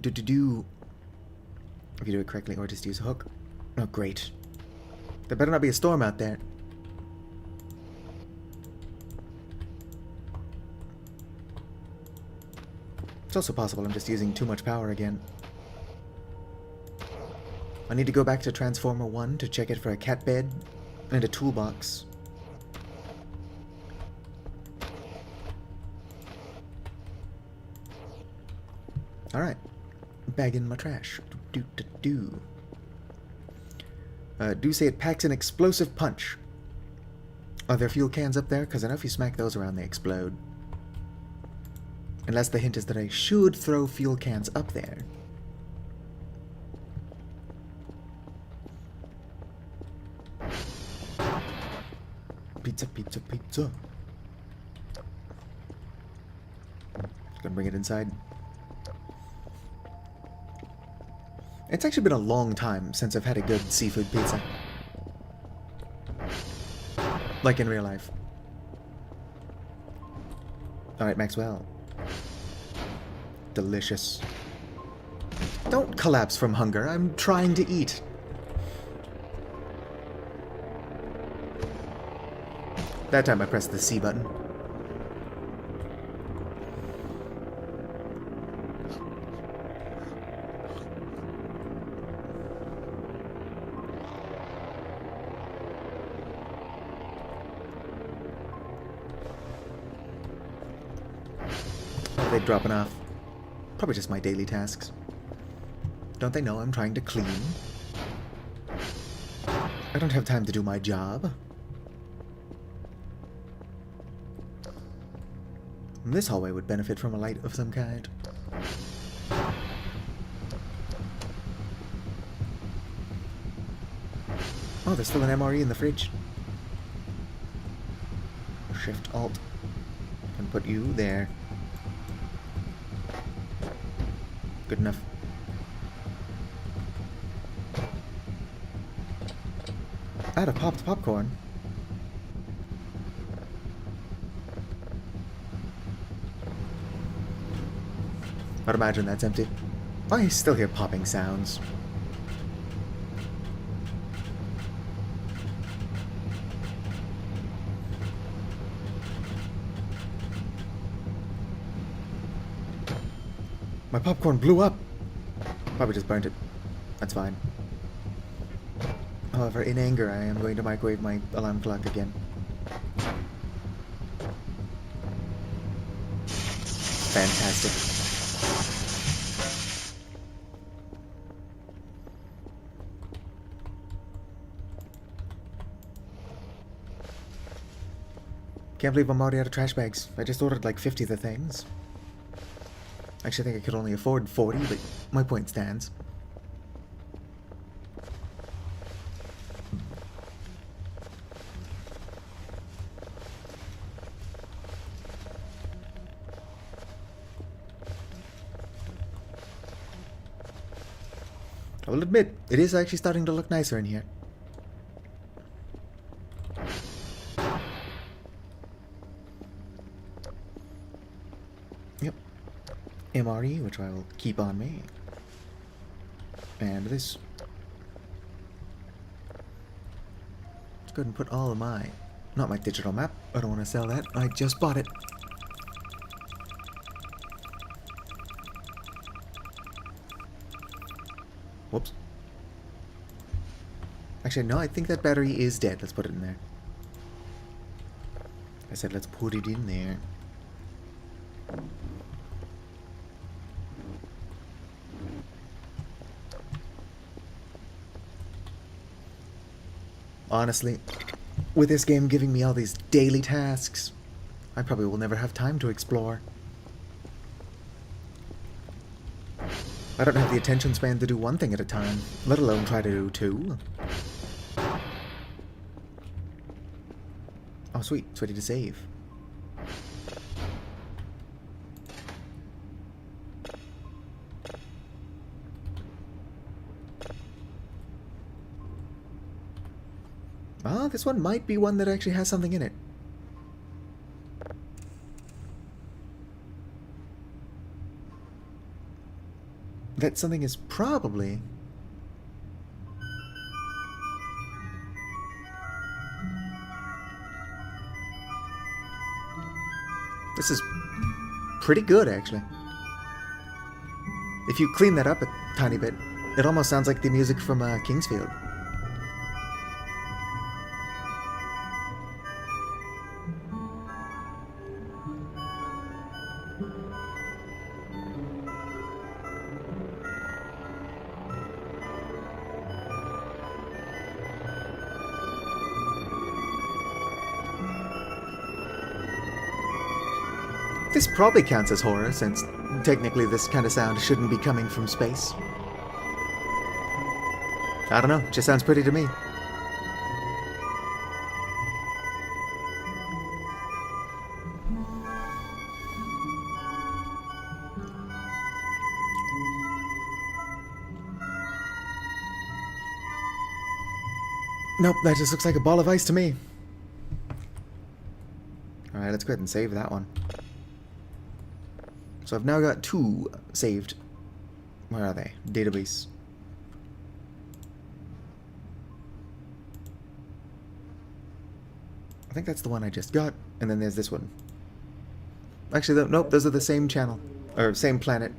Do. If you do it correctly, or just use a hook. Oh, great. There better not be a storm out there. It's also possible I'm just using too much power again. I need to go back to Transformer 1 to check it for a cat bed and a toolbox. Alright. Bagging my trash. Do say it packs an explosive punch. Are there fuel cans up there? Because I know if you smack those around, they explode. Unless the hint is that I should throw fuel cans up there. Pizza, pizza, pizza. Just gonna bring it inside. It's actually been a long time since I've had a good seafood pizza. Like in real life. Alright, Maxwell. Delicious. Don't collapse from hunger. I'm trying to eat. That time I pressed the C button. They're dropping off. Probably just my daily tasks. Don't they know I'm trying to clean? I don't have time to do my job. This hallway would benefit from a light of some kind. Oh, there's still an MRE in the fridge. Shift Alt. And put you there. Good enough. Out of popped popcorn. I'd imagine that's empty. I still hear popping sounds. My popcorn blew up! Probably just burnt it. That's fine. However, in anger, I am going to microwave my alarm clock again. Fantastic. Can't believe I'm already out of trash bags. I just ordered like 50 of the things. Actually, I think I could only afford 40, but my point stands. I will admit, it is actually starting to look nicer in here. Yep. MRE, which I will keep on me. And this. Let's go ahead and put all of my... Not my digital map. I don't want to sell that. I just bought it. Whoops. Actually, no, I think that battery is dead. Let's put it in there. I said let's put it in there. Honestly, with this game giving me all these daily tasks, I probably will never have time to explore. I don't have the attention span to do one thing at a time, let alone try to do two. Oh sweet, it's ready to save. Ah, this one might be one that actually has something in it. That something is probably... This is pretty good, actually. If you clean that up a tiny bit, it almost sounds like the music from Kingsfield. This probably counts as horror, since technically this kind of sound shouldn't be coming from space. I don't know, just sounds pretty to me. Nope, that just looks like a ball of ice to me. Alright, let's go ahead and save that one. So I've now got 2 saved. Where are they? Database. I think that's the one I just got. And then there's this one. Actually, nope, those are the same channel. Or same planet.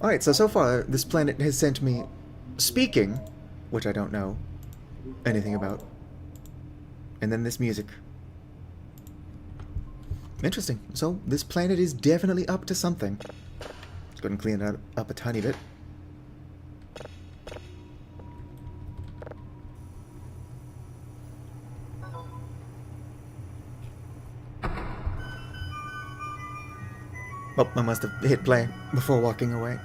Alright, so far this planet has sent me speaking, which I don't know anything about. And then this music. Interesting. So this planet is definitely up to something. Let's go ahead and clean it up a tiny bit. Oh, I must have hit play before walking away.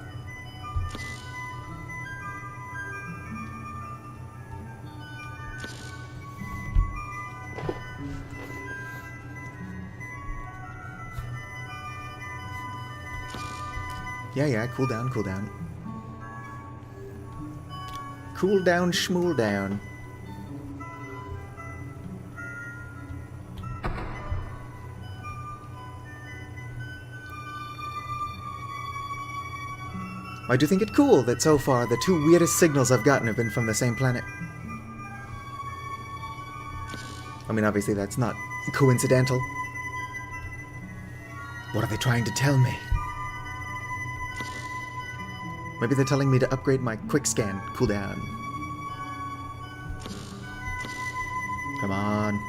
Yeah, cool down, cool down. Cool down, schmool down. I do think it cool that so far the two weirdest signals I've gotten have been from the same planet. I mean, obviously that's not coincidental. What are they trying to tell me? Maybe they're telling me to upgrade my quick scan cooldown. Come on.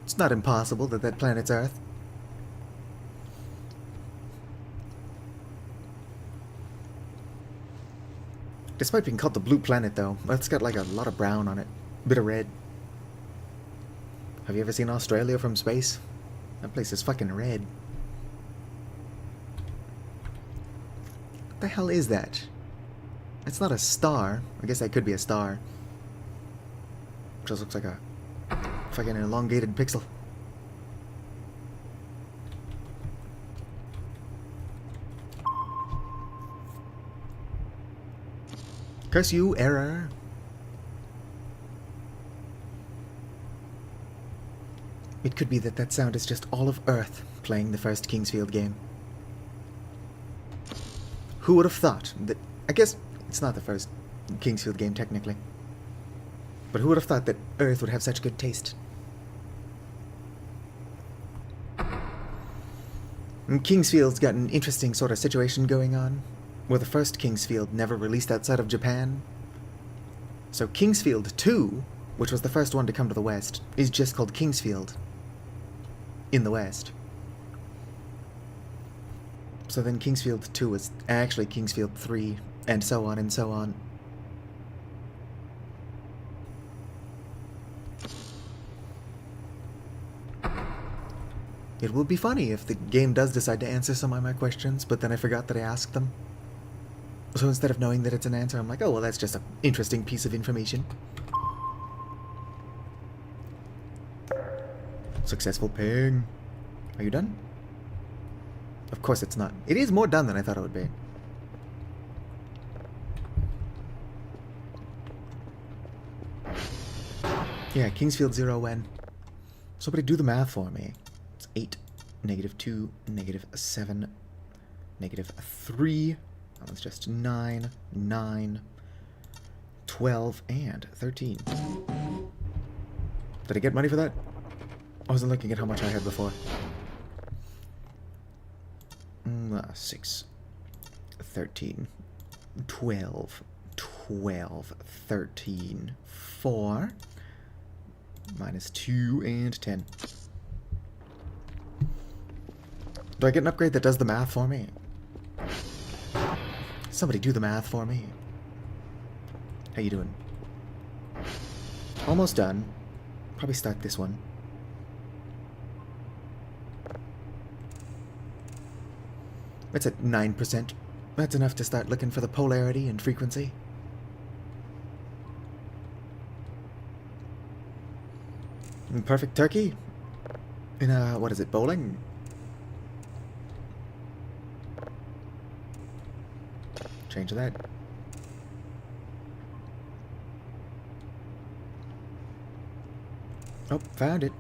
It's not impossible that that planet's Earth. Despite being called the blue planet, though, Earth's got like a lot of brown on it. A bit of red. Have you ever seen Australia from space? That place is fucking red. What the hell is that? It's not a star. I guess that could be a star. Just looks like a fucking elongated pixel. Curse you, error. It could be that that sound is just all of Earth playing the first Kingsfield game. Who would have thought that... I guess it's not the first Kingsfield game, technically. But who would have thought that Earth would have such good taste? And Kingsfield's got an interesting sort of situation going on, where the first Kingsfield never released outside of Japan. So Kingsfield 2, which was the first one to come to the West, is just called Kingsfield in the West. So then Kingsfield 2 was actually Kingsfield 3, and so on and so on. It will be funny if the game does decide to answer some of my questions, but then I forgot that I asked them. So instead of knowing that it's an answer, I'm like, oh, well, that's just an interesting piece of information. Successful ping. Are you done? Of course it's not. It is more done than I thought it would be. Yeah, Kingsfield 0 when. Somebody do the math for me. It's 8, -2, -7, -3. That was just 9, 9, 12, and 13. Did I get money for that? I wasn't looking at how much I had before. 6, 13, 12, 12, 13, 4, -2, and 10. Do I get an upgrade that does the math for me? Somebody do the math for me. How you doing? Almost done. Probably start this one. It's at 9%. That's enough to start looking for the polarity and frequency. Perfect turkey. In what is it, bowling? Change that. Oh, found it.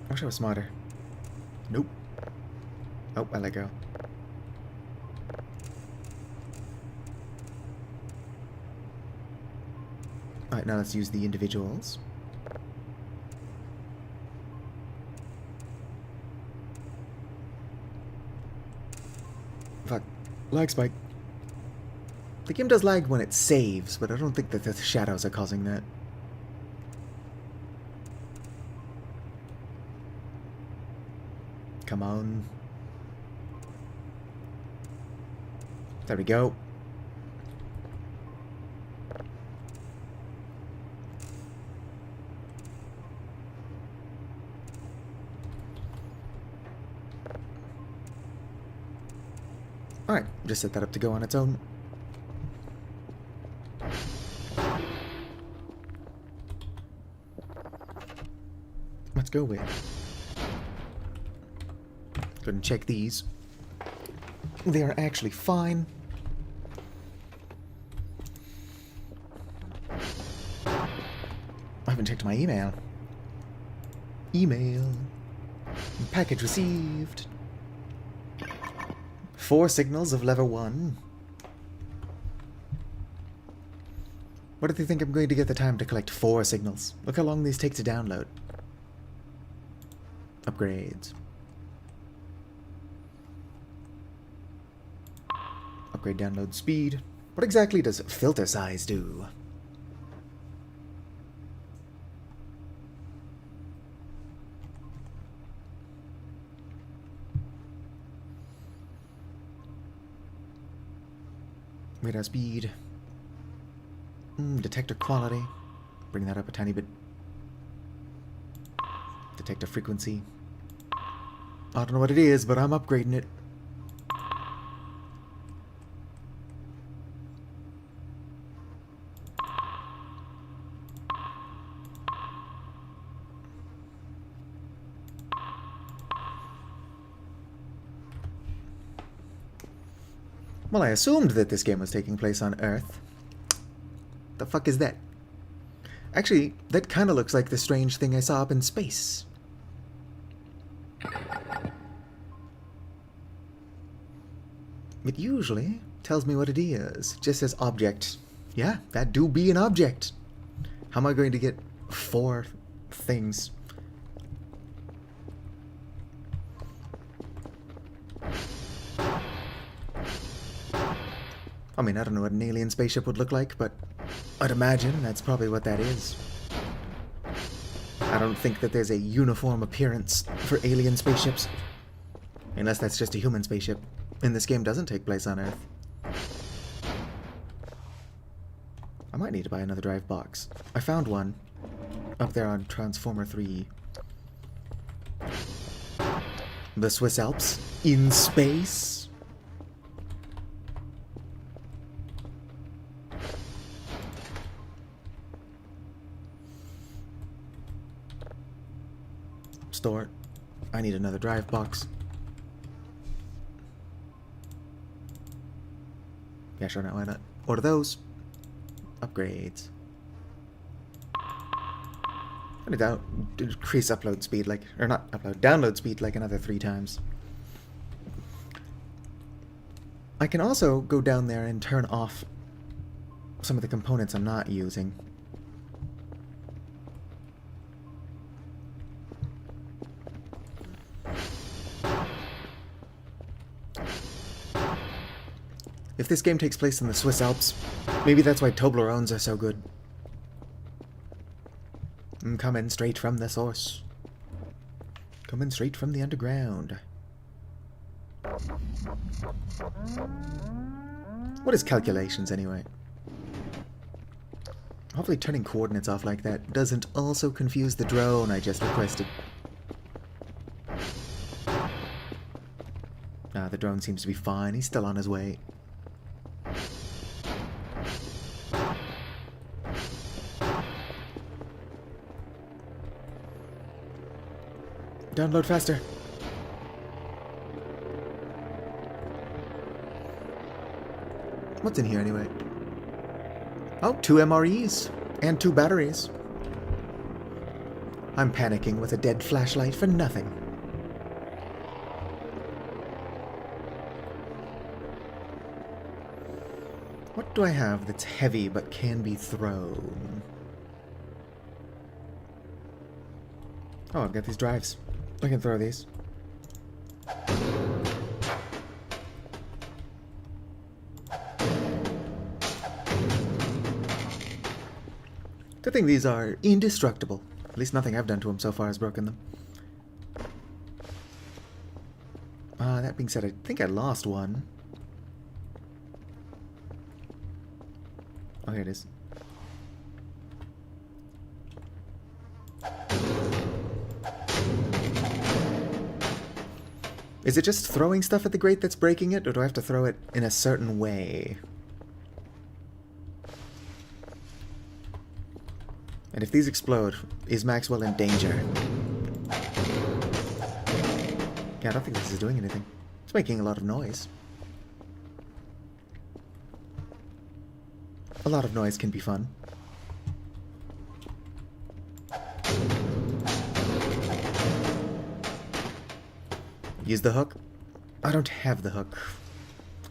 I wish I was smarter. Nope. Oh, I let go. Alright, now let's use the individuals. Fuck. Lag spike. The game does lag when it saves, but I don't think that the shadows are causing that. Come on. There we go. Alright, just set that up to go on its own. Let's go with. Go ahead and check these. They are actually fine. haven't checked my email. Email. Package received. 4 signals of level 1. What do they think I'm going to get the time to collect 4 signals? Look how long these take to download. Upgrades. Upgrade download speed. What exactly does filter size do? Radar speed. Detector quality. Bring that up a tiny bit. Detector frequency. I don't know what it is, but I'm upgrading it. Well, I assumed that this game was taking place on Earth. The fuck is that? Actually, that kind of looks like the strange thing I saw up in space. It usually tells me what it is. Just says object. Yeah, that do be an object. How am I going to get 4 things? I mean, I don't know what an alien spaceship would look like, but I'd imagine that's probably what that is. I don't think that there's a uniform appearance for alien spaceships. Unless that's just a human spaceship. And this game doesn't take place on Earth. I might need to buy another drive box. I found one up there on Transformer 3. The Swiss Alps in space. Store. I need another drive box. Yeah, sure, not. Why not? Order those. Upgrades. I'm gonna increase upload speed, like, or not upload, download speed like another 3 times. I can also go down there and turn off some of the components I'm not using. If this game takes place in the Swiss Alps, maybe that's why Toblerones are so good. I'm coming straight from the source. Coming straight from the underground. What is calculations, anyway? Hopefully turning coordinates off like that doesn't also confuse the drone I just requested. The drone seems to be fine. He's still on his way. Download faster. What's in here anyway? Oh, 2 MREs and 2 batteries. I'm panicking with a dead flashlight for nothing. What do I have that's heavy but can be thrown? Oh, I've got these drives. I can throw these. Good thing these are indestructible. At least nothing I've done to them so far has broken them. That being said, I think I lost one. Oh, here it is. Is it just throwing stuff at the grate that's breaking it, or do I have to throw it in a certain way? And if these explode, is Maxwell in danger? Yeah, I don't think this is doing anything. It's making a lot of noise. A lot of noise can be fun. Use the hook? I don't have the hook.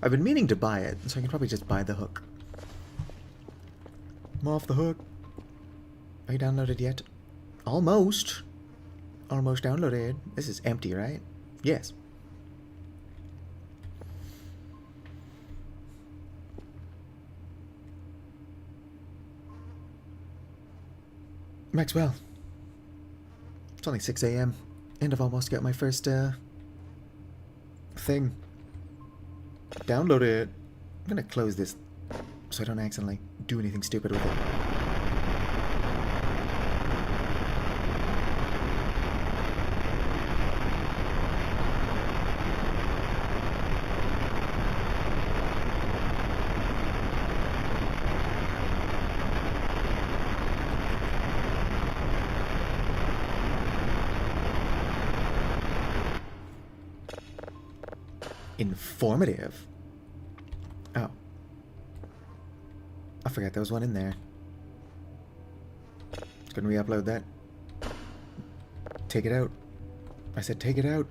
I've been meaning to buy it, so I can probably just buy the hook. I'm off the hook. Are you downloaded yet? Almost. Almost downloaded. This is empty, right? Yes. Maxwell. It's only 6 a.m. and I've almost got my first, thing. Download it. I'm gonna close this so I don't accidentally do anything stupid with it. Informative. Oh. I forgot there was one in there. Just gonna re-upload that. Take it out. I said take it out.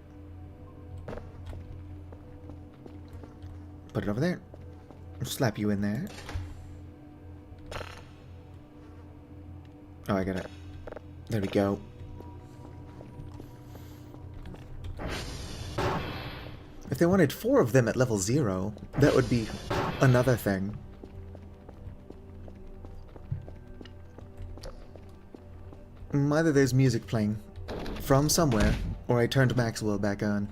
Put it over there. Slap you in there. Oh, I got it. There we go. If they wanted 4 of them at level 0, that would be another thing. Either there's music playing from somewhere, or I turned Maxwell back on.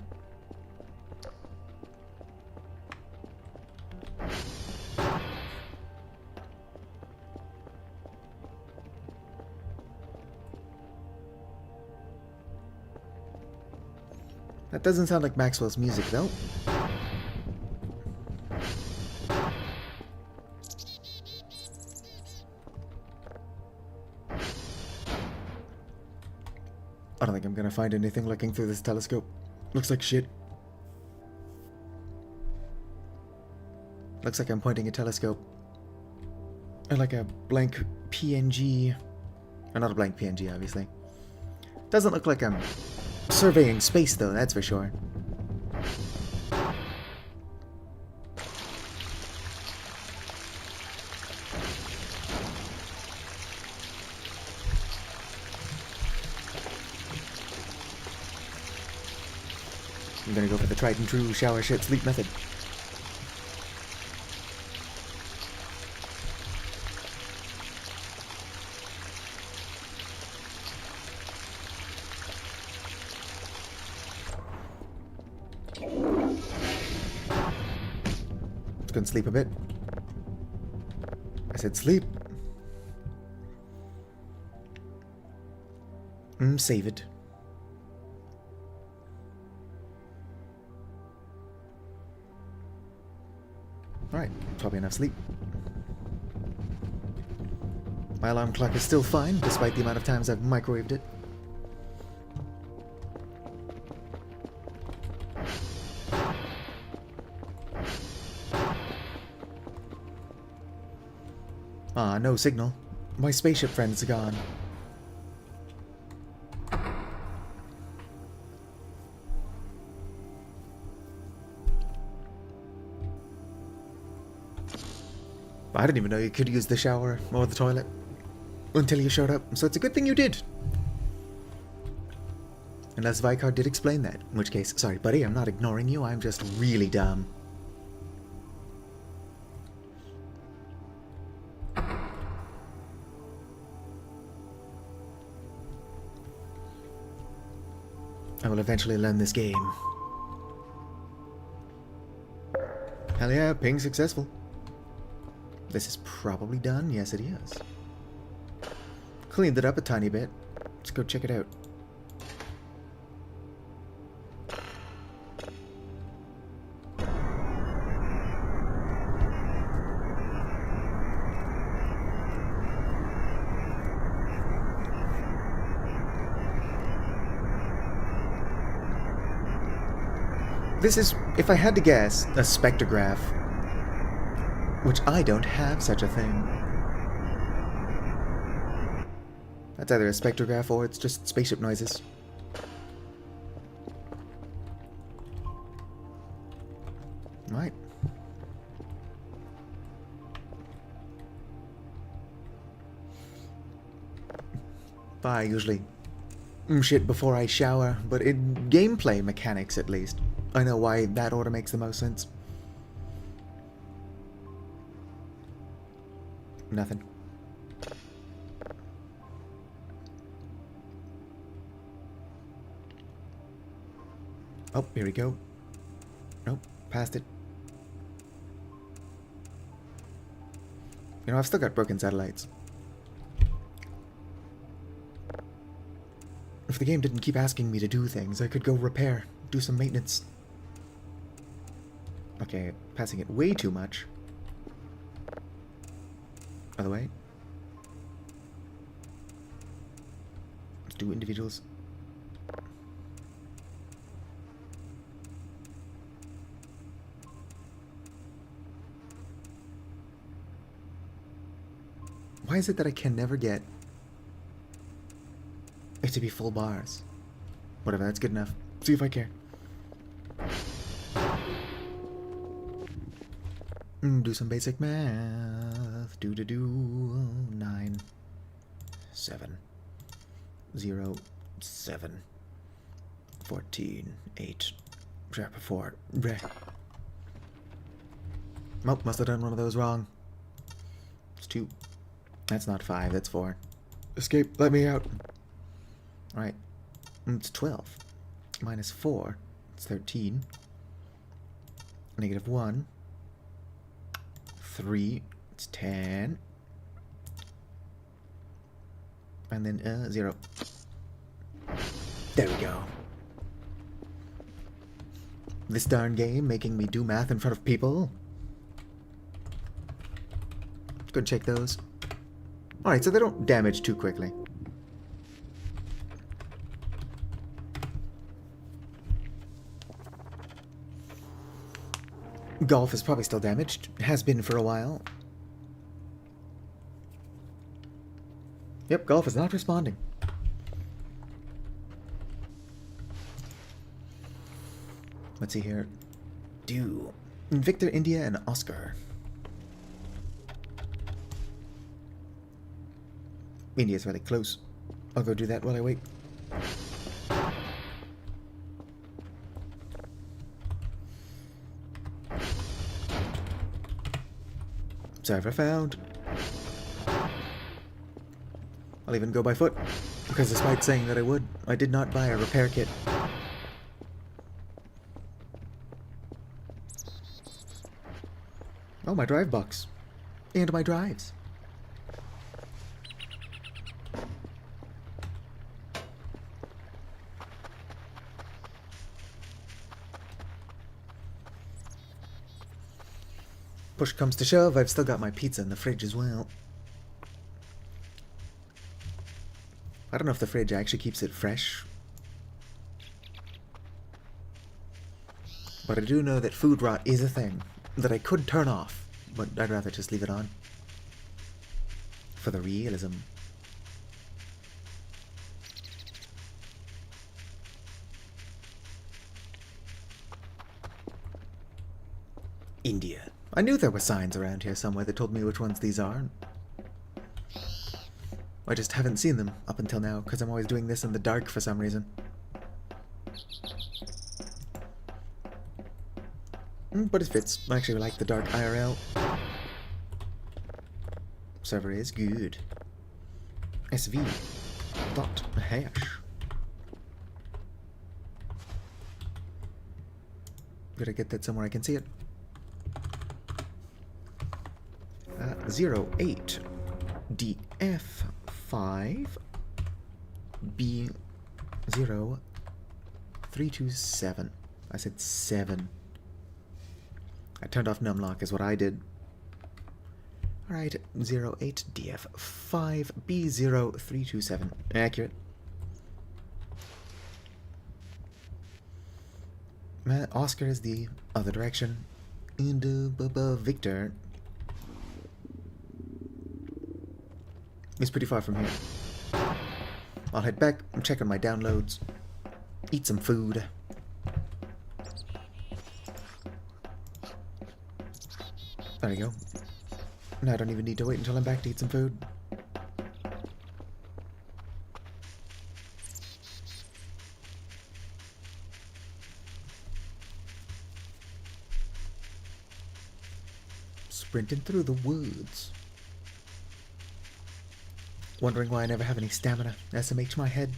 That doesn't sound like Maxwell's music, though. I don't think I'm gonna find anything looking through this telescope. Looks like shit. Looks like I'm pointing a telescope. Or like a blank PNG. Or not a blank PNG, obviously. Doesn't look like I'm surveying space, though, that's for sure. I'm gonna go for the tried and true shower, shit, sleep method. Let's go and sleep a bit. I said sleep. Save it. Alright, probably enough sleep. My alarm clock is still fine, despite the amount of times I've microwaved it. Ah, no signal. My spaceship friend's gone. I didn't even know you could use the shower or the toilet until you showed up, so it's a good thing you did. Unless Vicar did explain that, in which case, sorry buddy, I'm not ignoring you, I'm just really dumb. I will eventually learn this game. Hell yeah, ping successful. This is probably done. Yes, it is. Cleaned it up a tiny bit. Let's go check it out. This is, if I had to guess, a spectrograph. Which I don't have such a thing. That's either a spectrograph or it's just spaceship noises. Right. I usually shit before I shower, but in gameplay mechanics at least, I know why that order makes the most sense. Nothing. Oh, here we go. Nope, passed it. You know, I've still got broken satellites. If the game didn't keep asking me to do things, I could go repair, do some maintenance. Okay, passing it way too much. Other way. Let's do individuals. Why is it that I can never get it to be full bars? Whatever, that's good enough. See if I care. Do some basic math. Do 9 7 0 7 14 8 sharp 4. Oh, must have done one of those wrong. It's 2. That's not 5, that's 4. Escape, let me out. Alright. It's 12. Minus 4. It's 13. Negative 1. 3. It's 10. And then 0. There we go. This darn game making me do math in front of people. Go check those. Alright, so they don't damage too quickly. Golf is probably still damaged. Has been for a while. Yep, golf is not responding. Let's see here. Do Victor, India, and Oscar. India's really close. I'll go do that while I wait. Server found. I'll even go by foot, because despite saying that I would, I did not buy a repair kit. Oh, my drive box. And my drives. Push comes to shove, I've still got my pizza in the fridge as well. I don't know if the fridge actually keeps it fresh. But I do know that food rot is a thing that I could turn off, but I'd rather just leave it on. For the realism. India. I knew there were signs around here somewhere that told me which ones these are. I just haven't seen them up until now, because I'm always doing this in the dark for some reason. But it fits. I actually like the dark IRL. Server is good. SV. Dot hash. Gotta get that somewhere I can see it. 08 DF 5 B 0 327. I said 7. I turned off numlock is what I did. Alright, 08 DF 5 B 0 327. Accurate. Oscar is the other direction. And Victor is pretty far from here. I'll head back and check on my downloads. Eat some food. There you go. Now I don't even need to wait until I'm back to eat some food. Sprinting through the woods. Wondering why I never have any stamina. SMH my head.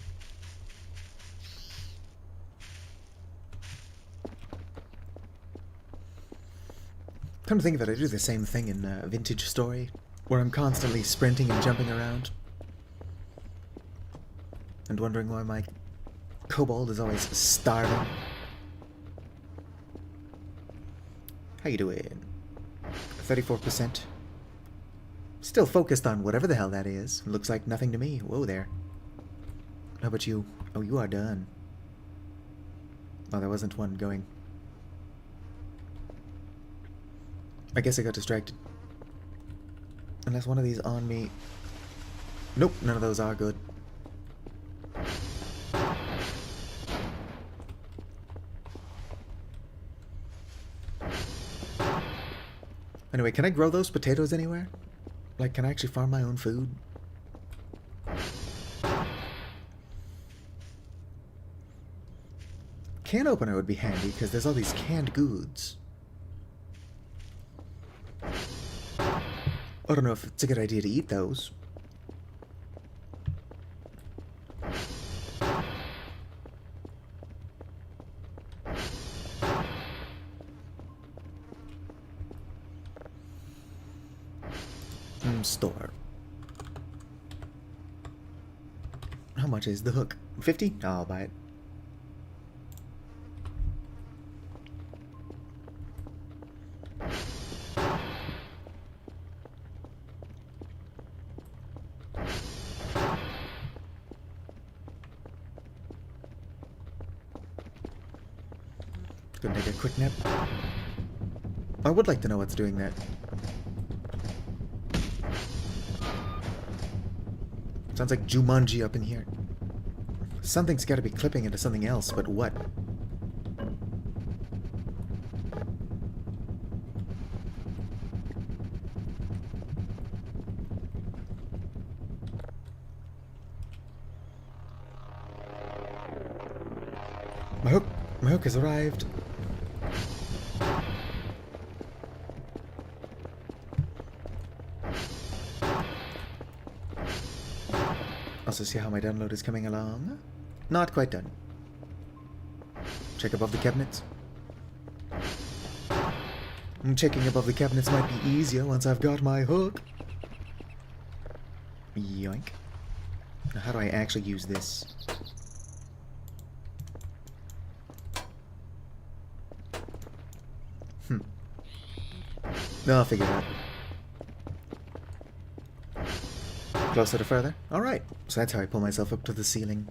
Come to think of it, I do the same thing in Vintage Story, where I'm constantly sprinting and jumping around. And wondering why my kobold is always starving. How you doing? 34%. Still focused on whatever the hell that is. Looks like nothing to me. Whoa there. How about you? Oh, you are done. Oh, there wasn't one going. I guess I got distracted. Unless one of these on me... Nope, none of those are good. Anyway, can I grow those potatoes anywhere? Like, can I actually farm my own food? Can opener would be handy, because there's all these canned goods. I don't know if it's a good idea to eat those. Store. How much is the hook? 50? I'll buy it. Gonna take a quick nap. I would like to know what's doing that. Sounds like Jumanji up in here. Something's got to be clipping into something else, but what? My hook has arrived. Also see how my download is coming along. Not quite done. Check above the cabinets. Checking above the cabinets might be easier once I've got my hook. Yoink. Now how do I actually use this? No, I'll figure it out. Closer to further? Alright, so that's how I pull myself up to the ceiling.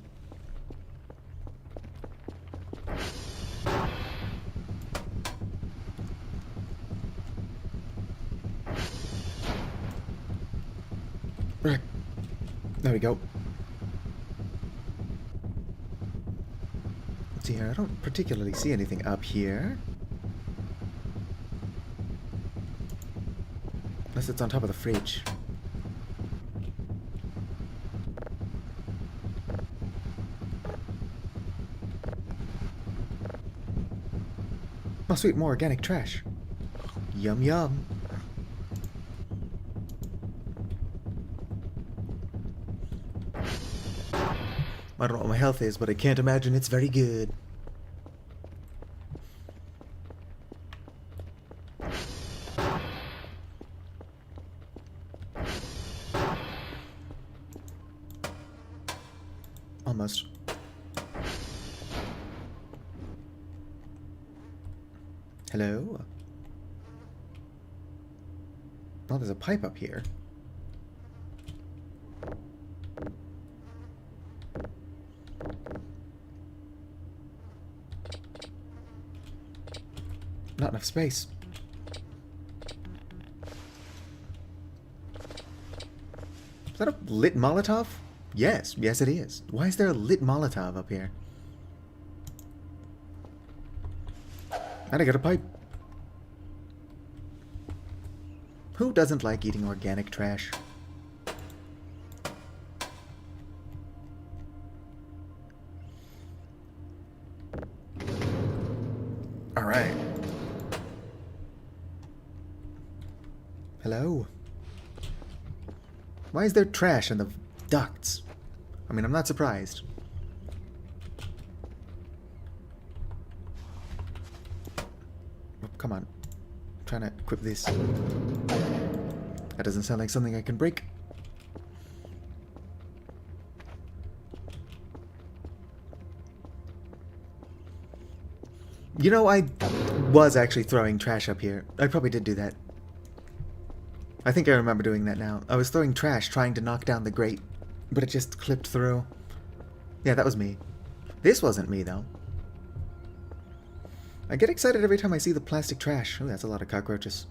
Right. There we go. Let's see here, I don't particularly see anything up here. Unless it's on top of the fridge. Oh sweet, more organic trash. Yum yum. I don't know what my health is, but I can't imagine it's very good. Almost. Hello? Oh, there's a pipe up here. Not enough space. Is that a lit Molotov? Yes, yes it is. Why is there a lit Molotov up here? And I got a pipe. Who doesn't like eating organic trash? Alright. Hello? Why is there trash in the ducts? I mean, I'm not surprised. Oh, come on. I'm trying to equip this. That doesn't sound like something I can break. You know, I was actually throwing trash up here. I probably did do that. I think I remember doing that now. I was throwing trash trying to knock down the grate, but it just clipped through. Yeah, that was me. This wasn't me, though. I get excited every time I see the plastic trash. Oh, that's a lot of cockroaches.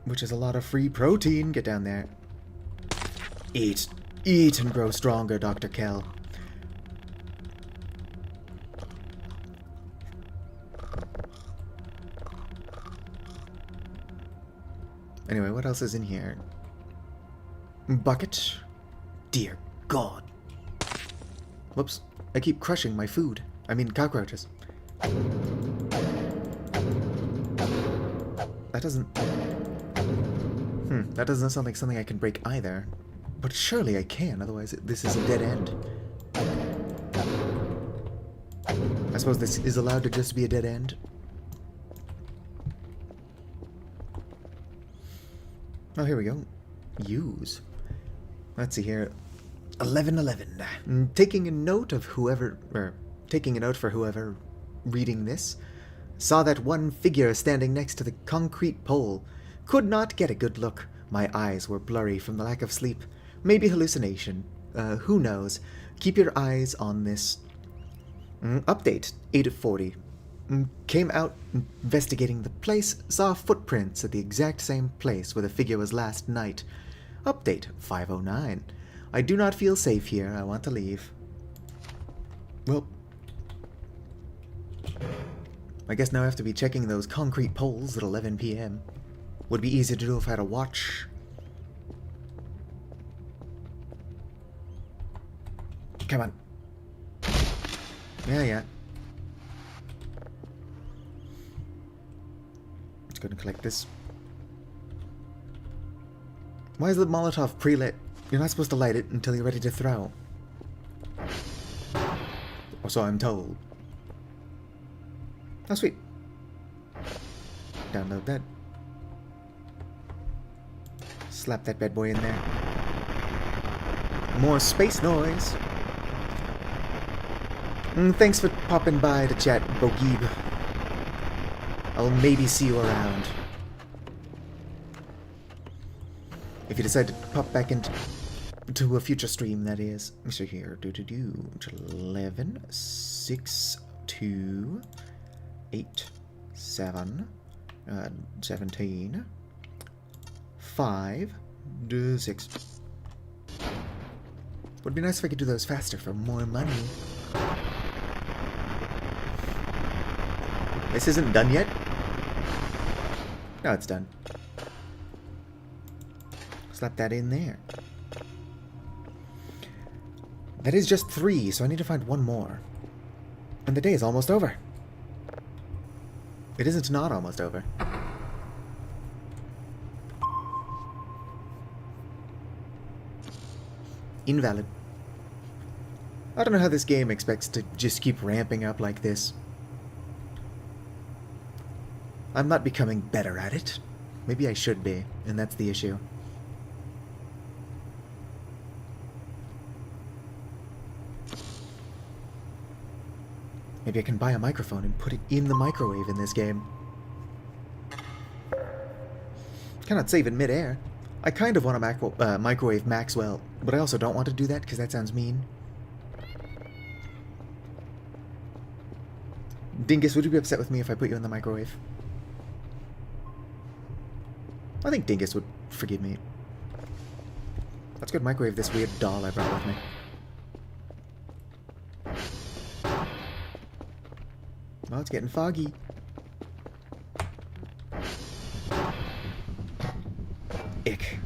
Which is a lot of free protein. Get down there. Eat. Eat and grow stronger, Dr. Kell. Anyway, what else is in here? Bucket? Dear God. Whoops. I keep crushing my food. I mean, cockroaches. That doesn't... that doesn't sound like something I can break either. But surely I can, otherwise this is a dead end. I suppose this is allowed to just be a dead end? Oh, here we go. Use. Let's see here. 1111. Taking a note of whoever... taking a note for whoever reading this. Saw that one figure standing next to the concrete pole. Could not get a good look. My eyes were blurry from the lack of sleep. Maybe hallucination. Who knows? Keep your eyes on this. Update. 8:40. Came out investigating the place. Saw footprints at the exact same place where the figure was last night. Update. 5:09. I do not feel safe here. I want to leave. Well... I guess now I have to be checking those concrete poles at 11 p.m. Would be easier to do if I had a watch. Come on. Yeah. Let's go and collect this. Why is the Molotov pre-lit? You're not supposed to light it until you're ready to throw. Or so I'm told. Oh, sweet. Download that. Slap that bad boy in there. More space noise. Thanks for popping by to chat, Bogib. I'll maybe see you around. If you decide to pop back into a future stream, that is. Let me see here. 11, 6, 2... 8, 7, 17, 5, 6. Would be nice if I could do those faster for more money. This isn't done yet? No, it's done. Slap that in there. That is just 3, so I need to find one more. And the day is almost over. It isn't not almost over. Invalid. I don't know how this game expects to just keep ramping up like this. I'm not becoming better at it. Maybe I should be, and that's the issue. Maybe I can buy a microphone and put it in the microwave in this game. Cannot save in midair. I kind of want to microwave Maxwell, but I also don't want to do that because that sounds mean. Dingus, would you be upset with me if I put you in the microwave? I think Dingus would forgive me. Let's go microwave this weird doll I brought with me. Oh, it's getting foggy. Ick.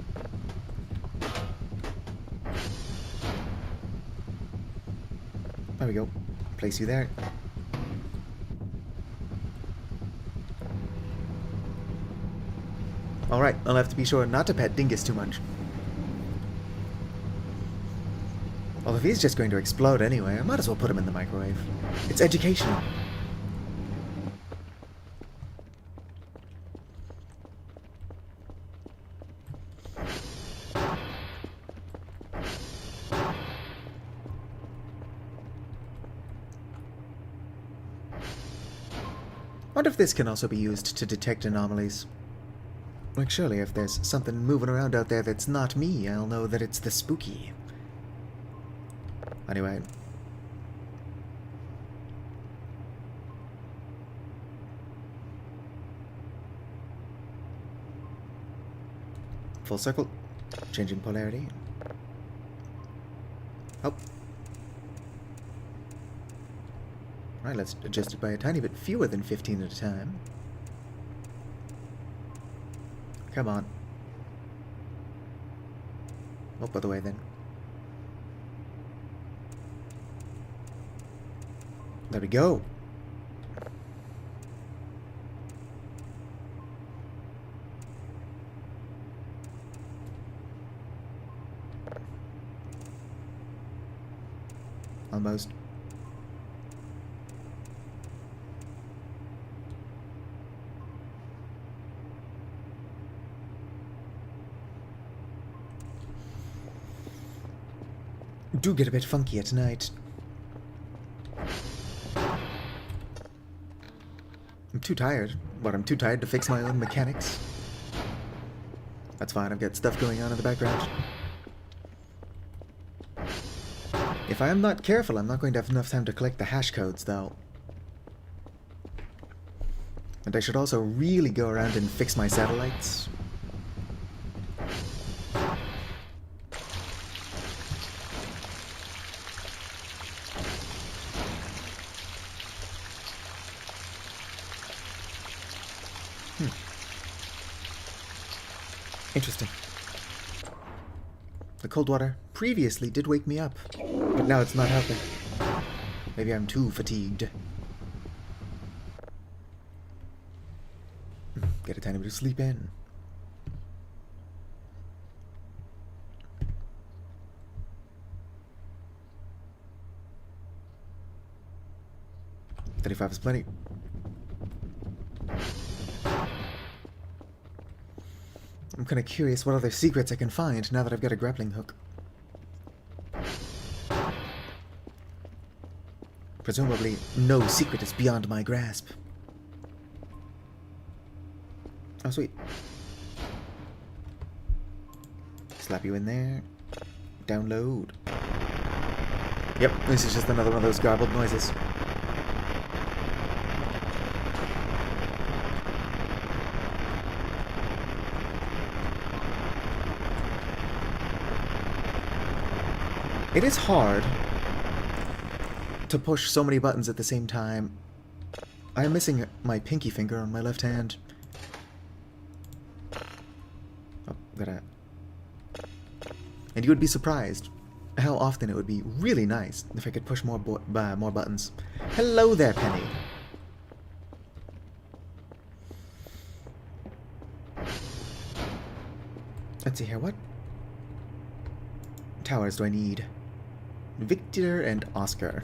There we go. Place you there. Alright, I'll have to be sure not to pet Dingus too much. Well, if he's just going to explode anyway, I might as well put him in the microwave. It's educational. I wonder if this can also be used to detect anomalies. Like, surely if there's something moving around out there that's not me, I'll know that it's the spooky. Anyway. Full circle. Changing polarity. Oh. Alright, let's adjust it by a tiny bit fewer than 15 at a time. Come on. Oh, by the way then. There we go. Almost. Do get a bit funky at night. I'm too tired, but I'm too tired to fix my own mechanics. That's fine, I've got stuff going on in the background. If I am not careful, I'm not going to have enough time to collect the hash codes, though. And I should also really go around and fix my satellites. Interesting. The cold water previously did wake me up, but now it's not helping. Maybe I'm too fatigued. Get a tiny bit of sleep in. $35 is plenty. I'm kind of curious what other secrets I can find now that I've got a grappling hook. Presumably, no secret is beyond my grasp. Oh, sweet. Slap you in there. Download. Yep, this is just another one of those garbled noises. It is hard to push so many buttons at the same time. I am missing my pinky finger on my left hand. Oh, gotta... And you would be surprised how often it would be really nice if I could push more buttons. Hello there, Penny. Let's see here, what towers do I need? Victor and Oscar.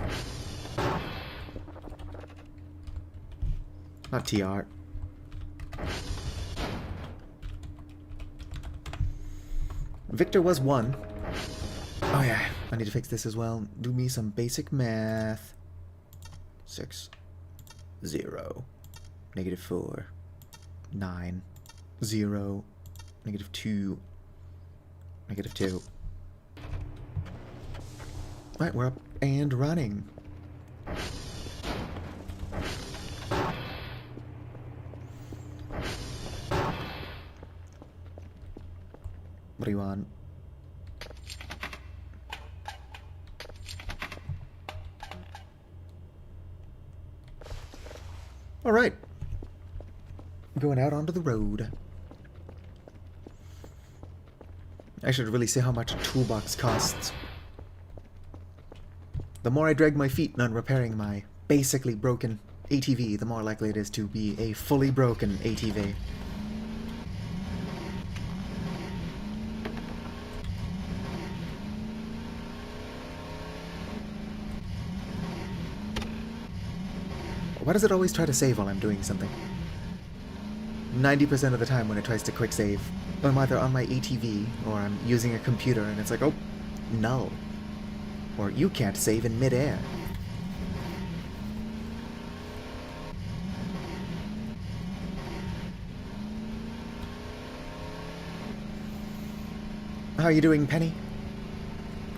Not TR. Victor was 1. Oh yeah, I need to fix this as well. Do me some basic math. 6, 0, -4, 9, 0, -2, -2. Right, we're up and running. What do you want? All right. Going out onto the road. I should really see how much a toolbox costs. The more I drag my feet on repairing my basically broken ATV, the more likely it is to be a fully broken ATV. Why does it always try to save while I'm doing something? 90% of the time when it tries to quick save, I'm either on my ATV or I'm using a computer and it's like, oh, null. Or you can't save in midair. How are you doing, Penny?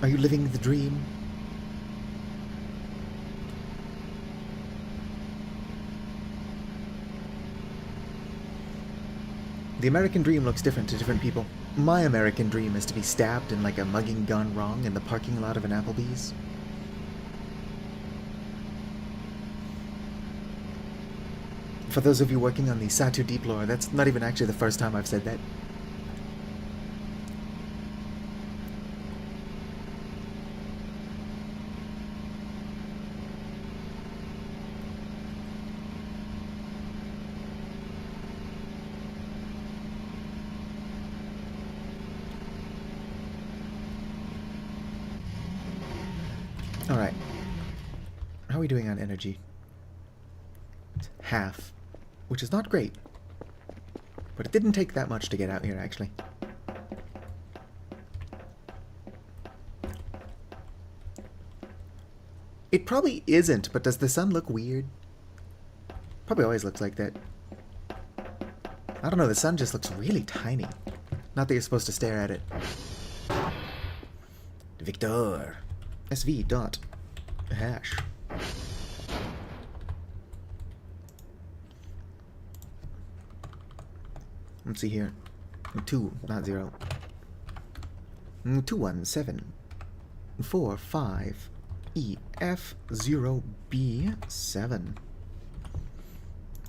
Are you living the dream? The American dream looks different to different people. My American dream is to be stabbed in like a mugging gone wrong in the parking lot of an Applebee's. For those of you working on the Satu Deep lore, that's not even actually the first time I've said that. Alright. How are we doing on energy? Half. Which is not great. But it didn't take that much to get out here, actually. It probably isn't, but does the sun look weird? Probably always looks like that. I don't know, the sun just looks really tiny. Not that you're supposed to stare at it. Victor. SV dot hash. Let's see here. 2, not 0. 21745 EF0B7.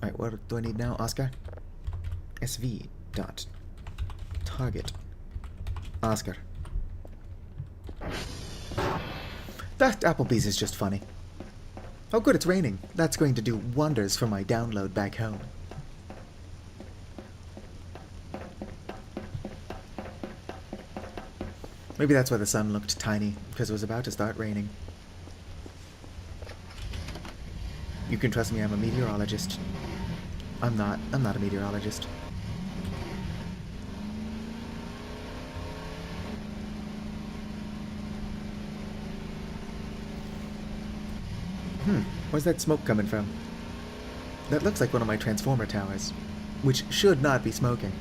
Alright, what do I need now, Oscar? SV dot target Oscar. That Applebee's is just funny. Oh good, it's raining. That's going to do wonders for my download back home. Maybe that's why the sun looked tiny, because it was about to start raining. You can trust me, I'm a meteorologist. I'm not a meteorologist. Where's that smoke coming from? That looks like one of my transformer towers, which should not be smoking.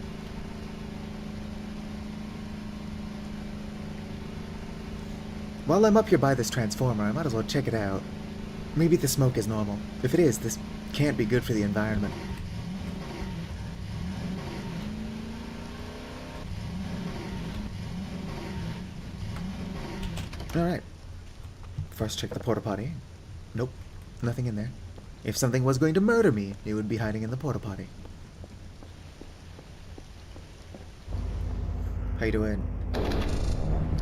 While I'm up here by this transformer, I might as well check it out. Maybe the smoke is normal. If it is, this can't be good for the environment. Alright. First check the porta potty. Nope. Nothing in there. If something was going to murder me, it would be hiding in the porta potty. How you doing?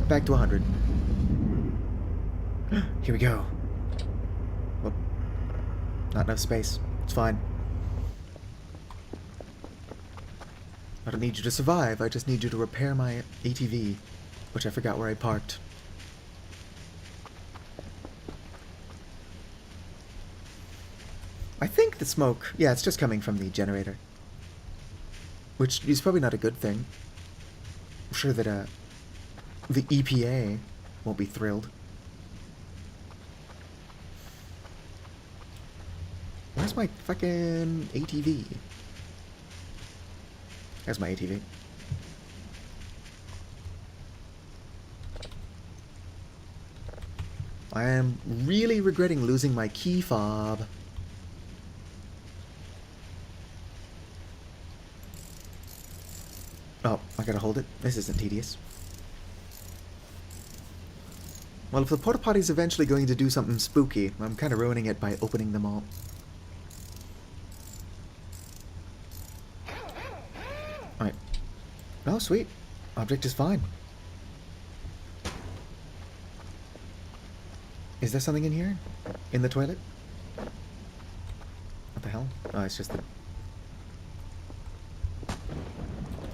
Back to 100. Here we go. Whoop. Not enough space. It's fine. I don't need you to survive. I just need you to repair my ATV, which I forgot where I parked. I think the smoke, yeah, it's just coming from the generator. Which is probably not a good thing. I'm sure that the EPA won't be thrilled. Where's my fucking ATV? There's my ATV. I am really regretting losing my key fob. Oh, I gotta hold it. This isn't tedious. Well, if the porta potty's eventually going to do something spooky, I'm kind of ruining it by opening them all. Alright. Oh, sweet. Object is fine. Is there something in here? In the toilet? What the hell? Oh, it's just the...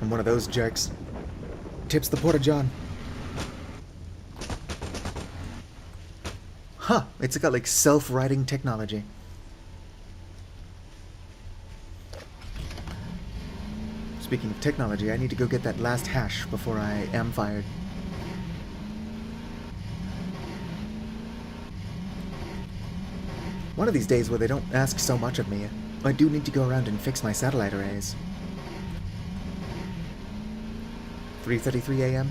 I'm one of those jerks. Tips the porta-john. Huh, it's got like self-righting technology. Speaking of technology, I need to go get that last hash before I am fired. One of these days where they don't ask so much of me, I do need to go around and fix my satellite arrays. 3:33 a.m.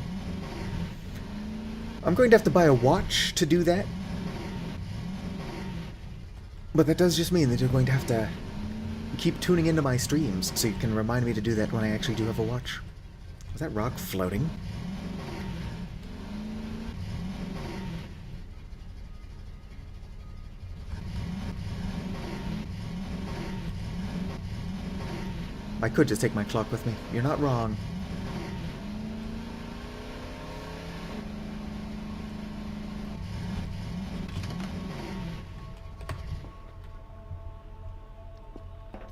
I'm going to have to buy a watch to do that. But that does just mean that you're going to have to keep tuning into my streams so you can remind me to do that when I actually do have a watch. Was that rock floating? I could just take my clock with me. You're not wrong.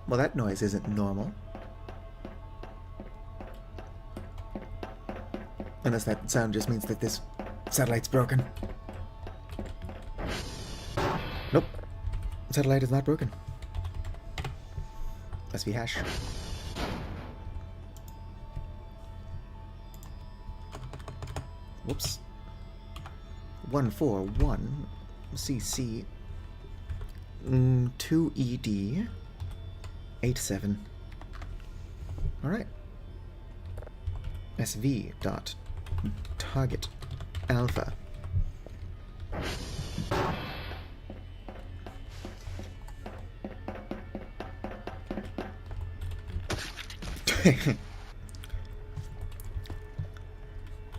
Well, that noise isn't normal. Unless that sound just means that this satellite's broken. Nope. Satellite is not broken. SV hash. Whoops. 141 CC 2ED 87. Alright. SV dot target alpha.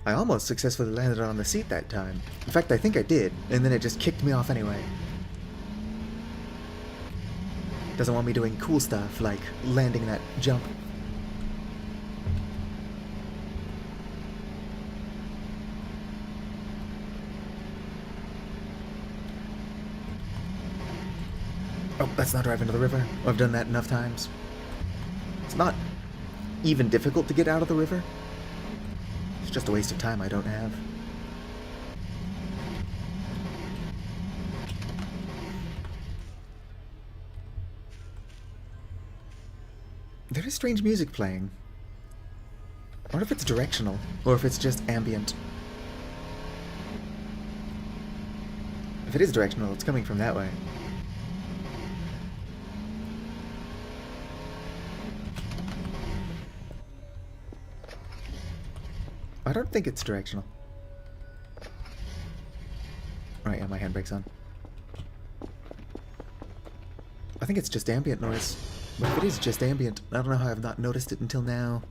I almost successfully landed on the seat that time. In fact, I think I did, and then it just kicked me off anyway. Doesn't want me doing cool stuff like landing that jump. Oh, let's not drive into the river. I've done that enough times. It's not even difficult to get out of the river. It's just a waste of time I don't have. There is strange music playing. I wonder if it's directional, or if it's just ambient. If it is directional, it's coming from that way. I don't think it's directional. Right, yeah, my handbrake's on. I think it's just ambient noise. But if it is just ambient, I don't know how I've not noticed it until now.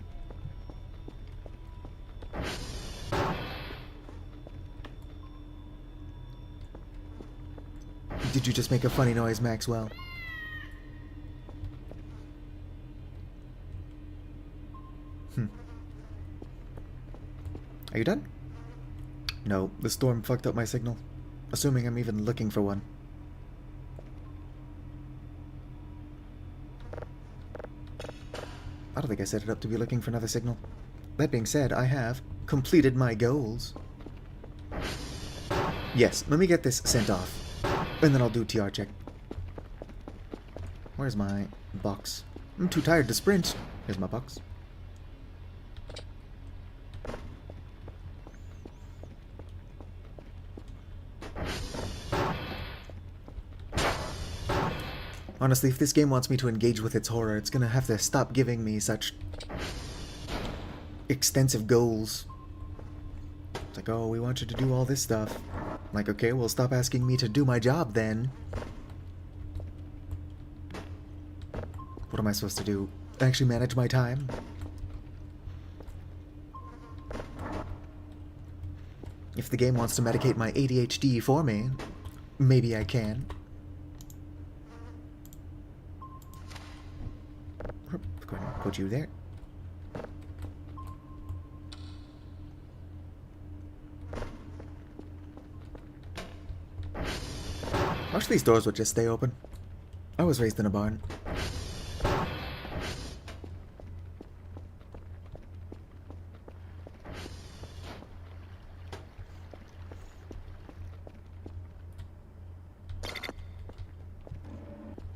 Did you just make a funny noise, Maxwell? Are you done? No, the storm fucked up my signal. Assuming I'm even looking for one. I don't think I set it up to be looking for another signal. That being said, I have completed my goals. Yes, let me get this sent off. And then I'll do TR check. Where's my box? I'm too tired to sprint. Here's my box. Honestly, if this game wants me to engage with its horror, it's gonna have to stop giving me such extensive goals. It's like, oh, we want you to do all this stuff. I'm like, okay, well, stop asking me to do my job then. What am I supposed to do? Actually manage my time? If the game wants to medicate my ADHD for me, maybe I can. Go ahead and put you there. wish these doors would just stay open. I was raised in a barn.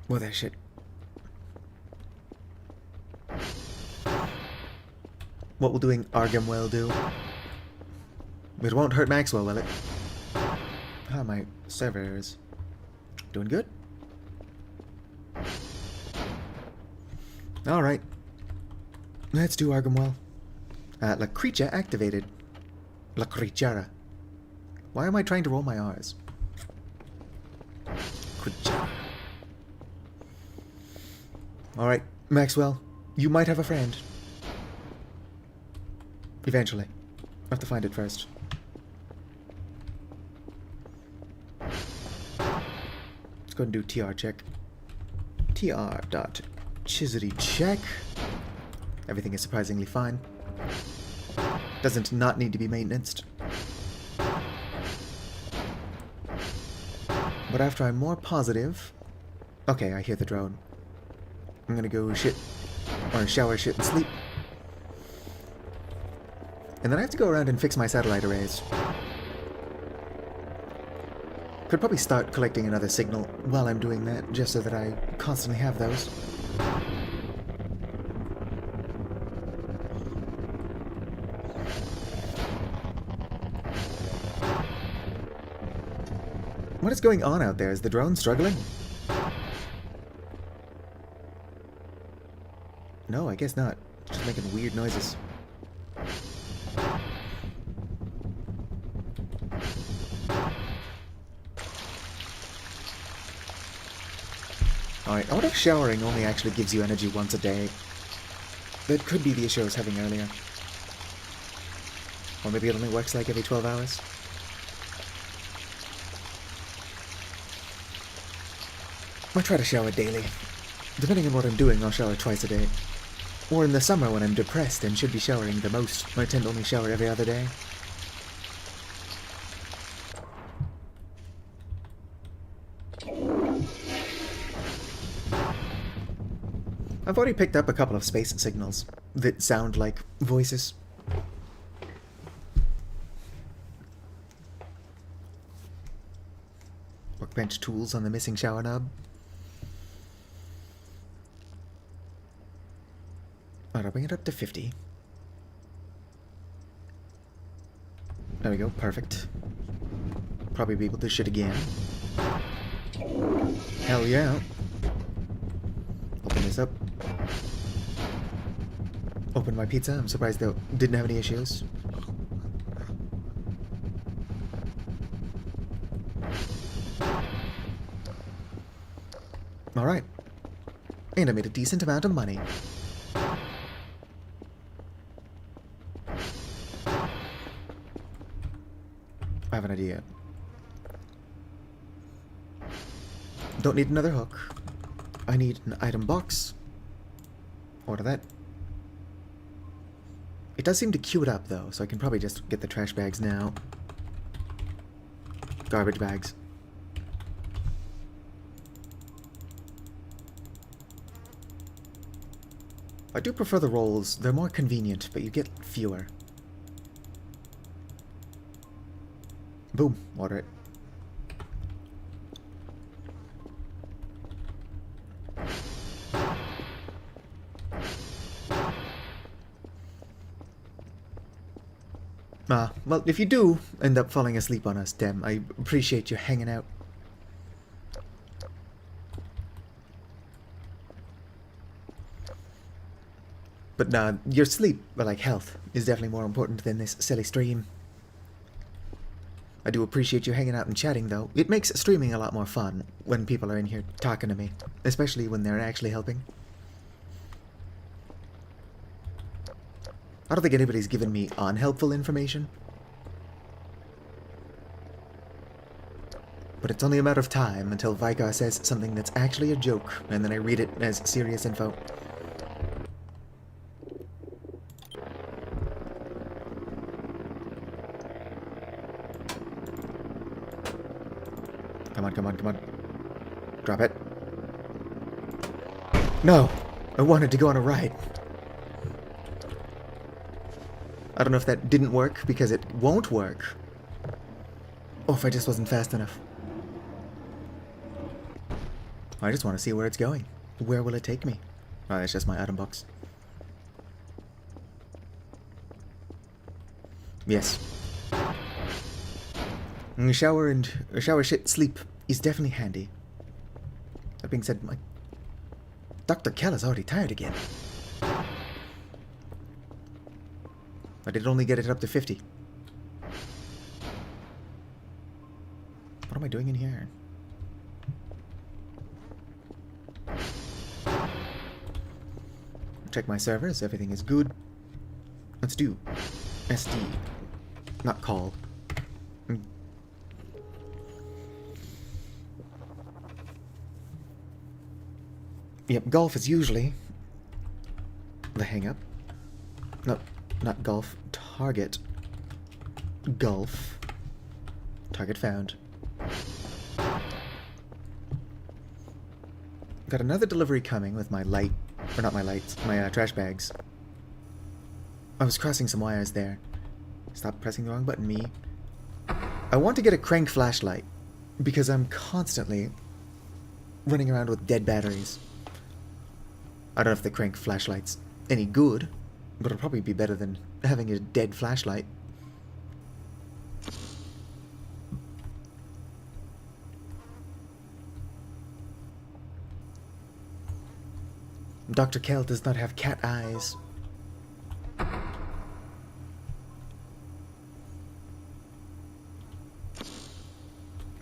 What that shit? What will doing Argamwell do? It won't hurt Maxwell, will it? How are my servers? Doing good? Alright. Let's do Argamwell. La Creature activated. La Creatura. Why am I trying to roll my R's? Creature. Alright, Maxwell. You might have a friend. Eventually. I have to find it first. Let's go and do TR check. TR dot Chisery check. Everything is surprisingly fine. Doesn't not need to be maintained. But after I'm more positive... Okay, I hear the drone. I'm gonna go shit. Or shower, shit, and sleep. And then I have to go around and fix my satellite arrays. Could probably start collecting another signal while I'm doing that, just so that I constantly have those. What is going on out there? Is the drone struggling? No, I guess not. It's just making weird noises. Alright, I wonder if showering only actually gives you energy once a day. That could be the issue I was having earlier. Or maybe it only works like every 12 hours. I try to shower daily. Depending on what I'm doing, I'll shower twice a day. Or in the summer when I'm depressed and should be showering the most, I tend to only shower every other day. I've already picked up a couple of space signals that sound like voices. Workbench tools on the missing shower knob. Alright, I'll bring it up to 50. There we go, perfect. Probably be able to shit again. Hell yeah. Open this up. Open my pizza. I'm surprised they didn't have any issues. Alright. And I made a decent amount of money. I have an idea. Don't need another hook. I need an item box. Order that. It does seem to queue it up though, so I can probably just get the trash bags now. Garbage bags. I do prefer the rolls. They're more convenient, but you get fewer. Boom. Order it. Well, if you do end up falling asleep on us, Dem, I appreciate you hanging out. But your sleep, or like health, is definitely more important than this silly stream. I do appreciate you hanging out and chatting, though. It makes streaming a lot more fun when people are in here talking to me, especially when they're actually helping. I don't think anybody's given me unhelpful information. But it's only a matter of time until Vicar says something that's actually a joke, and then I read it as serious info. Come on, come on, come on. Drop it. No! I wanted to go on a ride. I don't know if that didn't work because it won't work. Or if I just wasn't fast enough. I just want to see where it's going. Where will it take me? Oh, that's just my item box. Yes. A shower shit sleep is definitely handy. That being said, my Dr. Kell is already tired again. I did only get it up to 50. What am I doing in here? Check my servers. Everything is good. Let's do SD. Not call. Yep, golf is usually the hang-up. No, not golf. Target. Golf. Target found. Got another delivery coming with my light. Or not my lights. My trash bags. I was crossing some wires there. Stop pressing the wrong button, me. I want to get a crank flashlight. Because I'm constantly running around with dead batteries. I don't know if the crank flashlight's any good, but it'll probably be better than having a dead flashlight. Dr. Kell does not have cat eyes.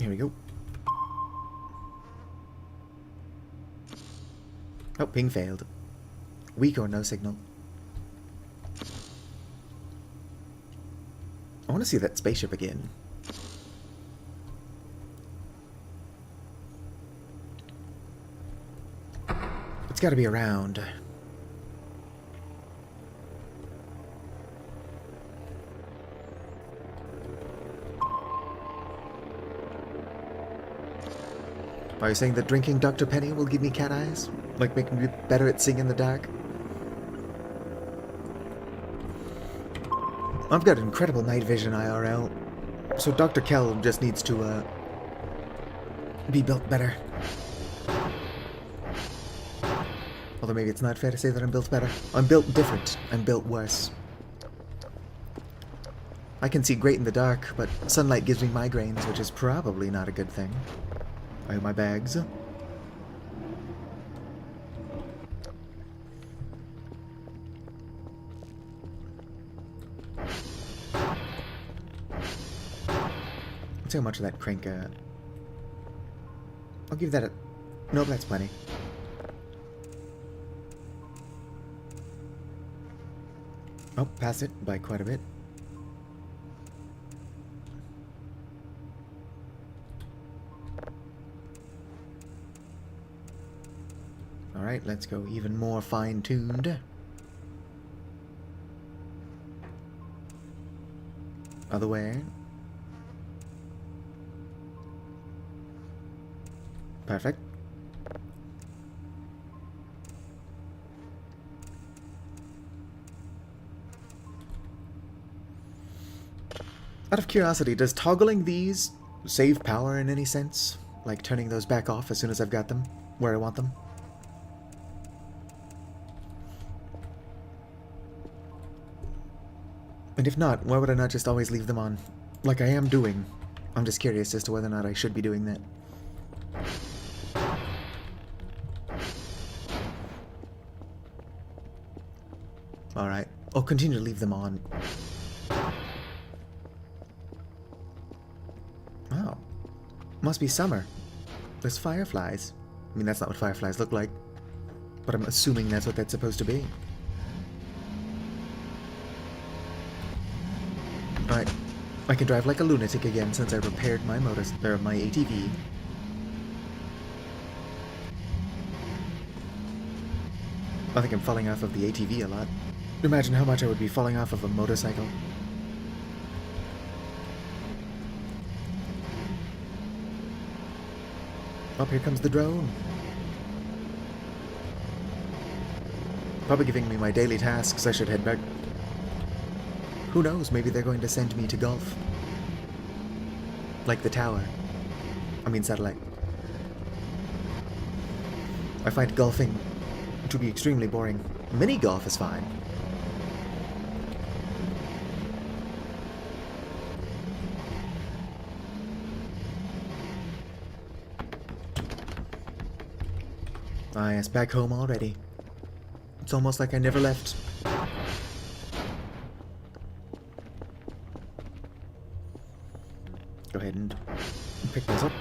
Here we go. Oh, ping failed. Weak or no signal. I want to see that spaceship again. It's got to be around. Are you saying that drinking Dr. Penny will give me cat eyes? Like make me better at seeing in the dark? I've got incredible night vision IRL. So Dr. Kell just needs to be built better. Although maybe it's not fair to say that I'm built better. I'm built different. I'm built worse. I can see great in the dark, but sunlight gives me migraines, which is probably not a good thing. I have my bags. Let's see how much of that crank, I'll give that a... Nope, that's plenty. Oh, passed it by quite a bit. Alright, let's go even more fine-tuned. Other way. Perfect. Out of curiosity, does toggling these save power in any sense? Like turning those back off as soon as I've got them where I want them? And if not, why would I not just always leave them on? Like I am doing. I'm just curious as to whether or not I should be doing that. Alright, I'll continue to leave them on. Wow. Must be summer. There's fireflies. I mean, that's not what fireflies look like. But I'm assuming that's what that's supposed to be. Alright. I can drive like a lunatic again since I repaired my my ATV. I think I'm falling off of the ATV a lot. Imagine how much I would be falling off of a motorcycle. Oh, here comes the drone. Probably giving me my daily tasks. I should head back. Who knows? Maybe they're going to send me to golf. Like the tower. I mean satellite. I find golfing to be extremely boring. Mini golf is fine. Ah, yes, back home already. It's almost like I never left. Go ahead and pick those up.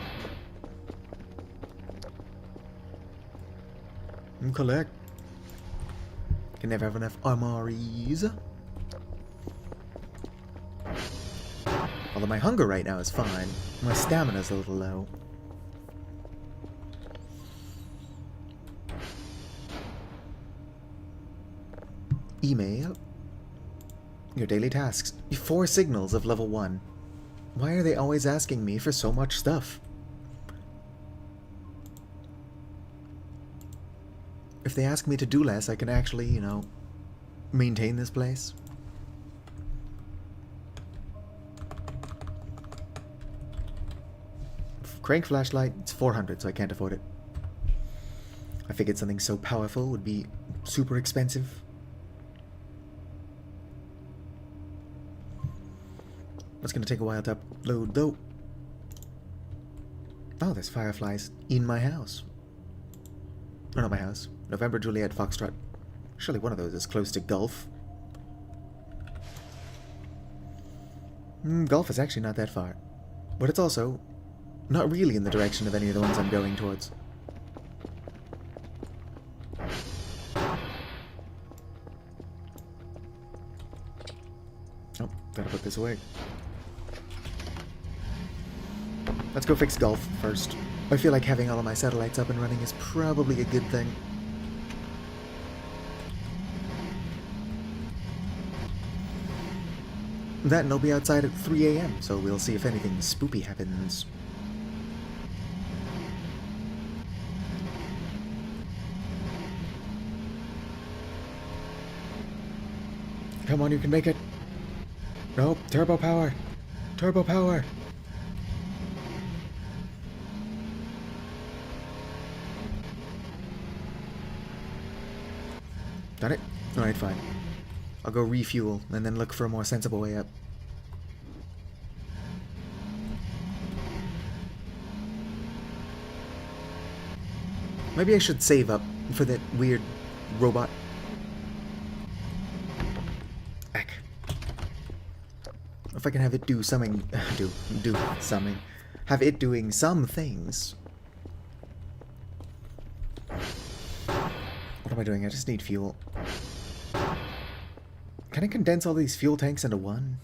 And collect. Can never have enough armories. Although my hunger right now is fine. My stamina's a little low. Email. Your daily tasks. 4 signals of level 1. Why are they always asking me for so much stuff? If they ask me to do less, I can actually, you know, maintain this place. Crank flashlight, it's 400, so I can't afford it. I figured something so powerful would be super expensive. It's gonna take a while to upload, though. Oh, there's fireflies in my house. Oh, not my house. November Juliet Foxtrot. Surely one of those is close to Gulf. Gulf is actually not that far. But it's also not really in the direction of any of the ones I'm going towards. Oh, gotta put this away. Let's go fix Gulf first. I feel like having all of my satellites up and running is probably a good thing. That and I'll be outside at 3 AM, so we'll see if anything spoopy happens. Come on, you can make it. Nope, turbo power. Turbo power. Got it? Alright, fine. I'll go refuel and then look for a more sensible way up. Maybe I should save up for that weird robot. Eck. If I can have it do something, do something. Have it doing some things. What am I doing? I just need fuel. Can I condense all these fuel tanks into one?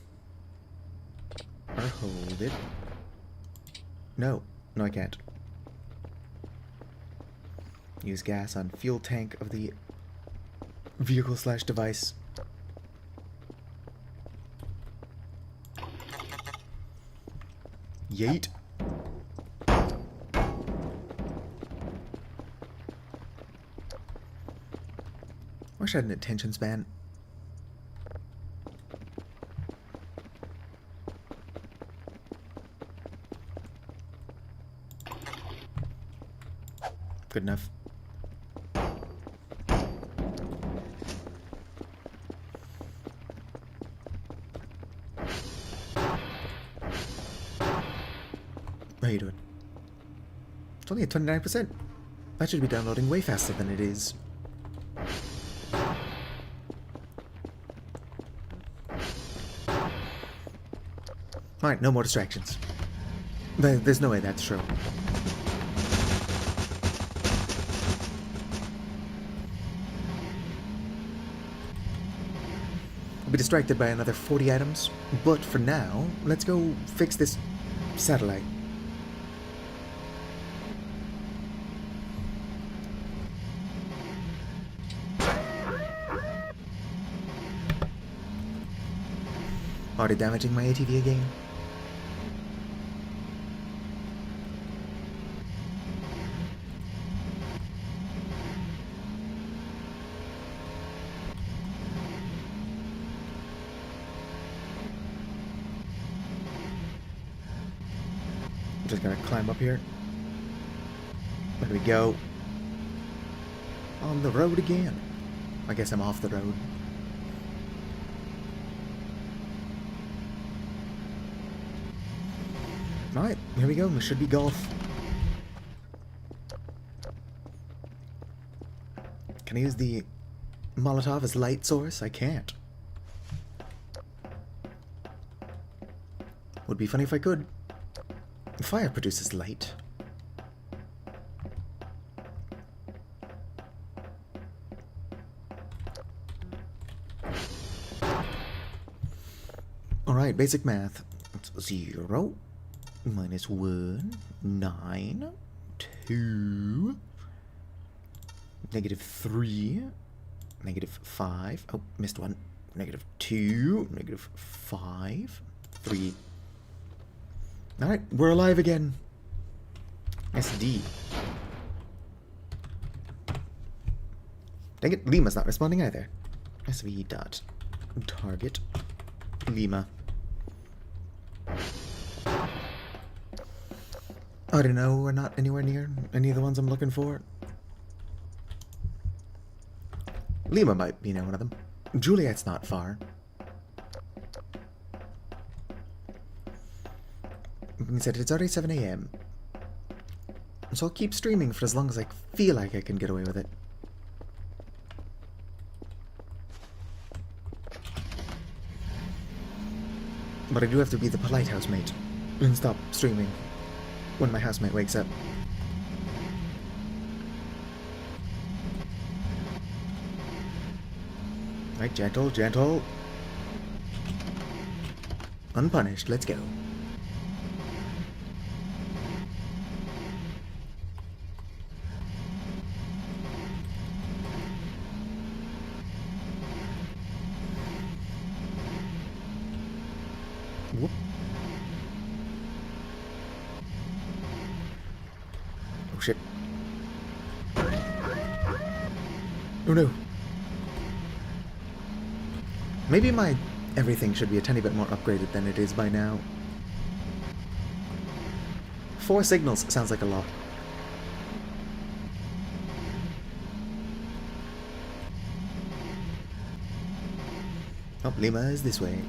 Or hold it? No. No, I can't. Use gas on fuel tank of the vehicle/device. Yeet. Wish I had an attention span. Good enough. How you doing? It's only at 29%. That should be downloading way faster than it is. Alright, no more distractions. There's no way that's true. I'll be distracted by another 40 items, but for now, let's go fix this satellite. Already damaging my ATV again. I'm just gonna climb up here. There we go. On the road again. I guess I'm off the road. Alright, here we go. This should be golf. Can I use the Molotov as light source? I can't. Would be funny if I could. Fire produces light. Alright, basic math. It's 0 minus 1, 9, 2, negative 3, negative 5. Oh, missed one. Negative 2, negative 5, 3. Alright, we're alive again. SD. Dang it, Lima's not responding either. SV dot target Lima. I don't know, we're not anywhere near any of the ones I'm looking for. Lima might be near one of them. Juliet's not far. He said it's already 7 AM. So I'll keep streaming for as long as I feel like I can get away with it. But I do have to be the polite housemate and stop streaming when my housemate wakes up. Right, gentle, gentle. Unpunished, let's go. Whoop. Oh shit. Oh no. Maybe my everything should be a tiny bit more upgraded than it is by now. 4 signals sounds like a lot. Oh, Lima is this way.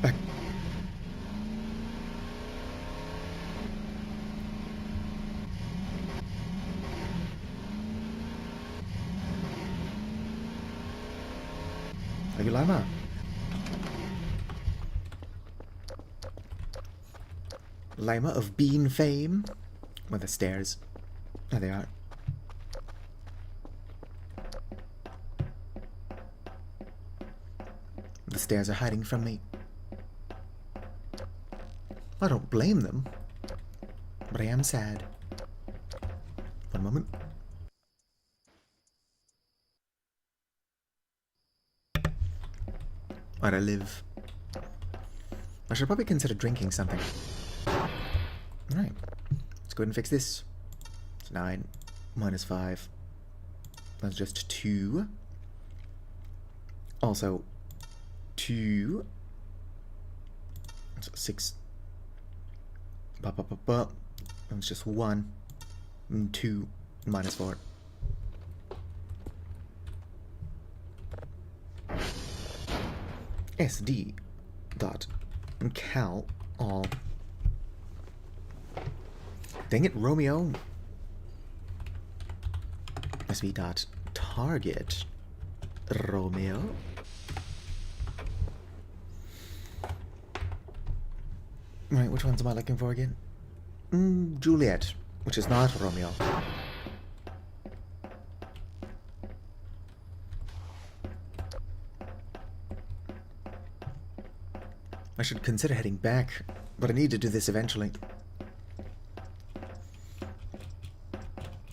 Back. Are you Lima? Lima of Bean fame? Where the stairs? There they are. The stairs are hiding from me. I don't blame them, but I am sad. One moment. Where'd I live? I should probably consider drinking something. Alright, let's go ahead and fix this. It's 9 minus 5. That's just 2. Also, 2. That's 6. That's just 1. And 2 minus 4. SD dot cal all. Dang it, Romeo. SV dot target Romeo. Right, which ones am I looking for again? Juliet, which is not Romeo. I should consider heading back, but I need to do this eventually.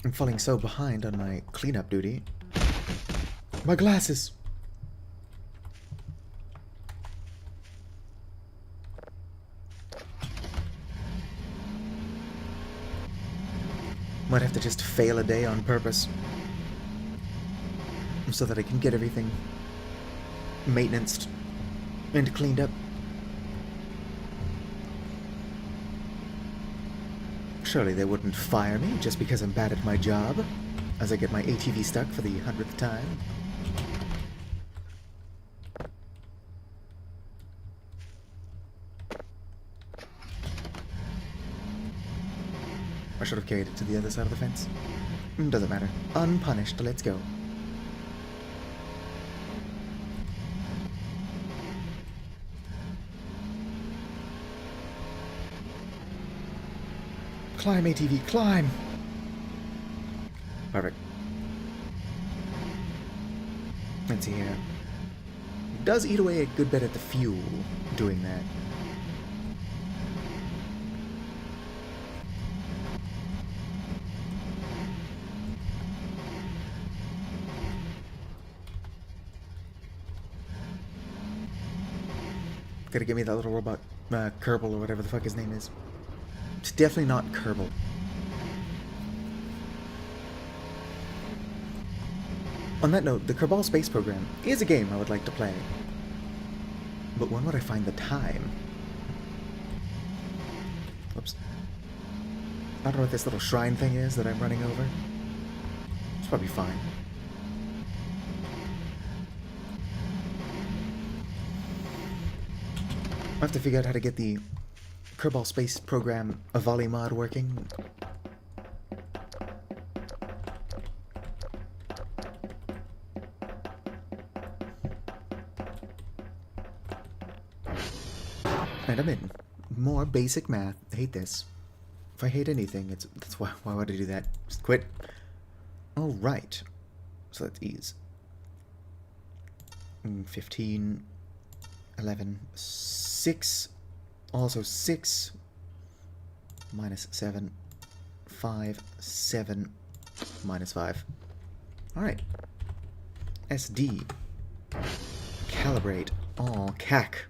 I'm falling so behind on my cleanup duty. My glasses! Might have to just fail a day on purpose, so that I can get everything maintenanced and cleaned up. Surely they wouldn't fire me just because I'm bad at my job, as I get my ATV stuck for the 100th time. I should have carried it to the other side of the fence. Doesn't matter. Unpunished, let's go. Climb, ATV, climb! Perfect. Let's see here. It does eat away a good bit at the fuel doing that. Gotta give me that little robot, Kerbal or whatever the fuck his name is. It's definitely not Kerbal. On that note, the Kerbal Space Program is a game I would like to play. But when would I find the time? Oops. I don't know what this little shrine thing is that I'm running over. It's probably fine. I have to figure out how to get the Kerbal Space Program a volley mod working. And I'm in. More basic math. I hate this. If I hate anything, that's why would I do that? Just quit. All right. So let's ease. 15, 11, 6. Also 6 minus 7, 5, 7 minus 5. All right. SD. Calibrate. Oh, cac.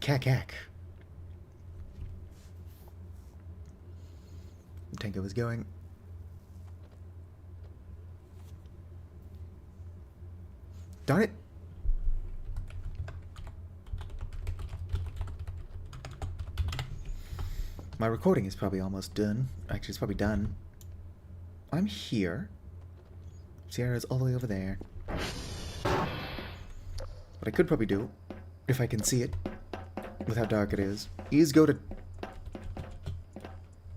Cac. Tango is going. Darn it. My recording is probably almost done. Actually, it's probably done. I'm here. Sierra's all the way over there. What I could probably do, if I can see it, with how dark it is go to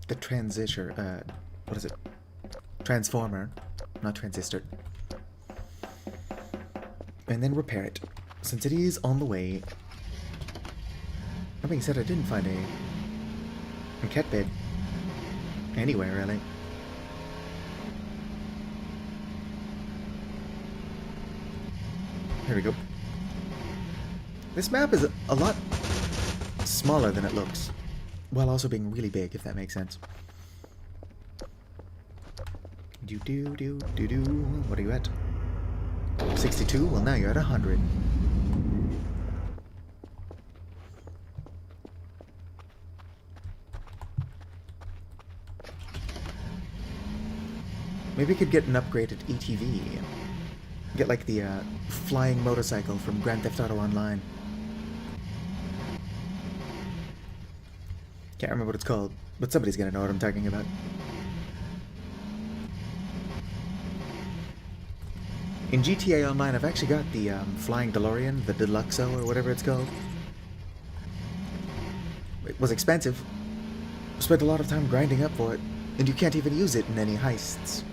the transistor, what is it? Transformer, not transistor. And then repair it, since it is on the way. That being said, I didn't find a cat bed anywhere, really. Here we go. This map is a lot smaller than it looks, while also being really big, if that makes sense. What are you at? 62? Well, now you're at 100. Maybe we could get an upgraded ATV. Get like the flying motorcycle from Grand Theft Auto Online. Can't remember what it's called, but somebody's gonna know what I'm talking about. In GTA Online, I've actually got the flying DeLorean, the Deluxo, or whatever it's called. It was expensive. Spent a lot of time grinding up for it, and you can't even use it in any heists.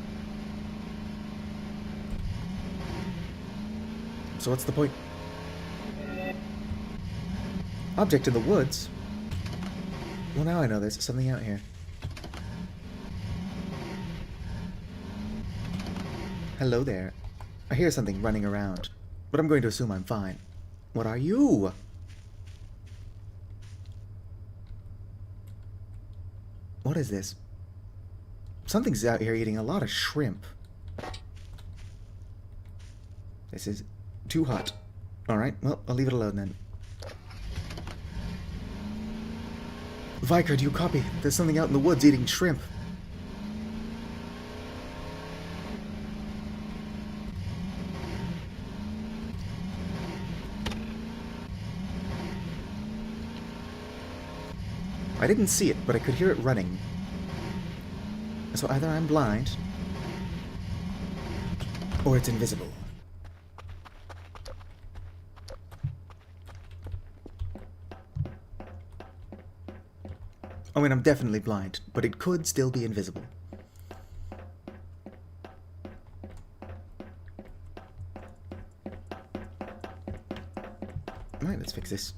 So what's the point? Object in the woods? Well, now I know there's something out here. Hello there. I hear something running around, but I'm going to assume I'm fine. What are you? What is this? Something's out here eating a lot of shrimp. This is too hot. Alright, well, I'll leave it alone then. Viker, do you copy? There's something out in the woods eating shrimp. I didn't see it, but I could hear it running. So either I'm blind, or it's invisible. I mean, I'm definitely blind, but it could still be invisible. Alright, let's fix this.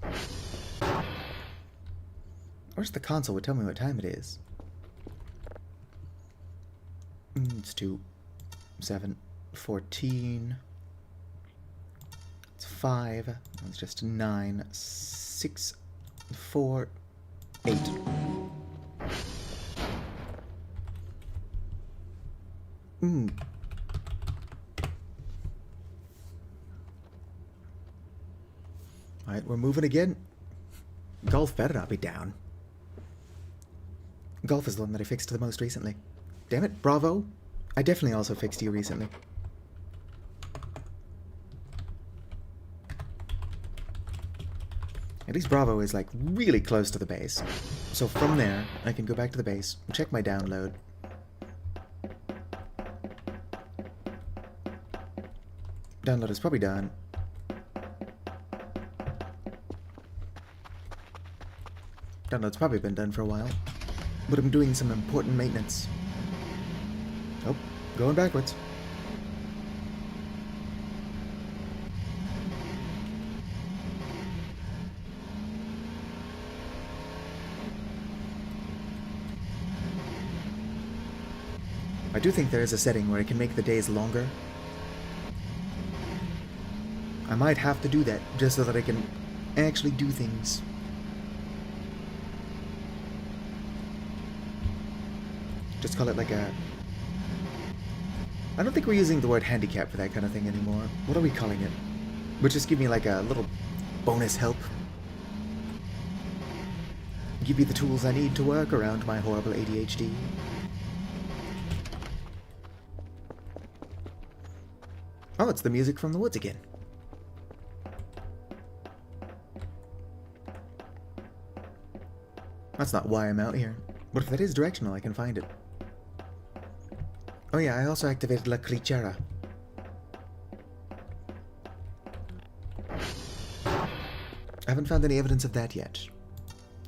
Where's the console would tell me what time it is? It's 2, 7, 14. It's 5. It's just 9, 6, 4, 8. Alright, we're moving again. Golf better not be down. Golf is the one that I fixed the most recently. Damn it, bravo. I definitely also fixed you recently. At least Bravo is like really close to the base. So from there, I can go back to the base, check my download. Download is probably done. Download's probably been done for a while. But I'm doing some important maintenance. Oh, going backwards. I do think there is a setting where I can make the days longer. I might have to do that just so that I can actually do things. Just call it like a... I don't think we're using the word handicap for that kind of thing anymore. What are we calling it? Would just give me like a little bonus help. Give me the tools I need to work around my horrible ADHD. Oh, it's the music from the woods again. That's not why I'm out here. But if that is directional, I can find it. Oh yeah, I also activated La Clichera. I haven't found any evidence of that yet.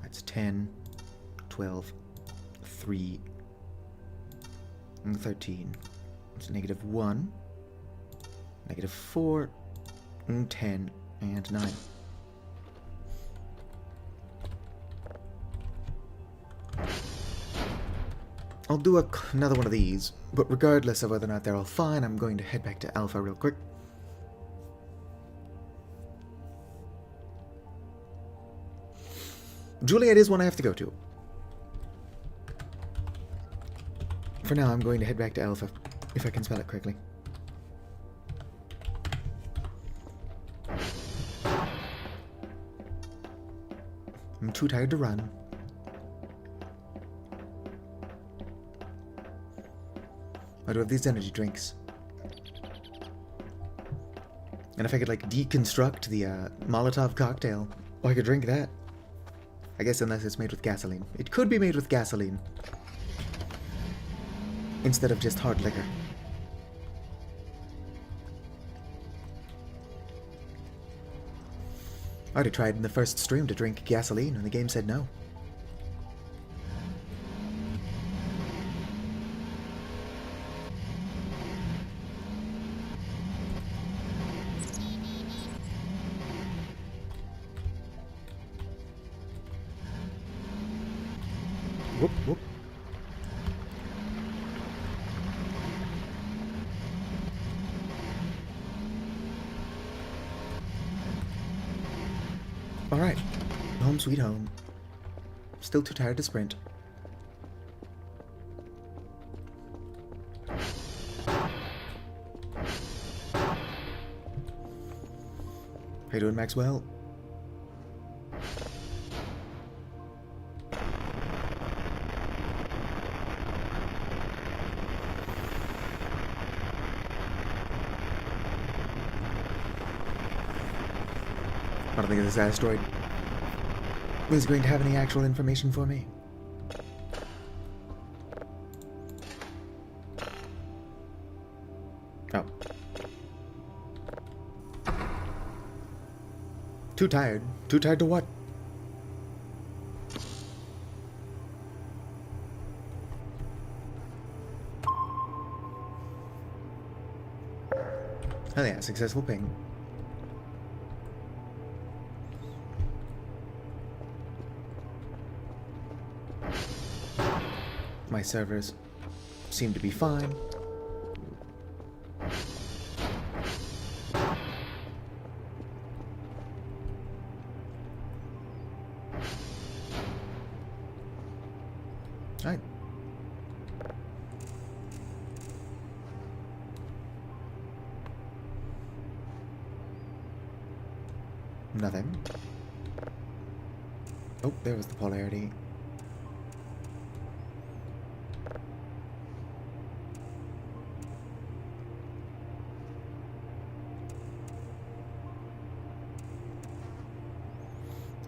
That's 10, 12, 3, and 13. It's -1, -4, and 10, and 9. I'll do another one of these, but regardless of whether or not they're all fine, I'm going to head back to Alpha real quick. Juliet is one I have to go to. For now, I'm going to head back to Alpha, if I can spell it correctly. I'm too tired to run. I do have these energy drinks. And if I could, like, deconstruct the Molotov cocktail, oh, I could drink that. I guess unless it's made with gasoline. It could be made with gasoline. Instead of just hard liquor. I already tried in the first stream to drink gasoline, and the game said no. Whoop, whoop. Alright. Home sweet home. Still too tired to sprint. How you doing, Maxwell? I don't think it's this asteroid. is it going to have any actual information for me? Oh. Too tired. Too tired to what? Oh yeah, successful ping. My servers seem to be fine. Alright. Nothing. Oh, there was the polarity.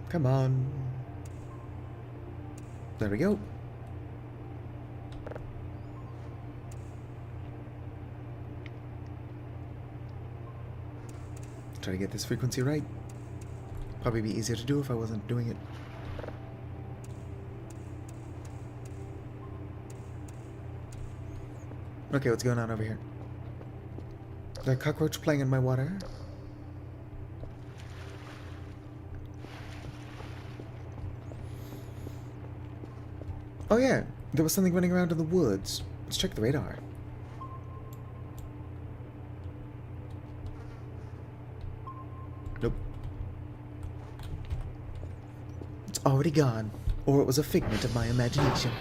Come on. There we go. Try to get this frequency right. Probably be easier to do if I wasn't doing it. Okay, what's going on over here? Is there a cockroach playing in my water? Oh yeah, there was something running around in the woods. Let's check the radar. Nope. It's already gone. Or it was a figment of my imagination.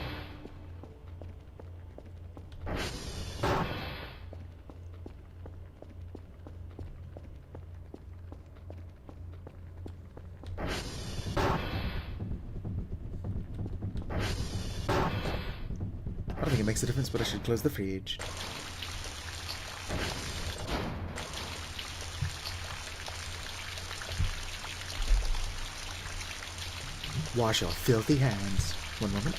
I don't think it makes a difference, but I should close the fridge. Wash your filthy hands. One moment.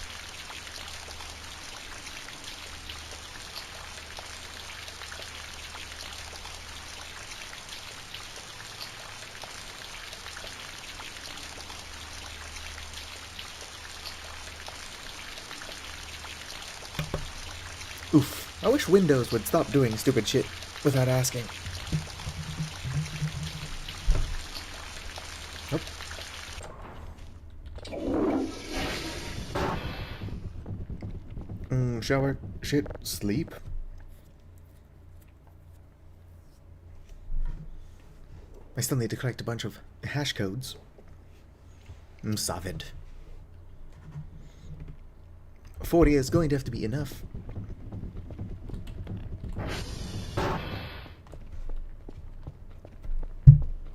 Oof. I wish Windows would stop doing stupid shit without asking. Nope. Shower, shit, sleep. I still need to collect a bunch of hash codes. Savage. 40 is going to have to be enough.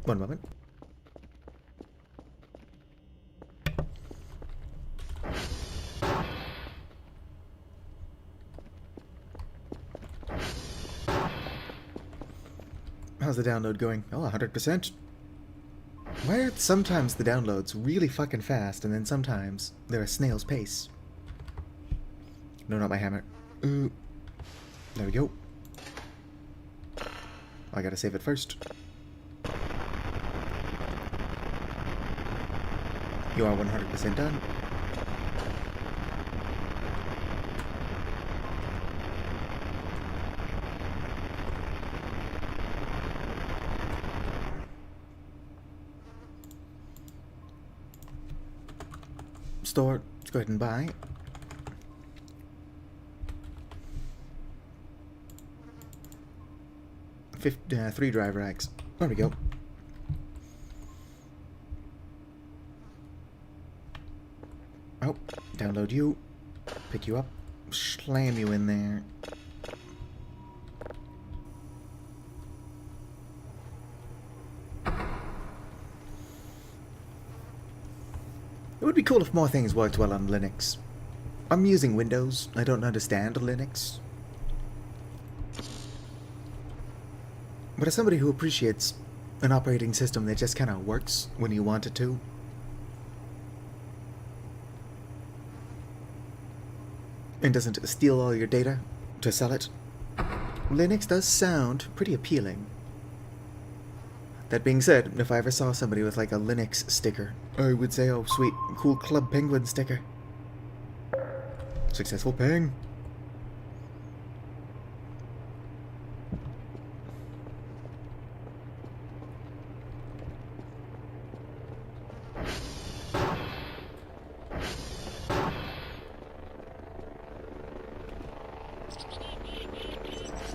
One moment. How's the download going? Oh, 100%. Why are sometimes the downloads really fucking fast, and then sometimes they're a snail's pace? No, not my hammer. There we go. I gotta save it first. You are 100% done. Store. Let's go ahead and buy. Three drive racks. There we go. Oh, download you. Pick you up. Slam you in there. It would be cool if more things worked well on Linux. I'm using Windows. I don't understand Linux. But as somebody who appreciates an operating system that just kind of works when you want it to, and doesn't steal all your data to sell it, Linux does sound pretty appealing. That being said, if I ever saw somebody with like a Linux sticker, I would say, oh sweet, cool Club Penguin sticker. Successful ping.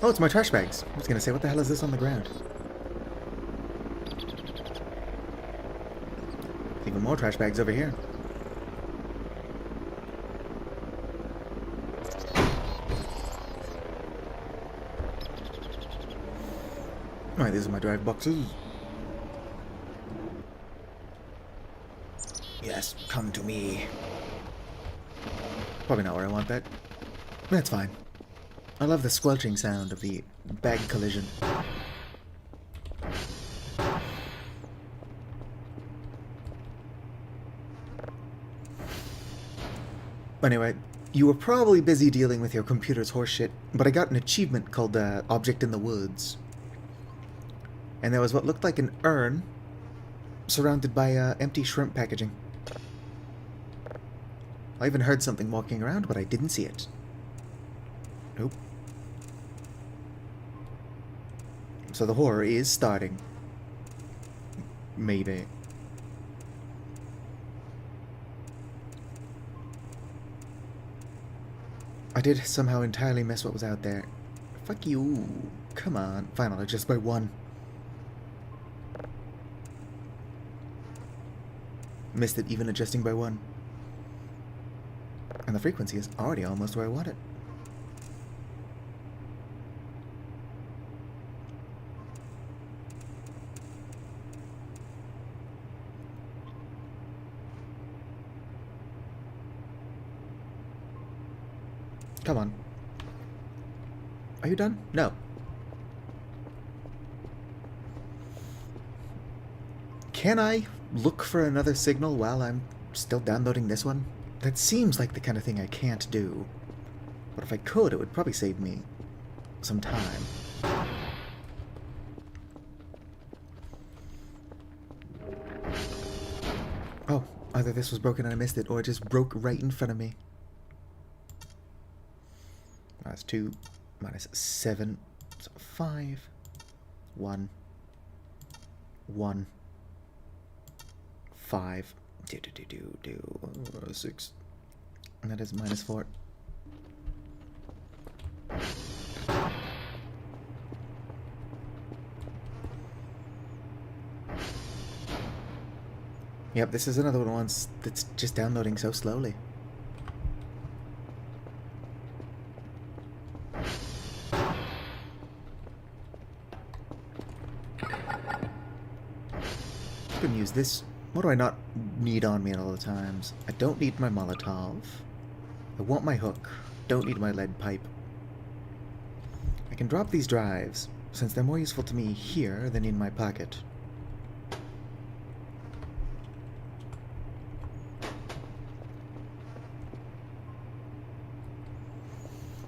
Oh, it's my trash bags. I was gonna say, what the hell is this on the ground? Even more trash bags over here. Alright, these are my drive boxes. Yes, come to me. Probably not where I want that. That's fine. I love the squelching sound of the bag collision. Anyway, you were probably busy dealing with your computer's horseshit, but I got an achievement called Object in the Woods. And there was what looked like an urn surrounded by empty shrimp packaging. I even heard something walking around, but I didn't see it. Nope. So the horror is starting. Maybe. I did somehow entirely miss what was out there. Fuck you. Come on. Fine, I'll adjust by one. Missed it even adjusting by one. And the frequency is already almost where I want it. Come on. Are you done? No. Can I look for another signal while I'm still downloading this one? That seems like the kind of thing I can't do. But if I could, it would probably save me some time. Oh, either this was broken and I missed it, or it just broke right in front of me. That's 2 minus 7, so 5, 1, 1, 5, 6, and that is minus 4. Yep, this is another one that's just downloading so slowly. Couldn't use this. What do I not need on me at all the times? I don't need my Molotov. I want my hook. Don't need my lead pipe. I can drop these drives, since they're more useful to me here than in my pocket.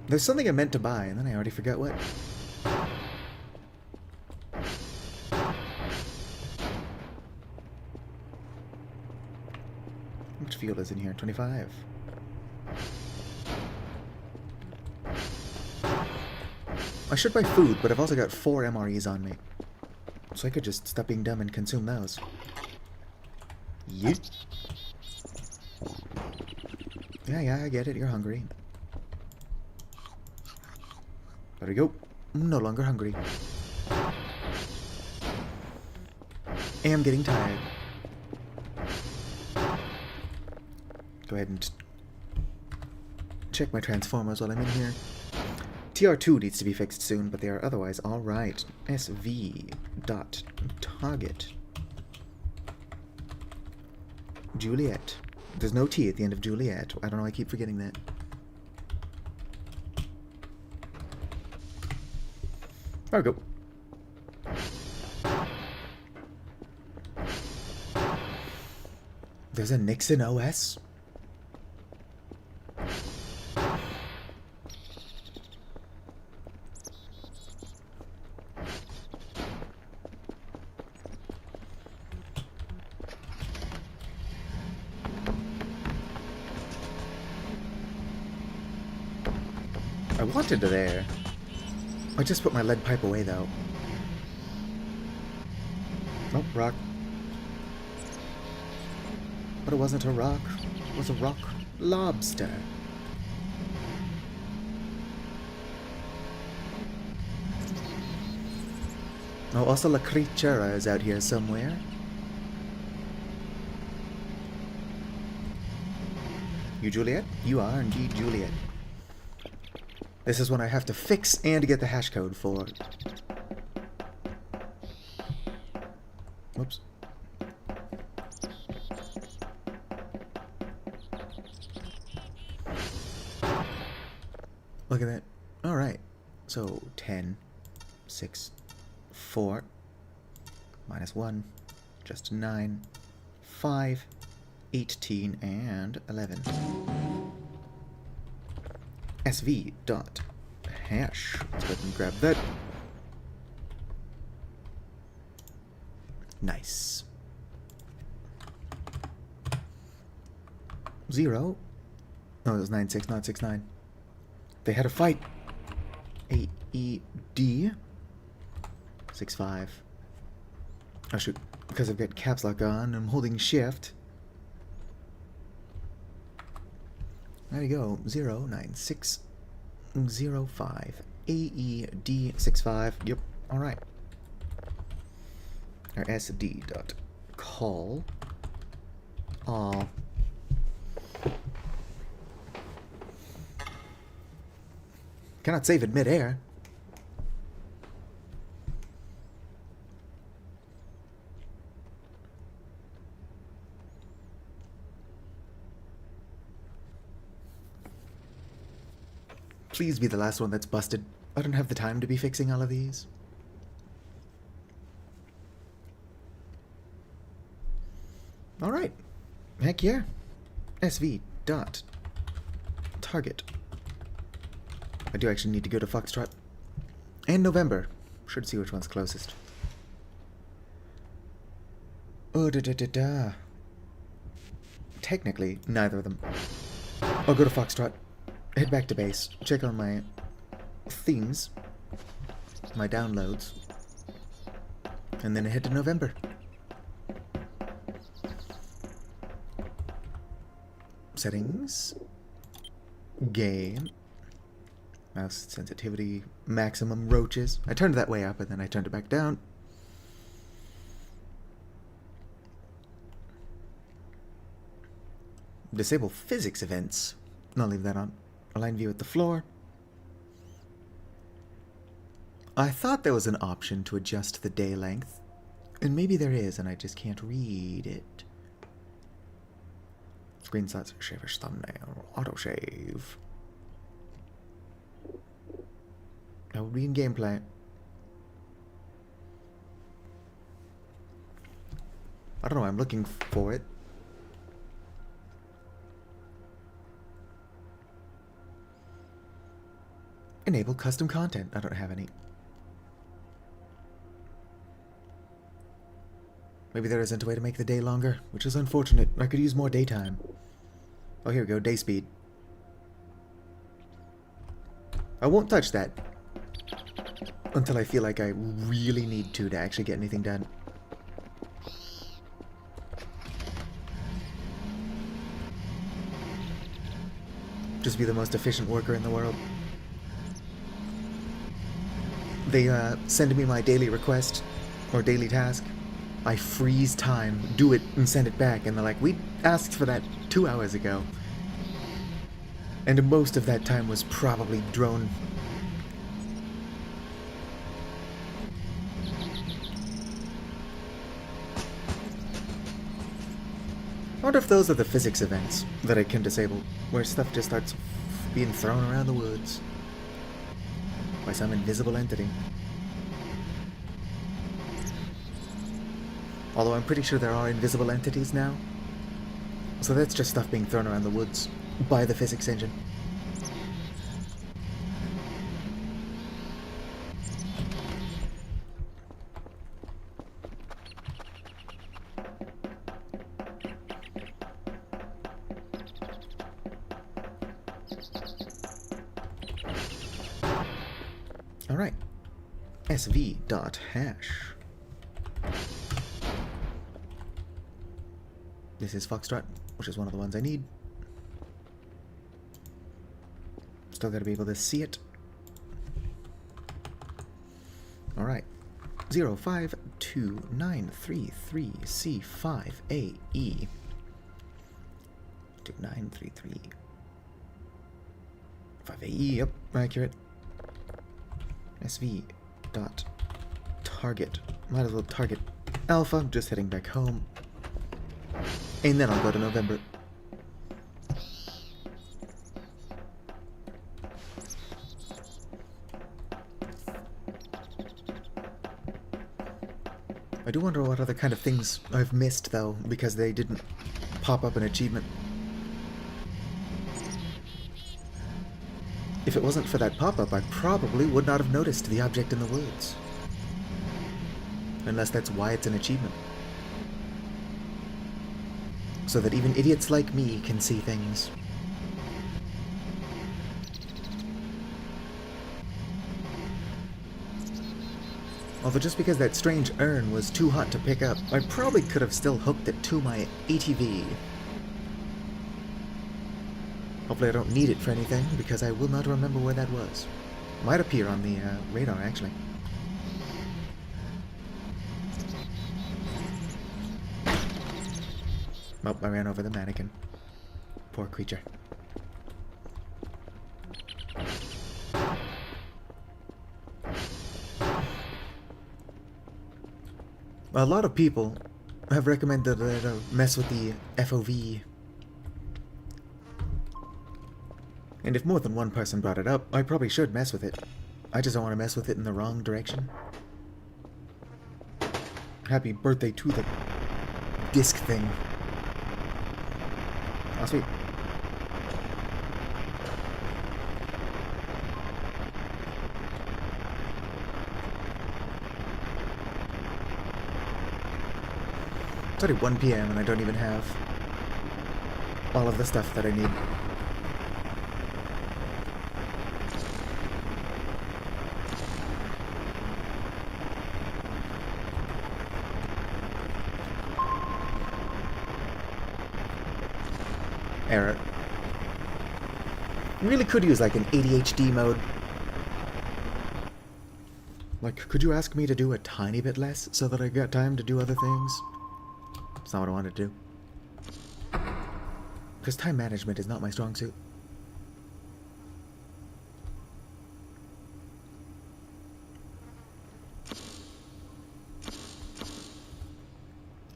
There's something I meant to buy, and then I already forgot what. How much fuel is in here? 25. I should buy food, but I've also got 4 MREs on me. So I could just stop being dumb and consume those. Yeet. Yeah, I get it. You're hungry. There we go. I'm no longer hungry. Am getting tired. Go ahead and check my transformers while I'm in here. TR2 needs to be fixed soon, but they are otherwise alright. SV.target. Juliet. There's no T at the end of Juliet. I don't know, I keep forgetting that. There we go. There's a Nixon OS? I wanted to there. I just put my lead pipe away, though. Oh, rock. But it wasn't a rock. It was a rock lobster. Oh, also La Creatura is out here somewhere. You Juliet? You are indeed Juliet. This is one I have to fix and get the hash code for. Whoops. Look at that. Alright. So, 10, 6, 4, minus 1, just 9, 5, 18, and 11. SV dot hash. Let's go ahead and grab that. Nice. 0. No, it was 9-6, not 6-9. They had a fight. AED 6-5. Oh shoot, because I've got caps lock on, I'm holding shift. There you go. 09605. AED 65. Yep. Alright. Our SD dot call. Aw. Cannot save it mid-air. Please be the last one that's busted. I don't have the time to be fixing all of these. Alright. Heck yeah. SV dot target. I do actually need to go to Foxtrot. And November. Should see which one's closest. Oh, da. Technically, neither of them. I'll go to Foxtrot. Head back to base. Check on my themes. My downloads. And then head to November. Settings. Game. Mouse sensitivity. Maximum roaches. I turned that way up and then I turned it back down. Disable physics events. I'll leave that on. Align view at the floor. I thought there was an option to adjust the day length. And maybe there is, and I just can't read it. Screenshots, shaver's thumbnail, autoshave. That would be in gameplay. I don't know, I'm looking for it. Enable custom content. I don't have any. Maybe there isn't a way to make the day longer, which is unfortunate. I could use more daytime. Oh, here we go. Day speed. I won't touch that until I feel like I really need to actually get anything done. Just be the most efficient worker in the world. They send me my daily request or daily task. I freeze time, do it, and send it back, and they're like, we asked for that 2 hours ago. And most of that time was probably drone. I wonder if those are the physics events that I can disable, where stuff just starts being thrown around the woods by some invisible entity. Although I'm pretty sure there are invisible entities now. So that's just stuff being thrown around the woods by the physics engine. Alright. sv.hash. This is Foxtrot, which is one of the ones I need. Still gotta be able to see it. Alright. 052933C5AE. 2933. 5AE, yep, accurate. SV dot target. Might as well target Alpha, just heading back home. And then I'll go to November. I do wonder what other kind of things I've missed, though, because they didn't pop up an achievement. If it wasn't for that pop-up, I probably would not have noticed the object in the woods. Unless that's why it's an achievement. So that even idiots like me can see things. Although just because that strange urn was too hot to pick up, I probably could have still hooked it to my ATV. Hopefully I don't need it for anything, because I will not remember where that was. Might appear on the radar, actually. Oh, I ran over the mannequin. Poor creature. A lot of people have recommended that I mess with the FOV. And if more than one person brought it up, I probably should mess with it. I just don't want to mess with it in the wrong direction. Happy birthday to the disc thing. Oh, sweet. It's already 1 PM and I don't even have all of the stuff that I need. Error. You really could use like an ADHD mode. Like, could you ask me to do a tiny bit less so that I got time to do other things? That's not what I wanted to do. Because time management is not my strong suit.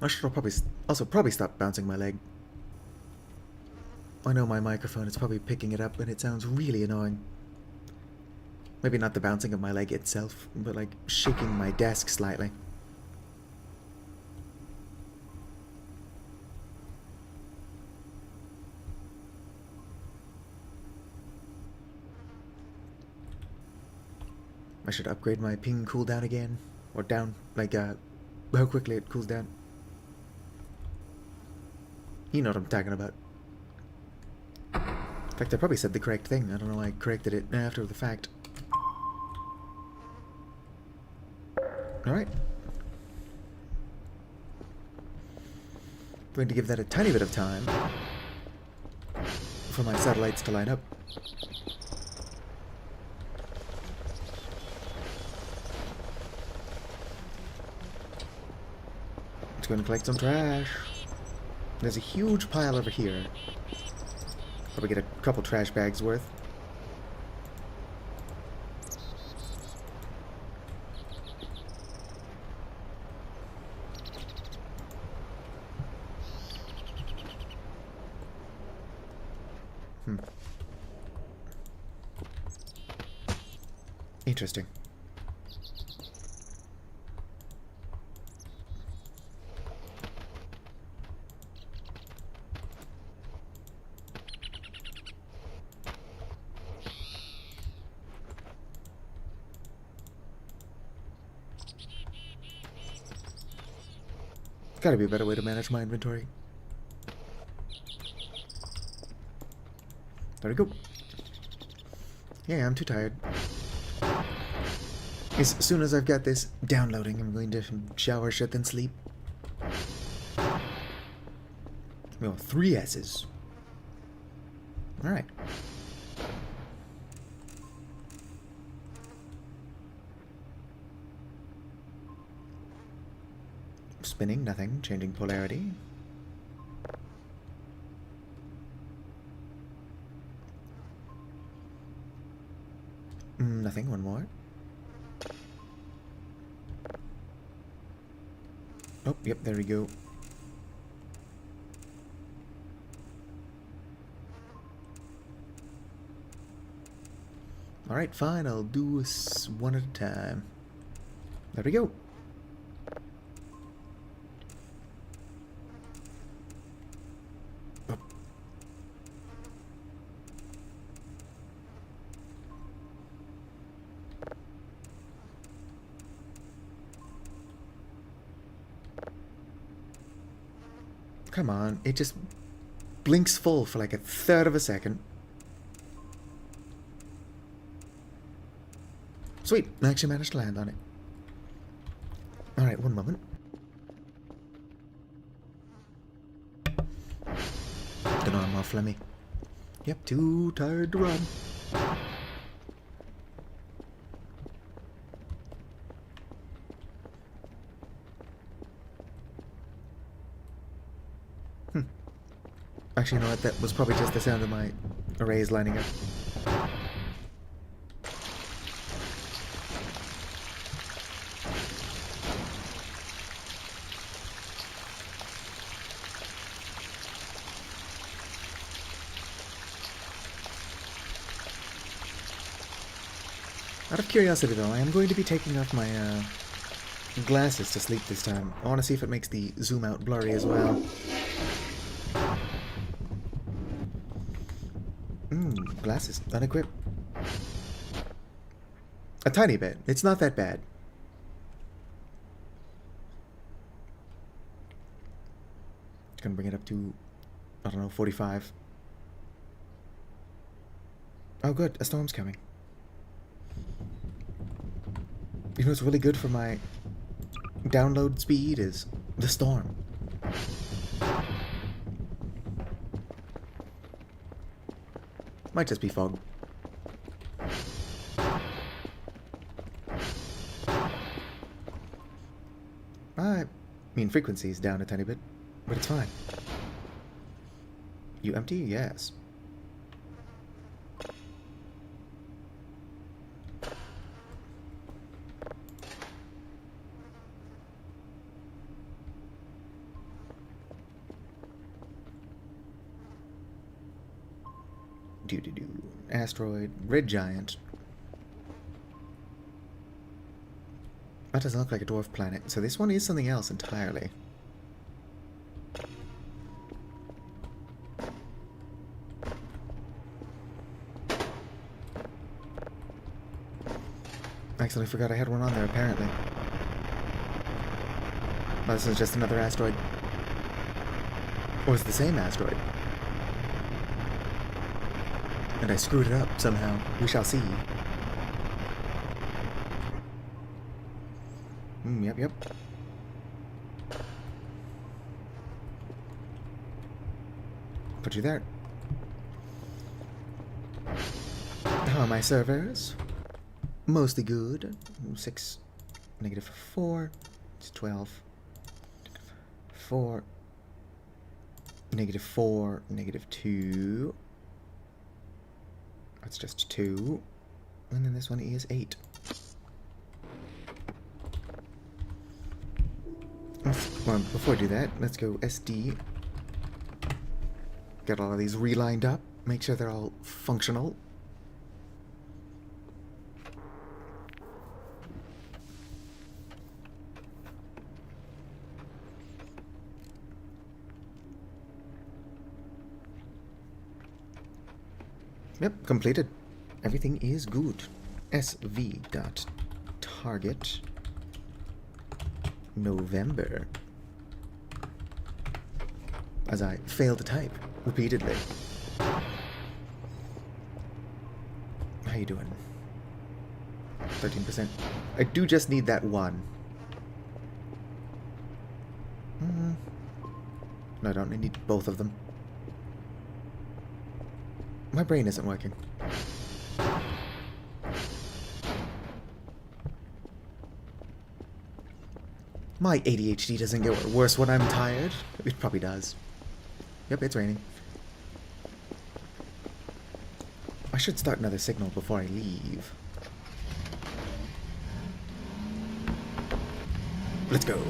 I should probably stop bouncing my leg. I know my microphone is probably picking it up and it sounds really annoying. Maybe not the bouncing of my leg itself, but like shaking my desk slightly. I should upgrade my ping cooldown again. Or down, like how quickly it cools down. You know what I'm talking about. In fact, I probably said the correct thing. I don't know why I corrected it after the fact. Alright. Going to give that a tiny bit of time for my satellites to line up. Let's go and collect some trash. There's a huge pile over here. Probably get a couple trash bags worth. Interesting. Gotta be a better way to manage my inventory. There we go. Yeah, I'm too tired. As soon as I've got this downloading, I'm going to shower, shit, then sleep. Oh, 3 S's. Alright. Spinning, nothing. Changing polarity. Nothing, one more. Oh, yep, there we go. Alright, fine, I'll do this one at a time. There we go. Oh. Come on, it just blinks full for like a third of a second. Sweet, I actually managed to land on it. Alright, one moment. Don't know, I'm off, let me. Yep, too tired to run. Actually, you know what? That was probably just the sound of my arrays lining up. Out of curiosity, though, I am going to be taking off my glasses to sleep this time. I want to see if it makes the zoom out blurry as well. Glasses, unequipped. A tiny bit. It's not that bad. Gonna bring it up to, I don't know, 45. Oh good, a storm's coming. You know what's really good for my download speed is the storm. Might just be fog. I mean, frequency's down a tiny bit, but it's fine. You empty? Yes. Do-do-do. Asteroid. Red giant. That doesn't look like a dwarf planet, so this one is something else entirely. Actually, I forgot I had one on there, apparently. Oh, this is just another asteroid. Or it's the same asteroid. And I screwed it up somehow. We shall see. Yep. Put you there. How are my servers? Mostly good. 6, -4. It's 12. 4. -4, -2. That's just 2. And then this one is 8. Well, before I do that, let's go SD. Get all of these relined up. Make sure they're all functional. Yep, completed. Everything is good. SV.target November. As I fail to type repeatedly. How you doing? 13%. I do just need that one. No, I don't need both of them. My brain isn't working. My ADHD doesn't get worse when I'm tired. It probably does. Yep, it's raining. I should start another signal before I leave. Let's go.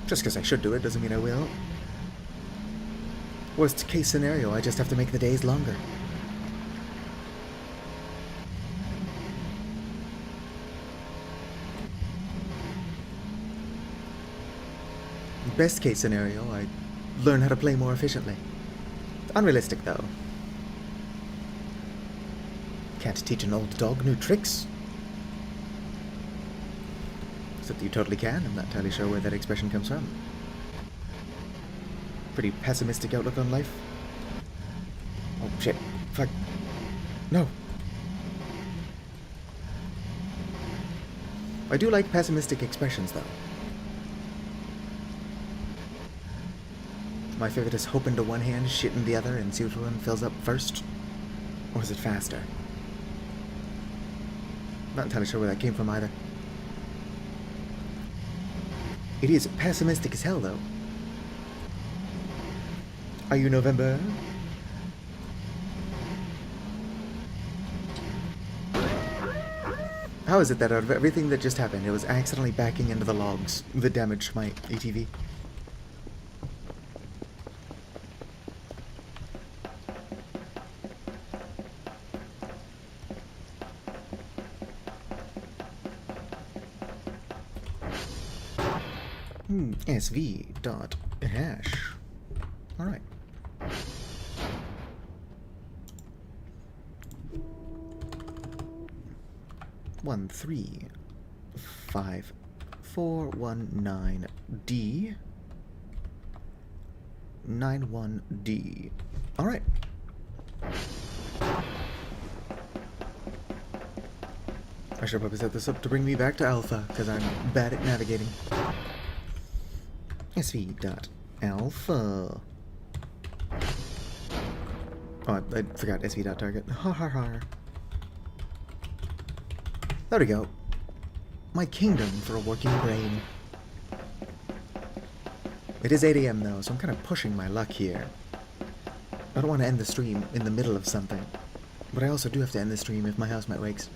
Just because I should do it doesn't mean I will. Worst case scenario, I just have to make the days longer. Best case scenario, I learn how to play more efficiently. Unrealistic, though. Can't teach an old dog new tricks. Except you totally can. I'm not entirely sure where that expression comes from. Pretty pessimistic outlook on life. Oh, shit. Fuck. No. I do like pessimistic expressions, though. My favorite is hope into one hand, shit in the other, and see which one fills up first. Or is it faster? Not entirely sure where that came from either. It is pessimistic as hell, though. Are you November? How is it that out of everything that just happened, it was accidentally backing into the logs that damaged my ATV? SV.hash. Alright. One 3 5 4 1 9 D 91D. Alright. I should probably set this up to bring me back to Alpha, because I'm bad at navigating. SV.alpha. Oh, I forgot SV.target. Ha ha ha. There we go. My kingdom for a working brain. It is 8 AM though, so I'm kind of pushing my luck here. I don't want to end the stream in the middle of something, but I also do have to end the stream if my housemate wakes.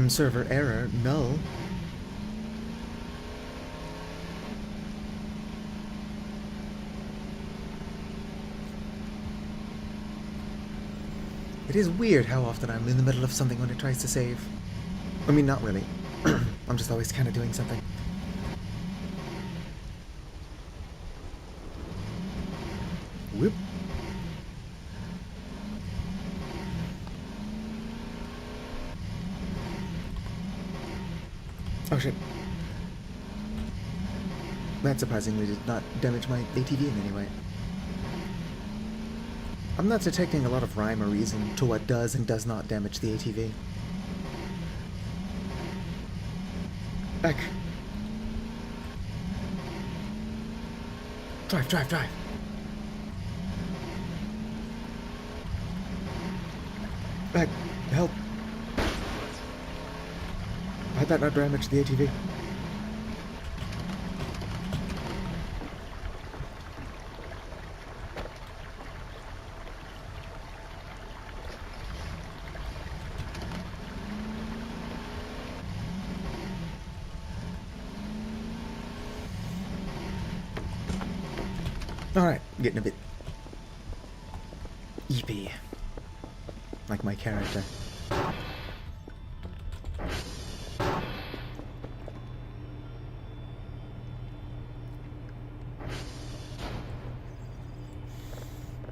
Server error, null. It is weird how often I'm in the middle of something when it tries to save. I mean, not really. I'm just always kind of doing something. Whoop. Oh shit. That surprisingly did not damage my ATV in any way. I'm not detecting a lot of rhyme or reason to what does and does not damage the ATV. Back. Drive, drive, drive. Back. Help. How'd that not damage the ATV? Alright, getting a bit eepy. Like my character.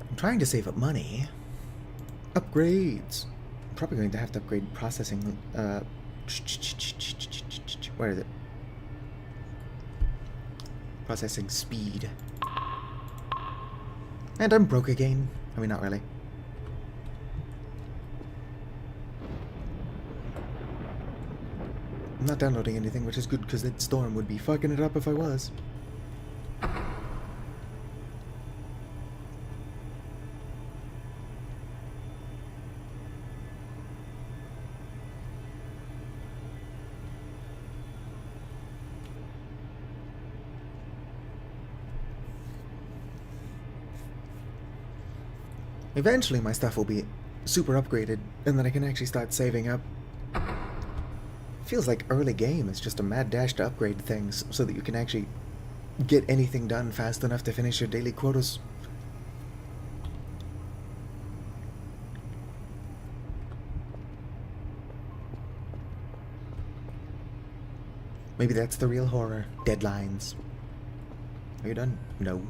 I'm trying to save up money. Upgrades. I'm probably going to have to upgrade processing. Where is it? Processing speed. And I'm broke again. I mean, not really. I'm not downloading anything, which is good, because that storm would be fucking it up if I was. Eventually my stuff will be super upgraded, and then I can actually start saving up. Feels like early game is just a mad dash to upgrade things so that you can actually get anything done fast enough to finish your daily quotas. Maybe that's the real horror. Deadlines. Are you done? No.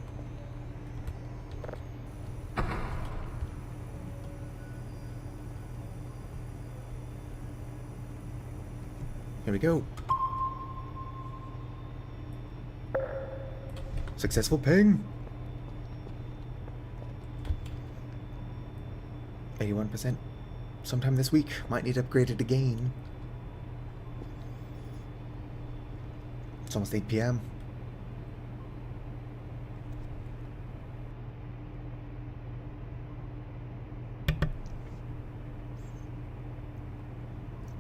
Here we go. Successful ping. 81%. Sometime this week. Might need upgraded again. It's almost 8 p.m.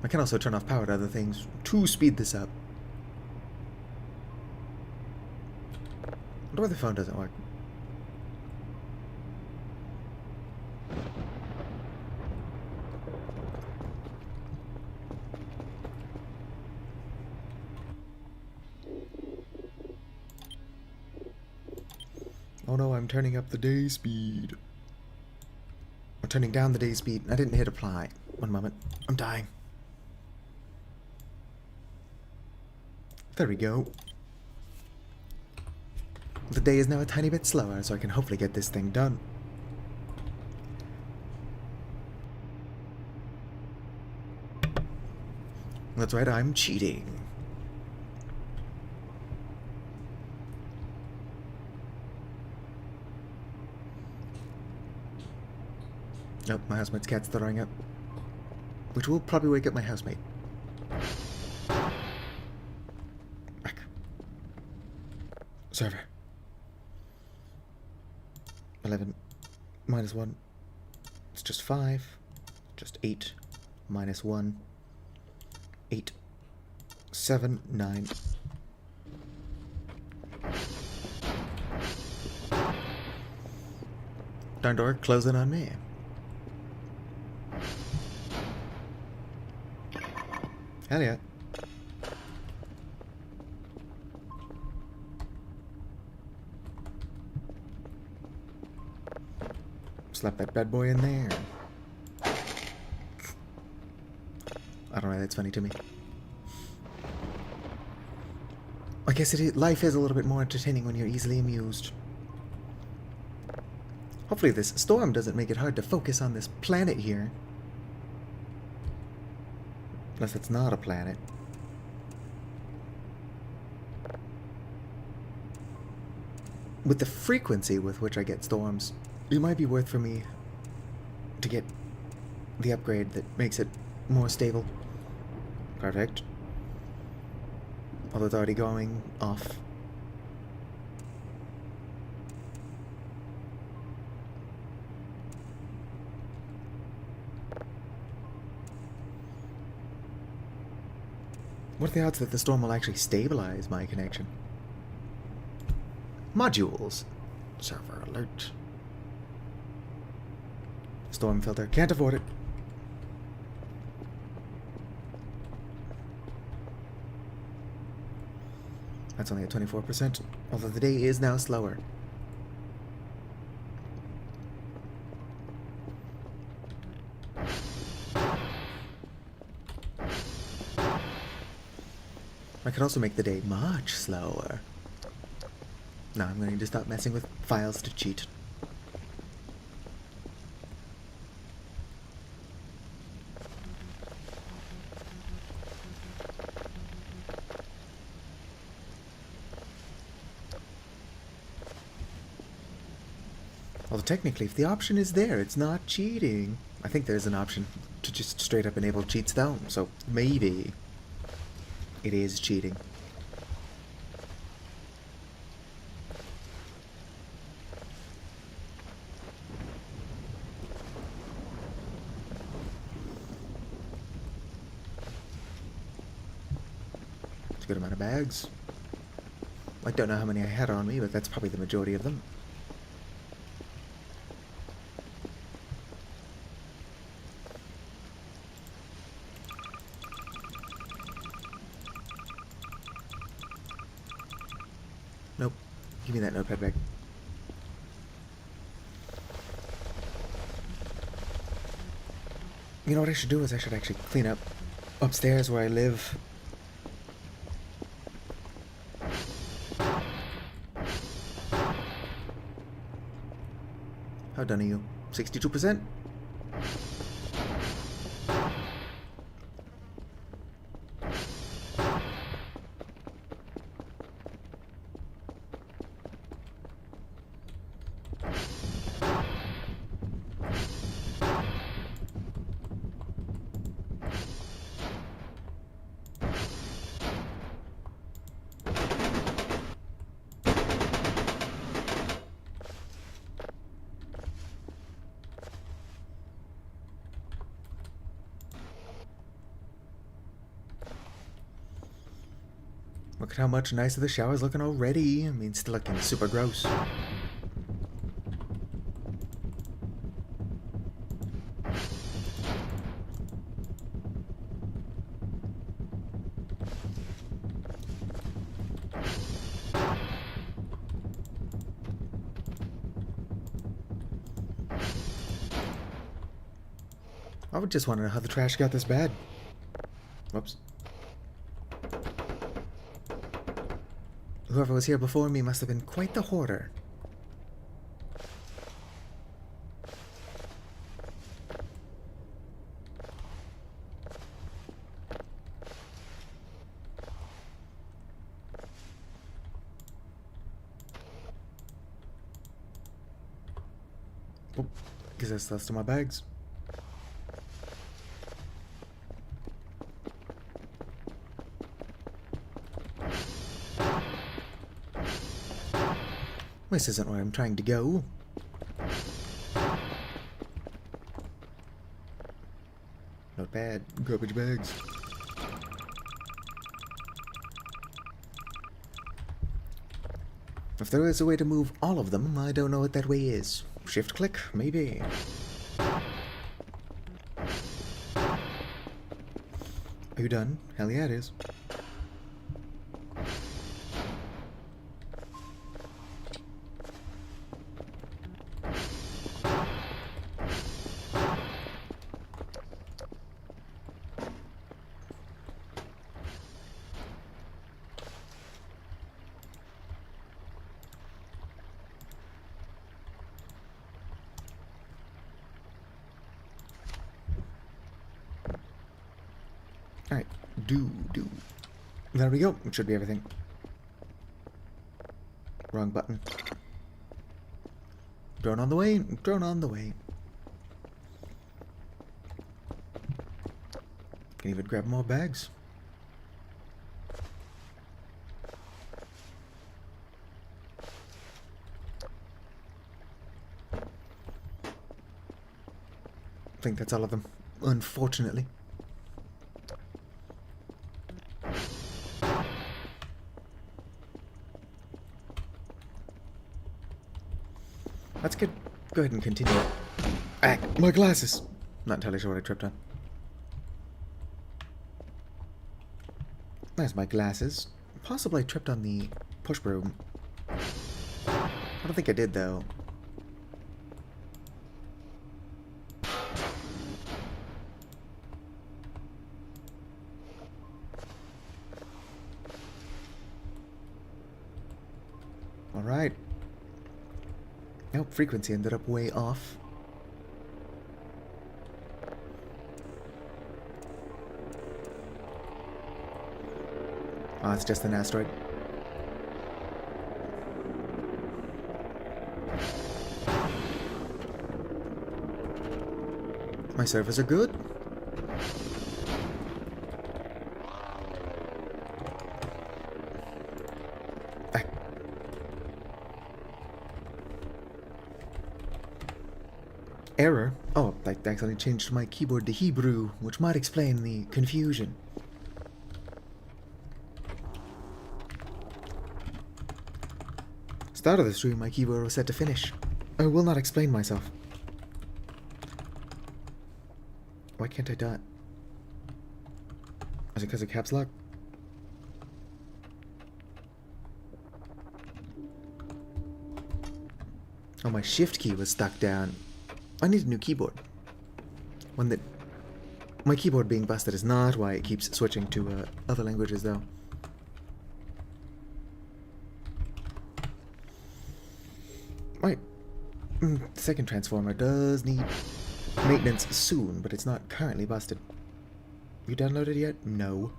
I can also turn off power to other things to speed this up. I wonder why the phone doesn't work. Oh no, I'm turning up the day speed. Or turning down the day speed. I didn't hit apply. One moment. I'm dying. There we go. The day is now a tiny bit slower, so I can hopefully get this thing done. That's right, I'm cheating. Nope, my housemate's cat's throwing up. Which will probably wake up my housemate. Back. Server. 11 minus 1. It's just 5. Just 8 minus 1. 8. 7, 9. Darn door closing on me. Hell yeah. Slap that bad boy in there. I don't know, that's funny to me. I guess life is a little bit more entertaining when you're easily amused. Hopefully this storm doesn't make it hard to focus on this planet here. Unless it's not a planet. With the frequency with which I get storms, it might be worth for me to get the upgrade that makes it more stable. Perfect. Although it's already going off. What are the odds that the storm will actually stabilize my connection? Modules. Server alert. Storm filter. Can't afford it. That's only at 24%, although the day is now slower. I could also make the day much slower. No, I'm going to stop messing with files to cheat. Although technically, if the option is there, it's not cheating. I think there's an option to just straight up enable cheats though, so maybe it is cheating. It's a good amount of bags. I don't know how many I had on me, but that's probably the majority of them. Nope. Give me that notepad back. You know what I should do is I should actually clean up upstairs where I live. How done are you? 62%? Look at how much nicer the shower's looking already. I mean, still looking super gross. I would just want to know how the trash got this bad. Whoops. Whoever was here before me must have been quite the hoarder. Oh, guess that's the last of my bags. This isn't where I'm trying to go. Not bad. Garbage bags. If there is a way to move all of them, I don't know what that way is. Shift click, maybe. Are you done? Hell yeah, it is. Alright, do. There we go. It should be everything. Wrong button. Drone on the way. Drone on the way. Can even grab more bags. I think that's all of them, unfortunately. Let's go ahead and continue. Ah, my glasses! Not entirely sure what I tripped on. There's my glasses. Possibly I tripped on the push broom. I don't think I did, though. Alright. Nope, frequency ended up way off. Oh, it's just an asteroid. My servers are good. Ah. Error? Oh, I accidentally changed my keyboard to Hebrew, which might explain the confusion. Start of the stream, my keyboard was set to finish. I will not explain myself. Why can't I dot? Is it because of caps lock? Oh, my shift key was stuck down. I need a new keyboard. One that... My keyboard being busted is not why it keeps switching to other languages, though. Right. The second transformer does need maintenance soon, but it's not currently busted. You downloaded yet? No.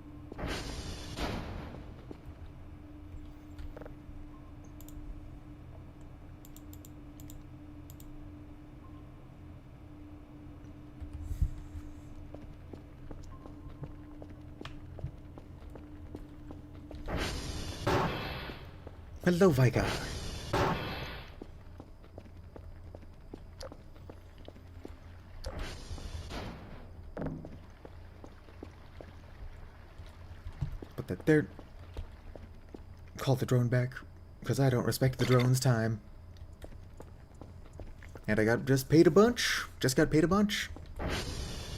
Hello, Vicar. Put that there. Call the drone back, because I don't respect the drone's time. And I got just paid a bunch. Just got paid a bunch.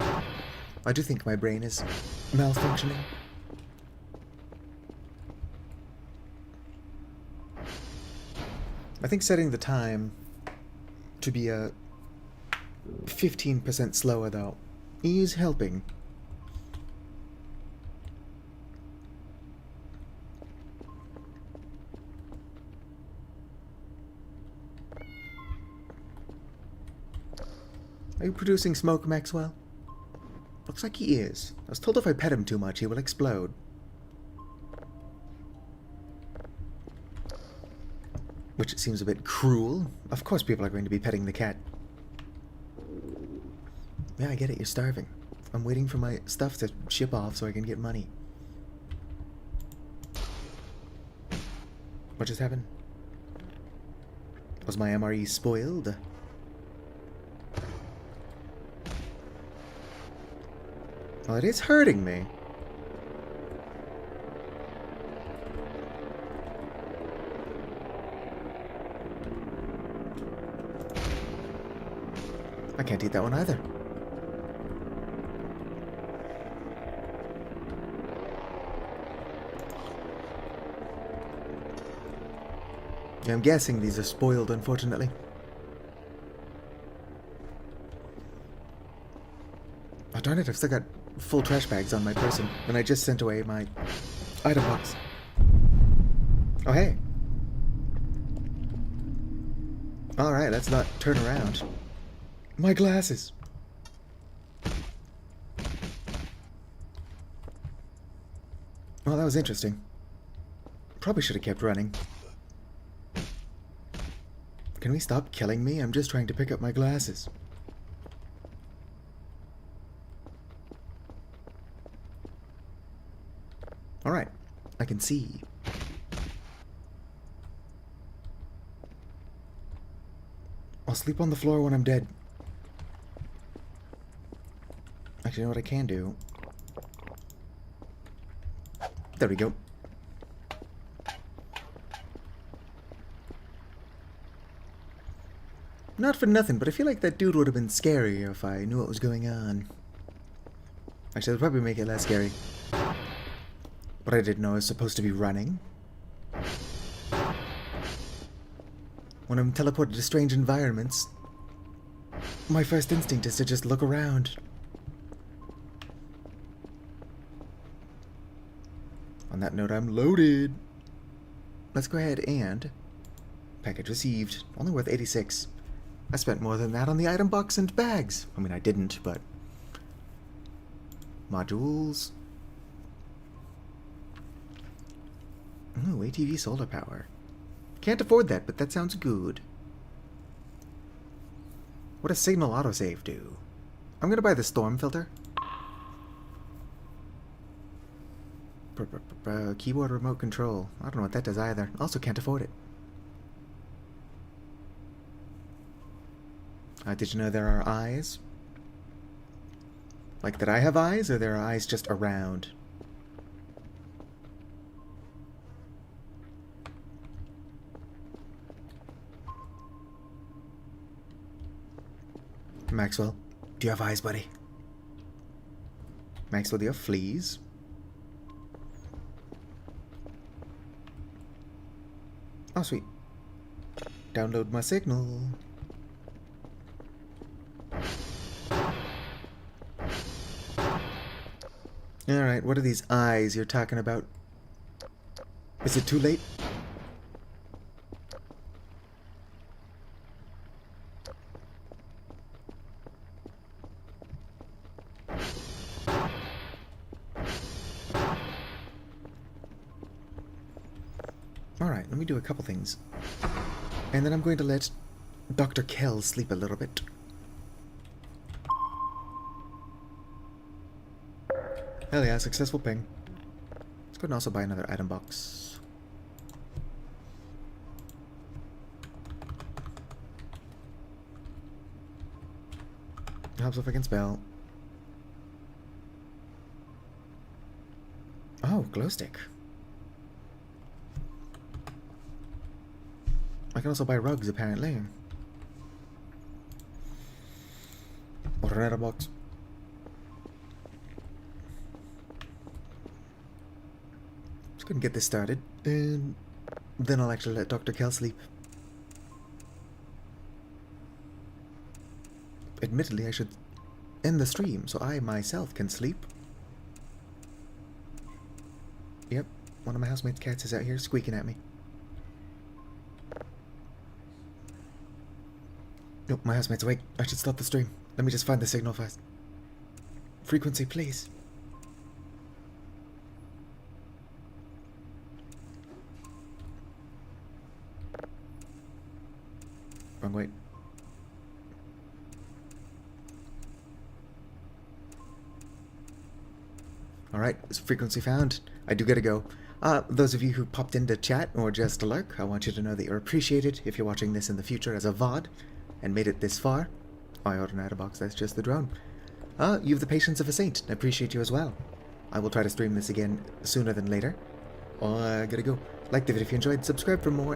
I do think my brain is malfunctioning. I think setting the time to be 15% slower, though, is helping. Are you producing smoke, Maxwell? Looks like he is. I was told if I pet him too much, he will explode. Which seems a bit cruel. Of course people are going to be petting the cat. Yeah, I get it, you're starving. I'm waiting for my stuff to ship off so I can get money. What just happened? Was my MRE spoiled? Well, it is hurting me. I can't eat that one either. Yeah, I'm guessing these are spoiled, unfortunately. Oh, darn it, I've still got full trash bags on my person, and I just sent away my item box. Oh, hey. Alright, let's not turn around. My glasses. Well, that was interesting. Probably should have kept running. Can we stop killing me? I'm just trying to pick up my glasses. Alright, I can see. I'll sleep on the floor when I'm dead. Actually, you know what I can do? There we go. Not for nothing, but I feel like that dude would have been scarier if I knew what was going on. Actually, that would probably make it less scary. What I didn't know I was supposed to be running. When I'm teleported to strange environments, my first instinct is to just look around. On that note, I'm loaded. Let's go ahead and... Package received. Only worth 86. I spent more than that on the item box and bags. I mean, I didn't, but... Modules. Ooh, ATV solar power. Can't afford that, but that sounds good. What does Signal Autosave do? I'm gonna buy the storm filter. Keyboard remote control. I don't know what that does either. Also can't afford it. Did you know there are eyes? Like that I have eyes, or there are eyes just around? Maxwell, do you have eyes, buddy? Maxwell, do you have fleas? Oh, sweet. Download my signal. Alright, what are these eyes you're talking about? Is it too late? Alright, let me do a couple things. And then I'm going to let Dr. Kell sleep a little bit. Hell yeah, successful ping. Let's go and also buy another item box. Helps if I can spell. Oh, glow stick. I can also buy rugs, apparently. Order an item box. Let's go and get this started, and then I'll actually let Dr. Kell sleep. Admittedly, I should end the stream so I myself can sleep. Yep, one of my housemate's cats is out here squeaking at me. Nope, my housemate's awake. I should stop the stream. Let me just find the signal first. Frequency, please. Wrong way. Alright, frequency found. I do gotta go. Those of you who popped into chat or just to lurk, I want you to know that you're appreciated if you're watching this in the future as a VOD and made it this far. Oh, I ordered an item box, that's just the drone. You have the patience of a saint. I appreciate you as well. I will try to stream this again sooner than later. I gotta go. Like the video if you enjoyed, subscribe for more.